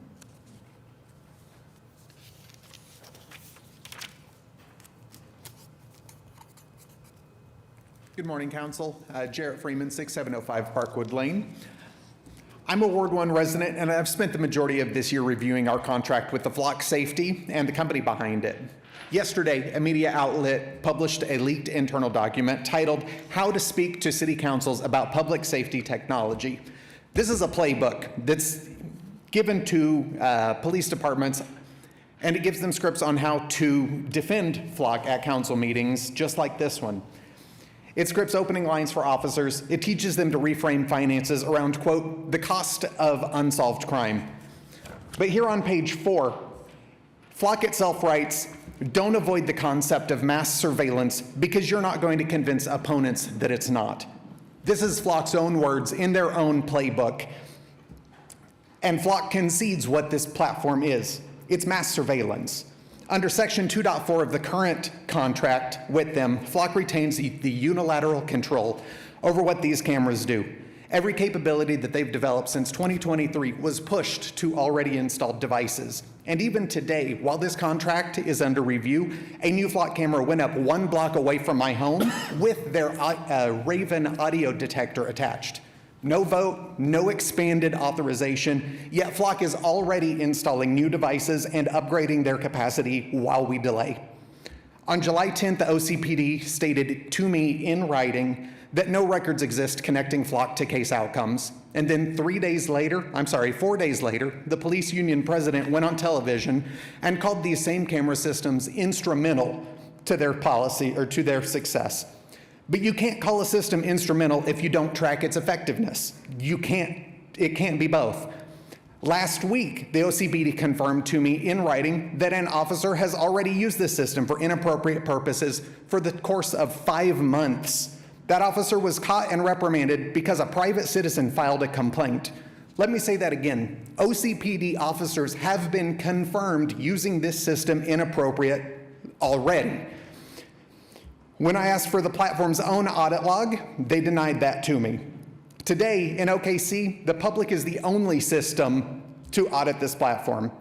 Good morning, Council. Jarrett Freeman, 6705 Parkwood Lane. I'm a Ward 1 resident, and I've spent the majority of this year reviewing our contract with the Flock Safety and the company behind it. Yesterday, a media outlet published a leaked internal document titled How to Speak to City Councils About Public Safety Technology. This is a playbook that's given to police departments, and it gives them scripts on how to defend Flock at council meetings, just like this one. It scripts opening lines for officers. It teaches them to reframe finances around, quote, the cost of unsolved crime. But here on page 4, Flock itself writes, don't avoid the concept of mass surveillance because you're not going to convince opponents that it's not. This is Flock's own words in their own playbook. And Flock concedes what this platform is. It's mass surveillance. Under Section 2.4 of the current contract with them, Flock retains the unilateral control over what these cameras do. Every capability that they've developed since 2023 was pushed to already installed devices. And even today, while this contract is under review, a new Flock camera went up 1 block away from my home with their Raven audio detector attached. No vote, no expanded authorization, yet Flock is already installing new devices and upgrading their capacity while we delay. On July 10th, the OCPD stated to me in writing that no records exist connecting Flock to case outcomes. And then 4 days later, the police union president went on television and called these same camera systems instrumental to their policy or to their success. But you can't call a system instrumental if you don't track its effectiveness. It can't be both. Last week, the OCPD confirmed to me in writing that an officer has already used this system for inappropriate purposes for the course of 5 months. That officer was caught and reprimanded because a private citizen filed a complaint. Let me say that again. OCPD officers have been confirmed using this system inappropriate already. When I asked for the platform's own audit log, they denied that to me. Today, in OKC, the public is the only system to audit this platform.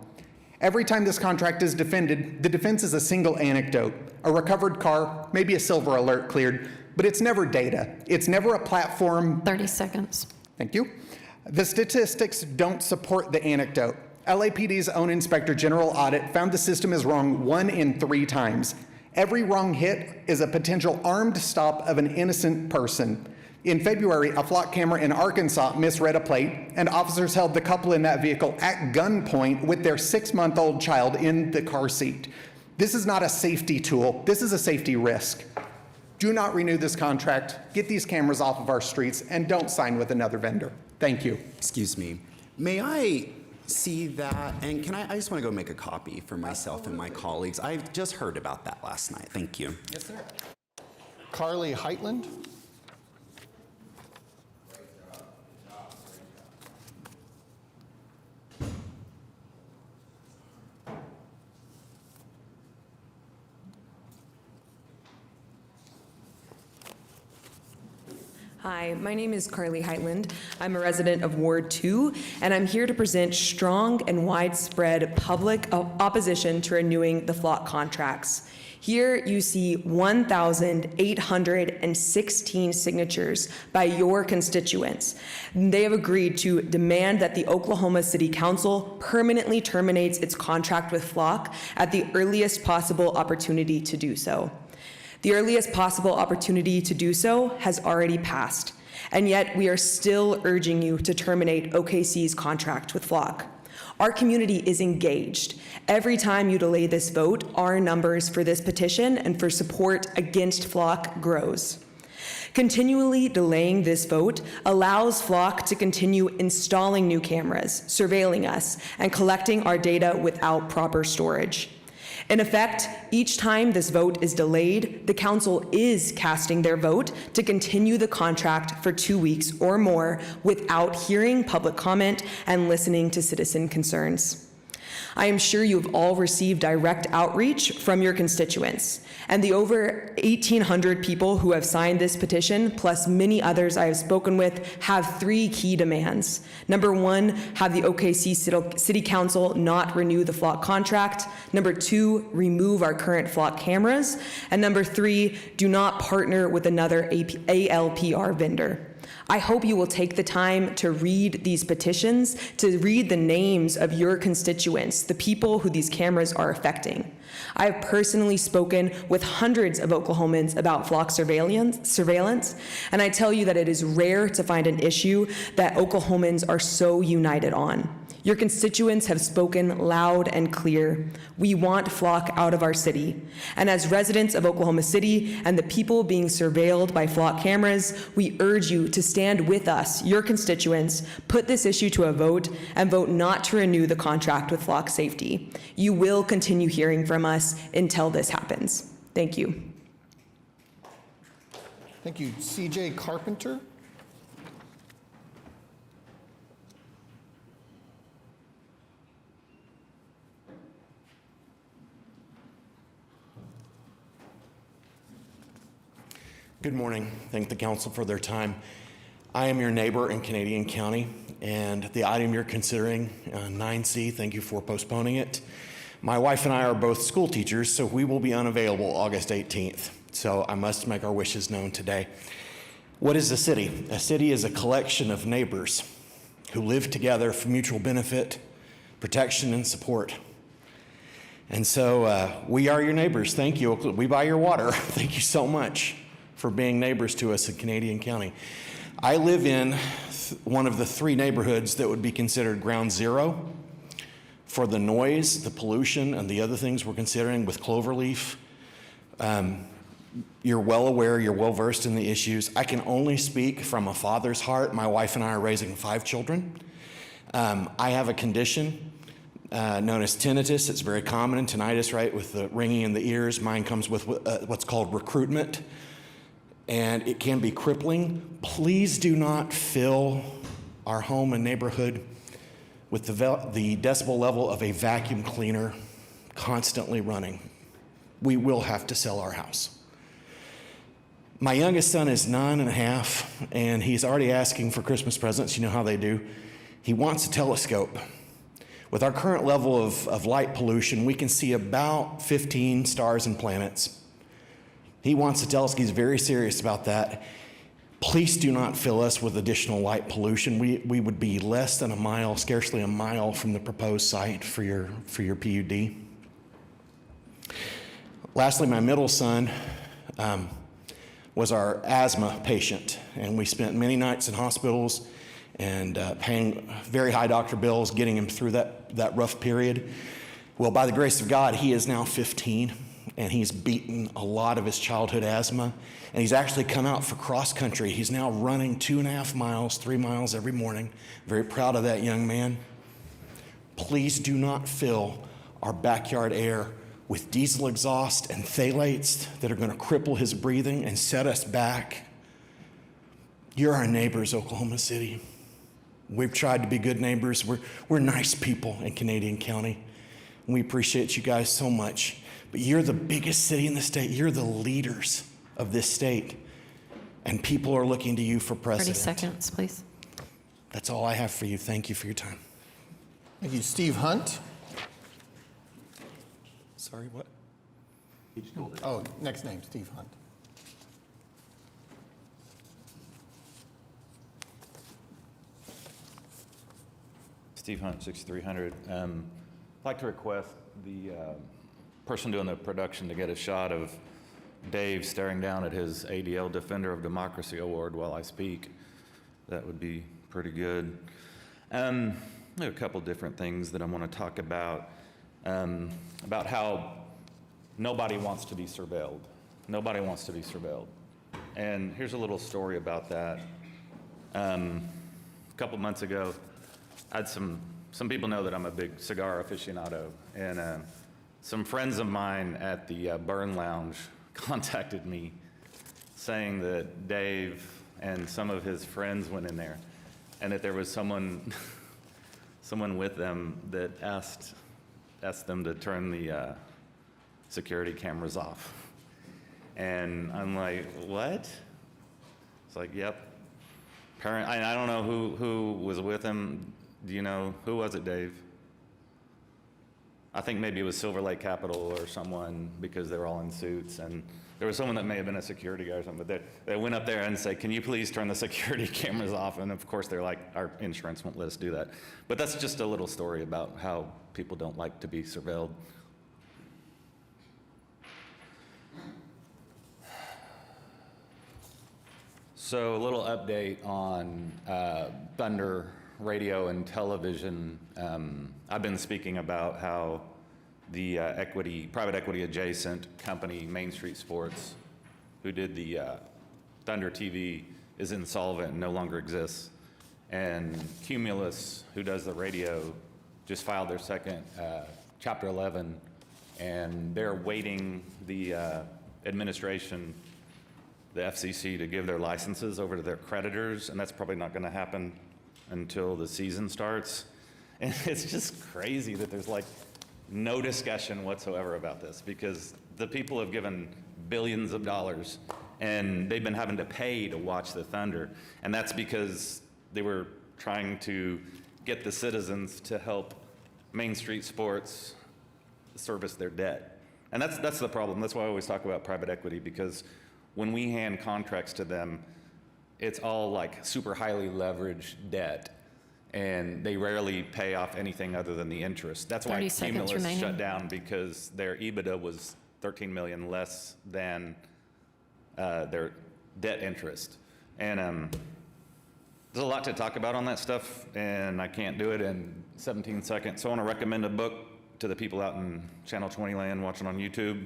Every time this contract is defended, the defense is a single anecdote, a recovered car, maybe a silver alert cleared, but it's never data. It's never a platform. 30 seconds. Thank you. The statistics don't support the anecdote. LAPD's own Inspector General audit found the system is wrong 1 in 3 times. Every wrong hit is a potential armed stop of an innocent person. In February, a Flock camera in Arkansas misread a plate, and officers held the couple in that vehicle at gunpoint with their 6-month-old child in the car seat. This is not a safety tool. This is a safety risk. Do not renew this contract. Get these cameras off of our streets, and don't sign with another vendor. Thank you. Excuse me. May I see that? And I just want to go make a copy for myself and my colleagues. I just heard about that last night. Thank you. Yes, sir. Carly Heitland? Hi, my name is Carly Heitland. I'm a resident of Ward 2, and I'm here to present strong and widespread public opposition to renewing the Flock contracts. Here you see 1,816 signatures by your constituents. They have agreed to demand that the Oklahoma City Council permanently terminates its contract with Flock at the earliest possible opportunity to do so. The earliest possible opportunity to do so has already passed. And yet, we are still urging you to terminate OKC's contract with Flock. Our community is engaged. Every time you delay this vote, our numbers for this petition and for support against Flock grows. Continually delaying this vote allows Flock to continue installing new cameras, surveilling us, and collecting our data without proper storage. In effect, each time this vote is delayed, the council is casting their vote to continue the contract for 2 weeks or more without hearing public comment and listening to citizen concerns. I am sure you have all received direct outreach from your constituents, and the over 1,800 people who have signed this petition, plus many others I have spoken with, have 3 key demands. Number 1, have the OKC City Council not renew the Flock contract. Number 2, remove our current Flock cameras. And number 3, do not partner with another ALPR vendor. I hope you will take the time to read these petitions, to read the names of your constituents, the people who these cameras are affecting. I have personally spoken with hundreds of Oklahomans about Flock surveillance, and I tell you that it is rare to find an issue that Oklahomans are so united on. Your constituents have spoken loud and clear. We want Flock out of our city. And as residents of Oklahoma City and the people being surveilled by Flock cameras, we urge you to stand with us, your constituents, put this issue to a vote, and vote not to renew the contract with Flock Safety. You will continue hearing from us until this happens. Thank you. Thank you. C.J. Carpenter? Good morning. Thank the council for their time. I am your neighbor in Canadian County, and the item you're considering, 9C, thank you for postponing it. My wife and I are both school teachers, so we will be unavailable August 18th. So I must make our wishes known today. What is a city? A city is a collection of neighbors who live together for mutual benefit, protection, and support. And so we are your neighbors. Thank you. We buy your water. Thank you so much for being neighbors to us in Canadian County. I live in one of the 3 neighborhoods that would be considered ground zero for the noise, the pollution, and the other things we're considering with Cloverleaf. You're well aware, you're well versed in the issues. I can only speak from a father's heart. My wife and I are raising 5 children. I have a condition known as tinnitus. It's very common in tinnitus, right, with the ringing in the ears. Mine comes with what's called recruitment, and it can be crippling. Please do not fill our home and neighborhood with the decibel level of a vacuum cleaner constantly running. We will have to sell our house. My youngest son is 9.5, and he's already asking for Christmas presents. You know how they do. He wants a telescope. With our current level of light pollution, we can see about 15 stars and planets. He wants a telescope. He's very serious about that. Please do not fill us with additional light pollution. We would be less than a mile, scarcely a mile from the proposed site for your PUD. Lastly, my middle son was our asthma patient, and we spent many nights in hospitals and paying very high doctor bills, getting him through that rough period. Well, by the grace of God, he is now 15, and he's beaten a lot of his childhood asthma, and he's actually come out for cross country. He's now running 2.5 miles, 3 miles every morning. Very proud of that young man. Please do not fill our backyard air with diesel exhaust and phthalates that are going to cripple his breathing and set us back. You're our neighbors, Oklahoma City. We've tried to be good neighbors. We're nice people in Canadian County. We appreciate you guys so much. But you're the biggest city in the state. You're the leaders of this state. And people are looking to you for president. 30 seconds, please. That's all I have for you. Thank you for your time. Thank you. Steve Hunt? Sorry, what? Oh, next name, Steve Hunt. Steve Hunt, 6300. I'd like to request the person doing the production to get a shot of Dave staring down at his ADL Defender of Democracy Award while I speak. that would be pretty good. There are a couple different things that I want to talk about how nobody wants to be surveilled. Nobody wants to be surveilled. And here's a little story about that. A couple months ago, I had some people know that I'm a big cigar aficionado, and some friends of mine at the Burn Lounge contacted me saying that Dave and some of his friends went in there, and that there was someone with them that asked them to turn the security cameras off. And I'm like, what? It's like, yep. I don't know who was with him. Do you know, who was it, Dave? I think maybe it was Silver Lake Capital or someone, because they were all in suits. And there was someone that may have been a security guy or something, but they went up there and said, can you please turn the security cameras off? And of course, they're like, our insurance won't let us do that. But that's just a little story about how people don't like to be surveilled. So a little update on Thunder Radio and Television. I've been speaking about how the private equity adjacent company, Main Street Sports, who did the Thunder TV, is insolvent and no longer exists. And Cumulus, who does the radio, just filed their second Chapter 11, and they're waiting the administration, the FCC, to give their licenses over to their creditors, and that's probably not going to happen until the season starts. And it's just crazy that there's like no discussion whatsoever about this, because the people have given billions of dollars and they've been having to pay to watch the Thunder. And that's because they were trying to get the citizens to help Main Street Sports service their debt. And that's the problem. That's why I always talk about private equity, because when we hand contracts to them, it's all like super highly leveraged debt, and they rarely pay off anything other than the interest. That's why 30 seconds Cumulus remaining. shut down, because their EBITDA was $13 million less than their debt interest. And there's a lot to talk about on that stuff, and I can't do it in 17 seconds. So I want to recommend a book to the people out in Channel 20 land watching on YouTube,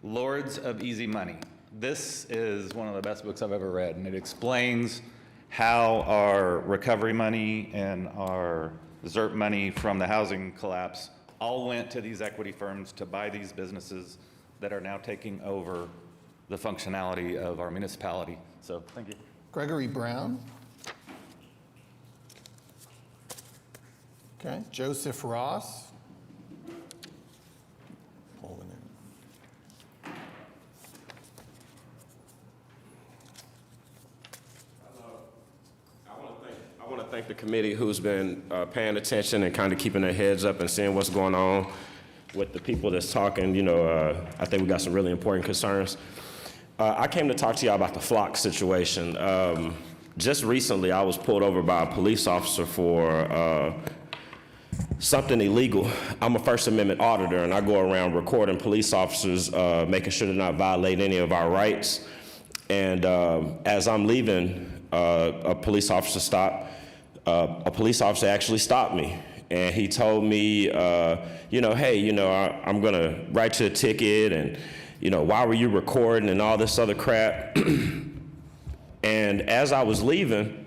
Lords of Easy Money. This is one of the best books I've ever read, and it explains how our recovery money and our ZERP money from the housing collapse all went to these equity firms to buy these businesses that are now taking over the functionality of our municipality. So, thank you. Gregory Brown. Okay, Joseph Ross. Pulling in. I want to thank the committee who's been paying attention and kind of keeping their heads up and seeing what's going on with the people that's talking. You know, I think we got some really important concerns. I came to talk to y'all about the Flock situation. Just recently, I was pulled over by a police officer for something illegal. I'm a First Amendment auditor, and I go around recording police officers, making sure they're not violating any of our rights. And as I'm leaving, a police officer actually stopped me. And he told me, you know, hey, you know, I'm gonna write you a ticket, and, you know, why were you recording and all this other crap. And as I was leaving,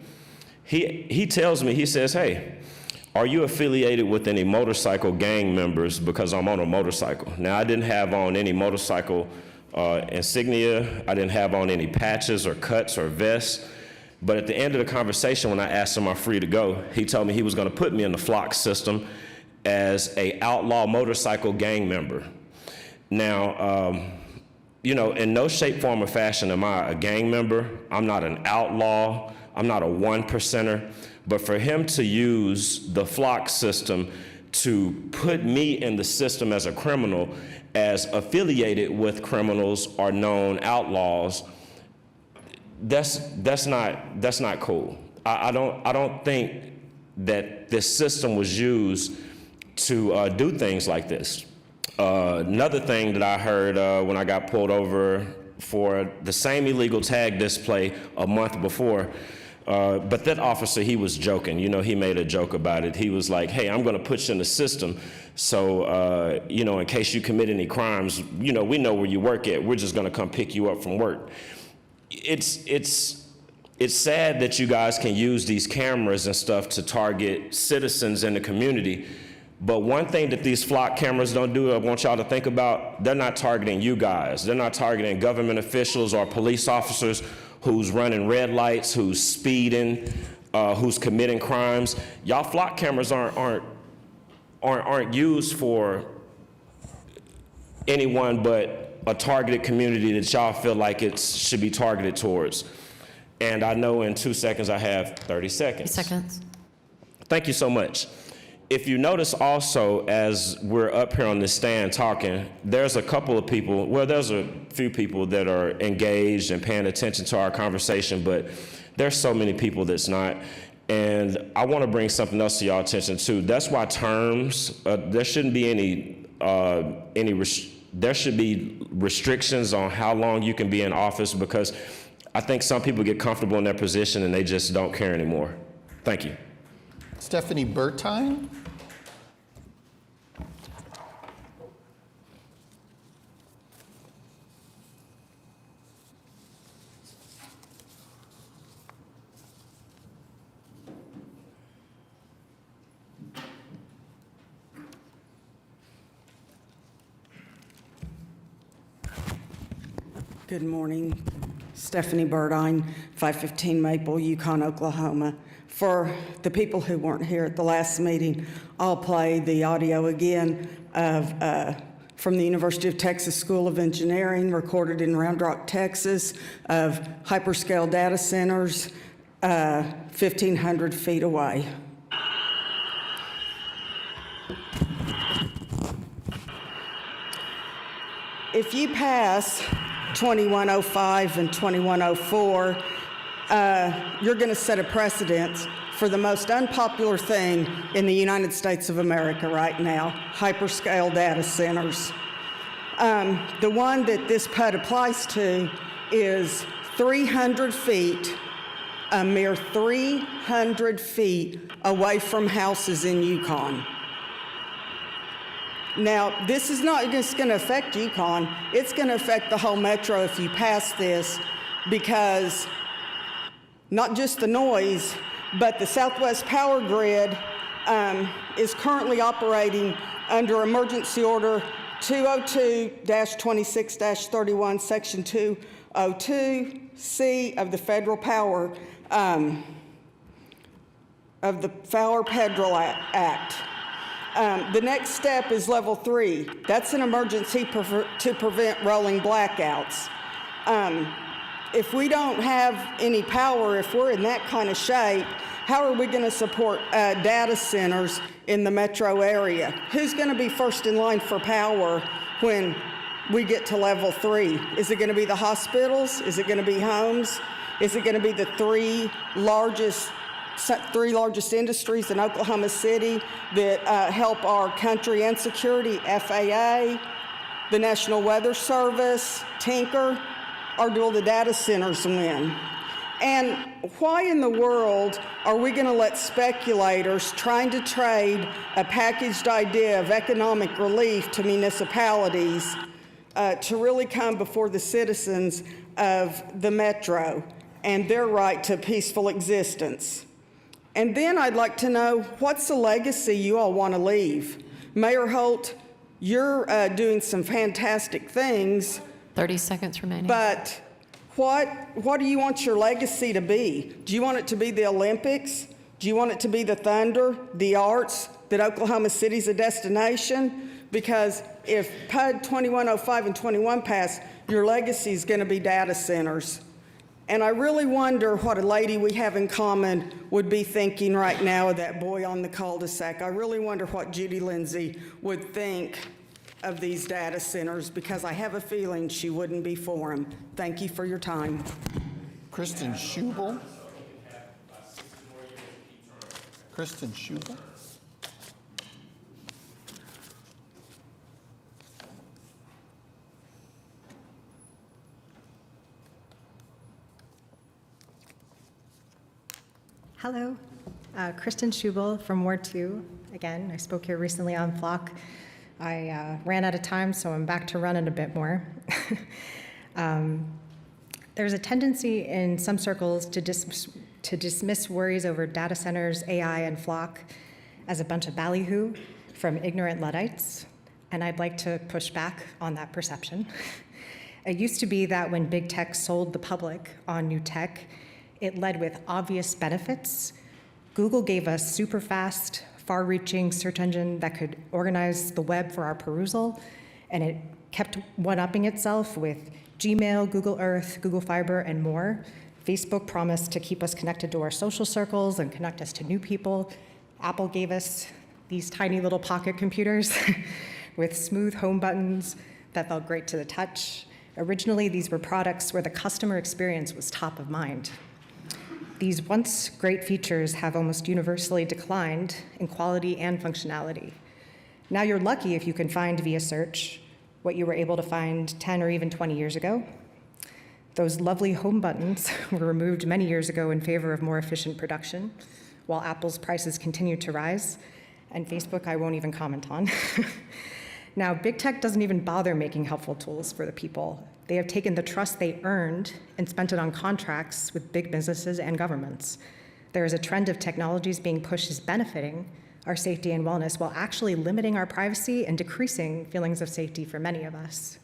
he tells me, he says, hey, are you affiliated with any motorcycle gang members, because I'm on a motorcycle. Now, I didn't have on any motorcycle insignia. I didn't have on any patches or cuts or vests. But at the end of the conversation, when I asked him, am I free to go, he told me he was gonna put me in the Flock system as a outlaw motorcycle gang member. Now, you know, in no shape, form, or fashion am I a gang member. I'm not an outlaw. I'm not a 1%er. But for him to use the Flock system to put me in the system as a criminal, as affiliated with criminals or known outlaws, that's not cool. I don't think that this system was used to do things like this. Another thing that I heard when I got pulled over for the same illegal tag display a month before, But that officer, he was joking. You know, he made a joke about it. He was like, hey, I'm going to put you in the system. So, you know, in case you commit any crimes, you know, we know where you work at. We're just going to come pick you up from work. It's sad that you guys can use these cameras and stuff to target citizens in the community. But one thing that these flock cameras don't do, I want y'all to think about, they're not targeting you guys. They're not targeting government officials or police officers who's running red lights, who's speeding, who's committing crimes. Y'all flock cameras aren't used for anyone but a targeted community that y'all feel like it should be targeted towards. And I know in 2 seconds I have 30 seconds. Seconds. Thank you so much. If you notice also, as we're up here on this stand talking, there's a couple of people, well, there's a few people that are engaged and paying attention to our conversation, but there's so many people that's not. And I want to bring something else to y'all attention too. That's why terms, there shouldn't be there should be restrictions on how long you can be in office, because I think some people get comfortable in their position and they just don't care anymore. Thank you. Stephanie Bertine? Good morning. Stephanie Burdine, 515 Maple, Yukon, Oklahoma. For the people who weren't here at the last meeting, I'll play the audio again of from the University of Texas School of Engineering, recorded in Round Rock, Texas, of hyperscale data centers 1,500 feet away. If you pass 2105 and 2104, you're going to set a precedent for the most unpopular thing in the United States of America right now, hyperscale data centers. The one that this PUD applies to is 300 feet, a mere 300 feet away from houses in Yukon. Now, this is not just going to affect Yukon, it's going to affect the whole metro if you pass this, because not just the noise, but the Southwest Power Grid is currently operating under Emergency Order 202-26-31, Section 202C of the Federal Power Federal Act. The next step is level 3. That's an emergency to prevent rolling blackouts. If we don't have any power, if we're in that kind of shape, how are we going to support data centers in the metro area? Who's going to be first in line for power when we get to level 3? Is it going to be the hospitals? Is it going to be homes? Is it going to be the three largest industries in Oklahoma City that help our country and security, FAA, the National Weather Service, Tinker, or will the data centers win? And why in the world are we going to let speculators trying to trade a packaged idea of economic relief to municipalities to really come before the citizens of the metro and their right to peaceful existence? And then I'd like to know, what's the legacy you all want to leave? Mayor Holt, you're doing some fantastic things. 30 seconds remaining. But what do you want your legacy to be? Do you want it to be the Olympics? Do you want it to be the Thunder, the arts, that Oklahoma City's a destination? Because if PUD 2105 and 21 pass, your legacy is going to be data centers. And I really wonder what a lady we have in common would be thinking right now of that boy on the cul-de-sac. I really wonder what Judy Lindsay would think of these data centers, because I have a feeling she wouldn't be for them. Thank you for your time. Kristen Schubel. Kristen Schubel. Hello, Kristen Schubel from Ward 2. Again, I spoke here recently on Flock. I ran out of time, so I'm back to running a bit more. There's a tendency in some circles to dismiss worries over data centers, AI, and Flock as a bunch of ballyhoo from ignorant Luddites, and I'd like to push back on that perception. It used to be that when big tech sold the public on new tech, it led with obvious benefits. Google gave us super fast, far-reaching search engine that could organize the web for our perusal, and it kept one-upping itself with Gmail, Google Earth, Google Fiber, and more. Facebook promised to keep us connected to our social circles and connect us to new people. Apple gave us these tiny little pocket computers with smooth home buttons that felt great to the touch. Originally, these were products where the customer experience was top of mind. These once great features have almost universally declined in quality and functionality. Now you're lucky if you can find via search what you were able to find 10 or even 20 years ago. Those lovely home buttons were removed many years ago in favor of more efficient production, while Apple's prices continue to rise, and Facebook I won't even comment on. Now, big tech doesn't even bother making helpful tools for the people. They have taken the trust they earned and spent it on contracts with big businesses and governments. There is a trend of technologies being pushed as benefiting our safety and wellness while actually limiting our privacy and decreasing feelings of safety for many of us.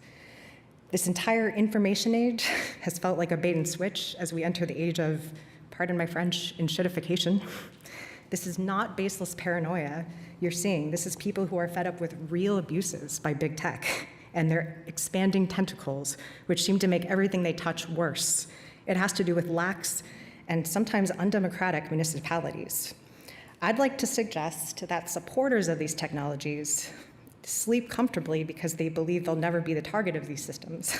This entire information age has felt like a bait and switch as we enter the age of, pardon my French, enshittification. This is not baseless paranoia you're seeing. This is people who are fed up with real abuses by big tech and their expanding tentacles, which seem to make everything they touch worse. It has to do with lax and sometimes undemocratic municipalities. I'd like to suggest that supporters of these technologies sleep comfortably because they believe they'll never be the target of these systems.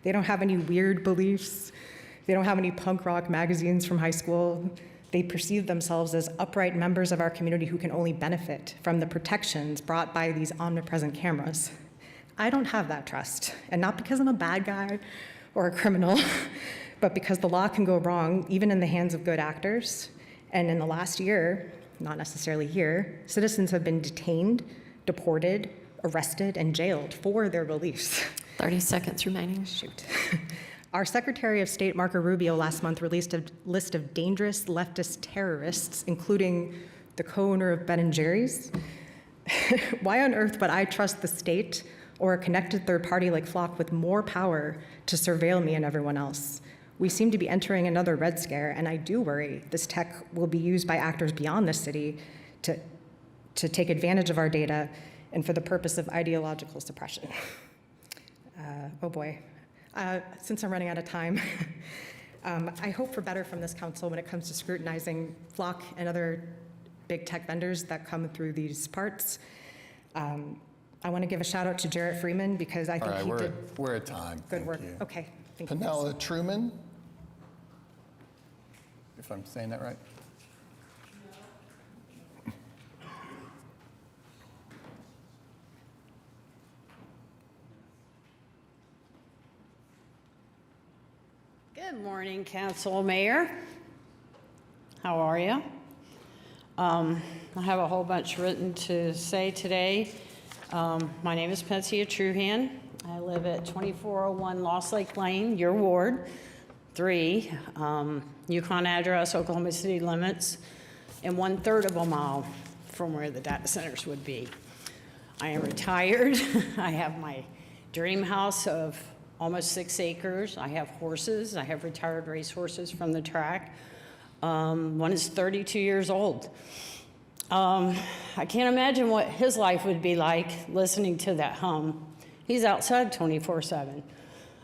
They don't have any weird beliefs. They don't have any punk rock magazines from high school. They perceive themselves as upright members of our community who can only benefit from the protections brought by these omnipresent cameras. I don't have that trust, and not because I'm a bad guy or a criminal, but because the law can go wrong even in the hands of good actors. And in the last year, not necessarily here, citizens have been detained, deported, arrested, and jailed for their beliefs. 30 seconds remaining. Shoot. Our Secretary of State, Marco Rubio, last month released a list of dangerous leftist terrorists, including the co-owner of Ben & Jerry's. Why on earth would I trust the state or a connected third party like Flock with more power to surveil me and everyone else? We seem to be entering another Red Scare, and I do worry this tech will be used by actors beyond the city to take advantage of our data and for the purpose of ideological suppression. Oh boy. Since I'm running out of time, I hope for better from this council when it comes to scrutinizing Flock and other big tech vendors that come through these parts. I want to give a shout out to Jarrett Freeman because I think he did we're at time. good work. Okay, thank you. Penella Truman, if I'm saying that right. Good morning, Council, Mayor. How are you? I have a whole bunch written to say today. My name is Pensia Truhan. I live at 2401 Lost Lake Lane, your ward, 3, Yukon address, Oklahoma City limits, and 1/3 of a mile from where the data centers would be. I am retired. I have my dream house of almost 6 acres. I have horses. I have retired race horses from the track. One is 32 years old. I can't imagine what his life would be like listening to that hum. He's outside 24/7.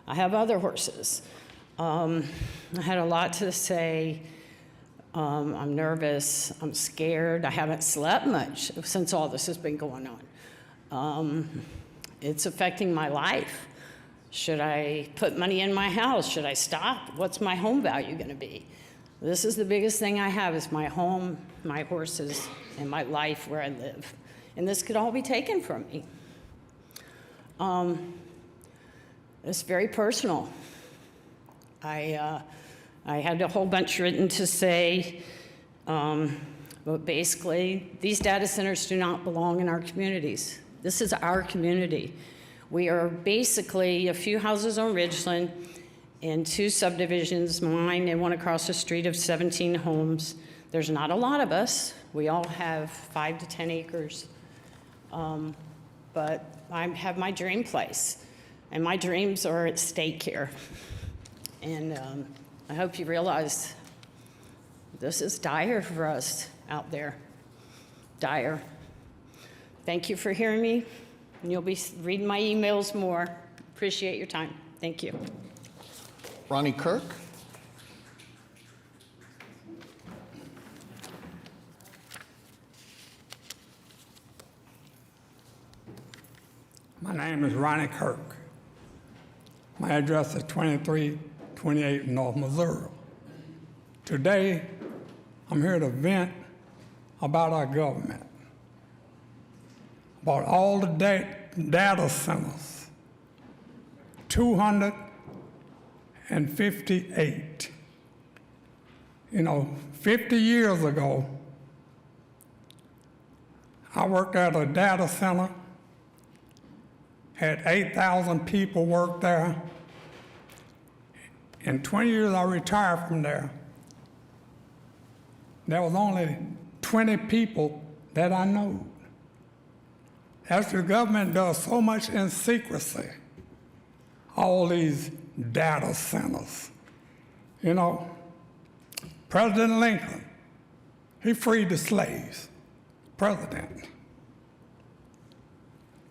I have other horses. I had a lot to say. I'm nervous. I'm scared. I haven't slept much since all this has been going on. It's affecting my life. Should I put money in my house? Should I stop? What's my home value going to be? This is the biggest thing I have is my home, my horses, and my life where I live. And this could all be taken from me. It's very personal. I had a whole bunch written to say, But basically, these data centers do not belong in our communities. This is our community. We are basically a few houses on Ridgeland and 2 subdivisions, mine and one across the street of 17 homes. There's not a lot of us. We all have 5 to 10 acres. But I have my dream place, and my dreams are at stake here. And I hope you realize this is dire for us out there. Dire. Thank you for hearing me, and you'll be reading my emails more. Appreciate your time. Thank you. Ronnie Kirk. My name is Ronnie Kirk. My address is 2328 North Missouri. Today, I'm here to vent about our government, about all the data centers, 258. 50 years ago, I worked at a data center, had 8,000 people work there. In 20 years, I retired from there. There was only 20 people that I knew. As the government does so much in secrecy, all these data centers. President Lincoln, he freed the slaves, president.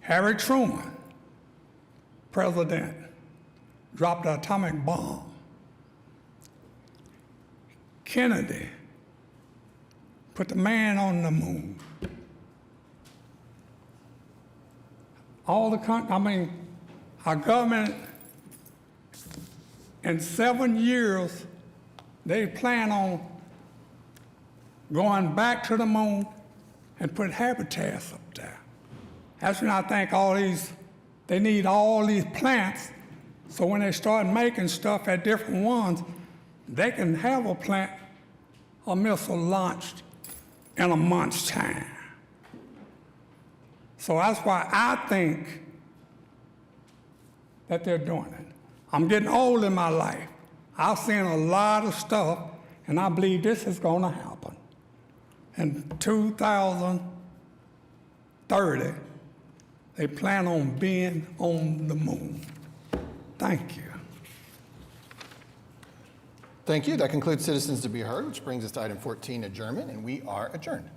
Harry Truman, president, dropped the atomic bomb. Kennedy put the man on the moon. Our government, in 7 years, they plan on going back to the moon and put habitats up there. That's when I think they need all these plants, so when they start making stuff at different ones, they can have a plant, a missile launched in a month's time. So that's why I think that they're doing it. I'm getting old in my life. I've seen a lot of stuff, and I believe this is going to happen. In 2030, they plan on being on the moon. Thank you. Thank you. That concludes Citizens to be Heard, which brings us to item 14, adjournment, and we are adjourned.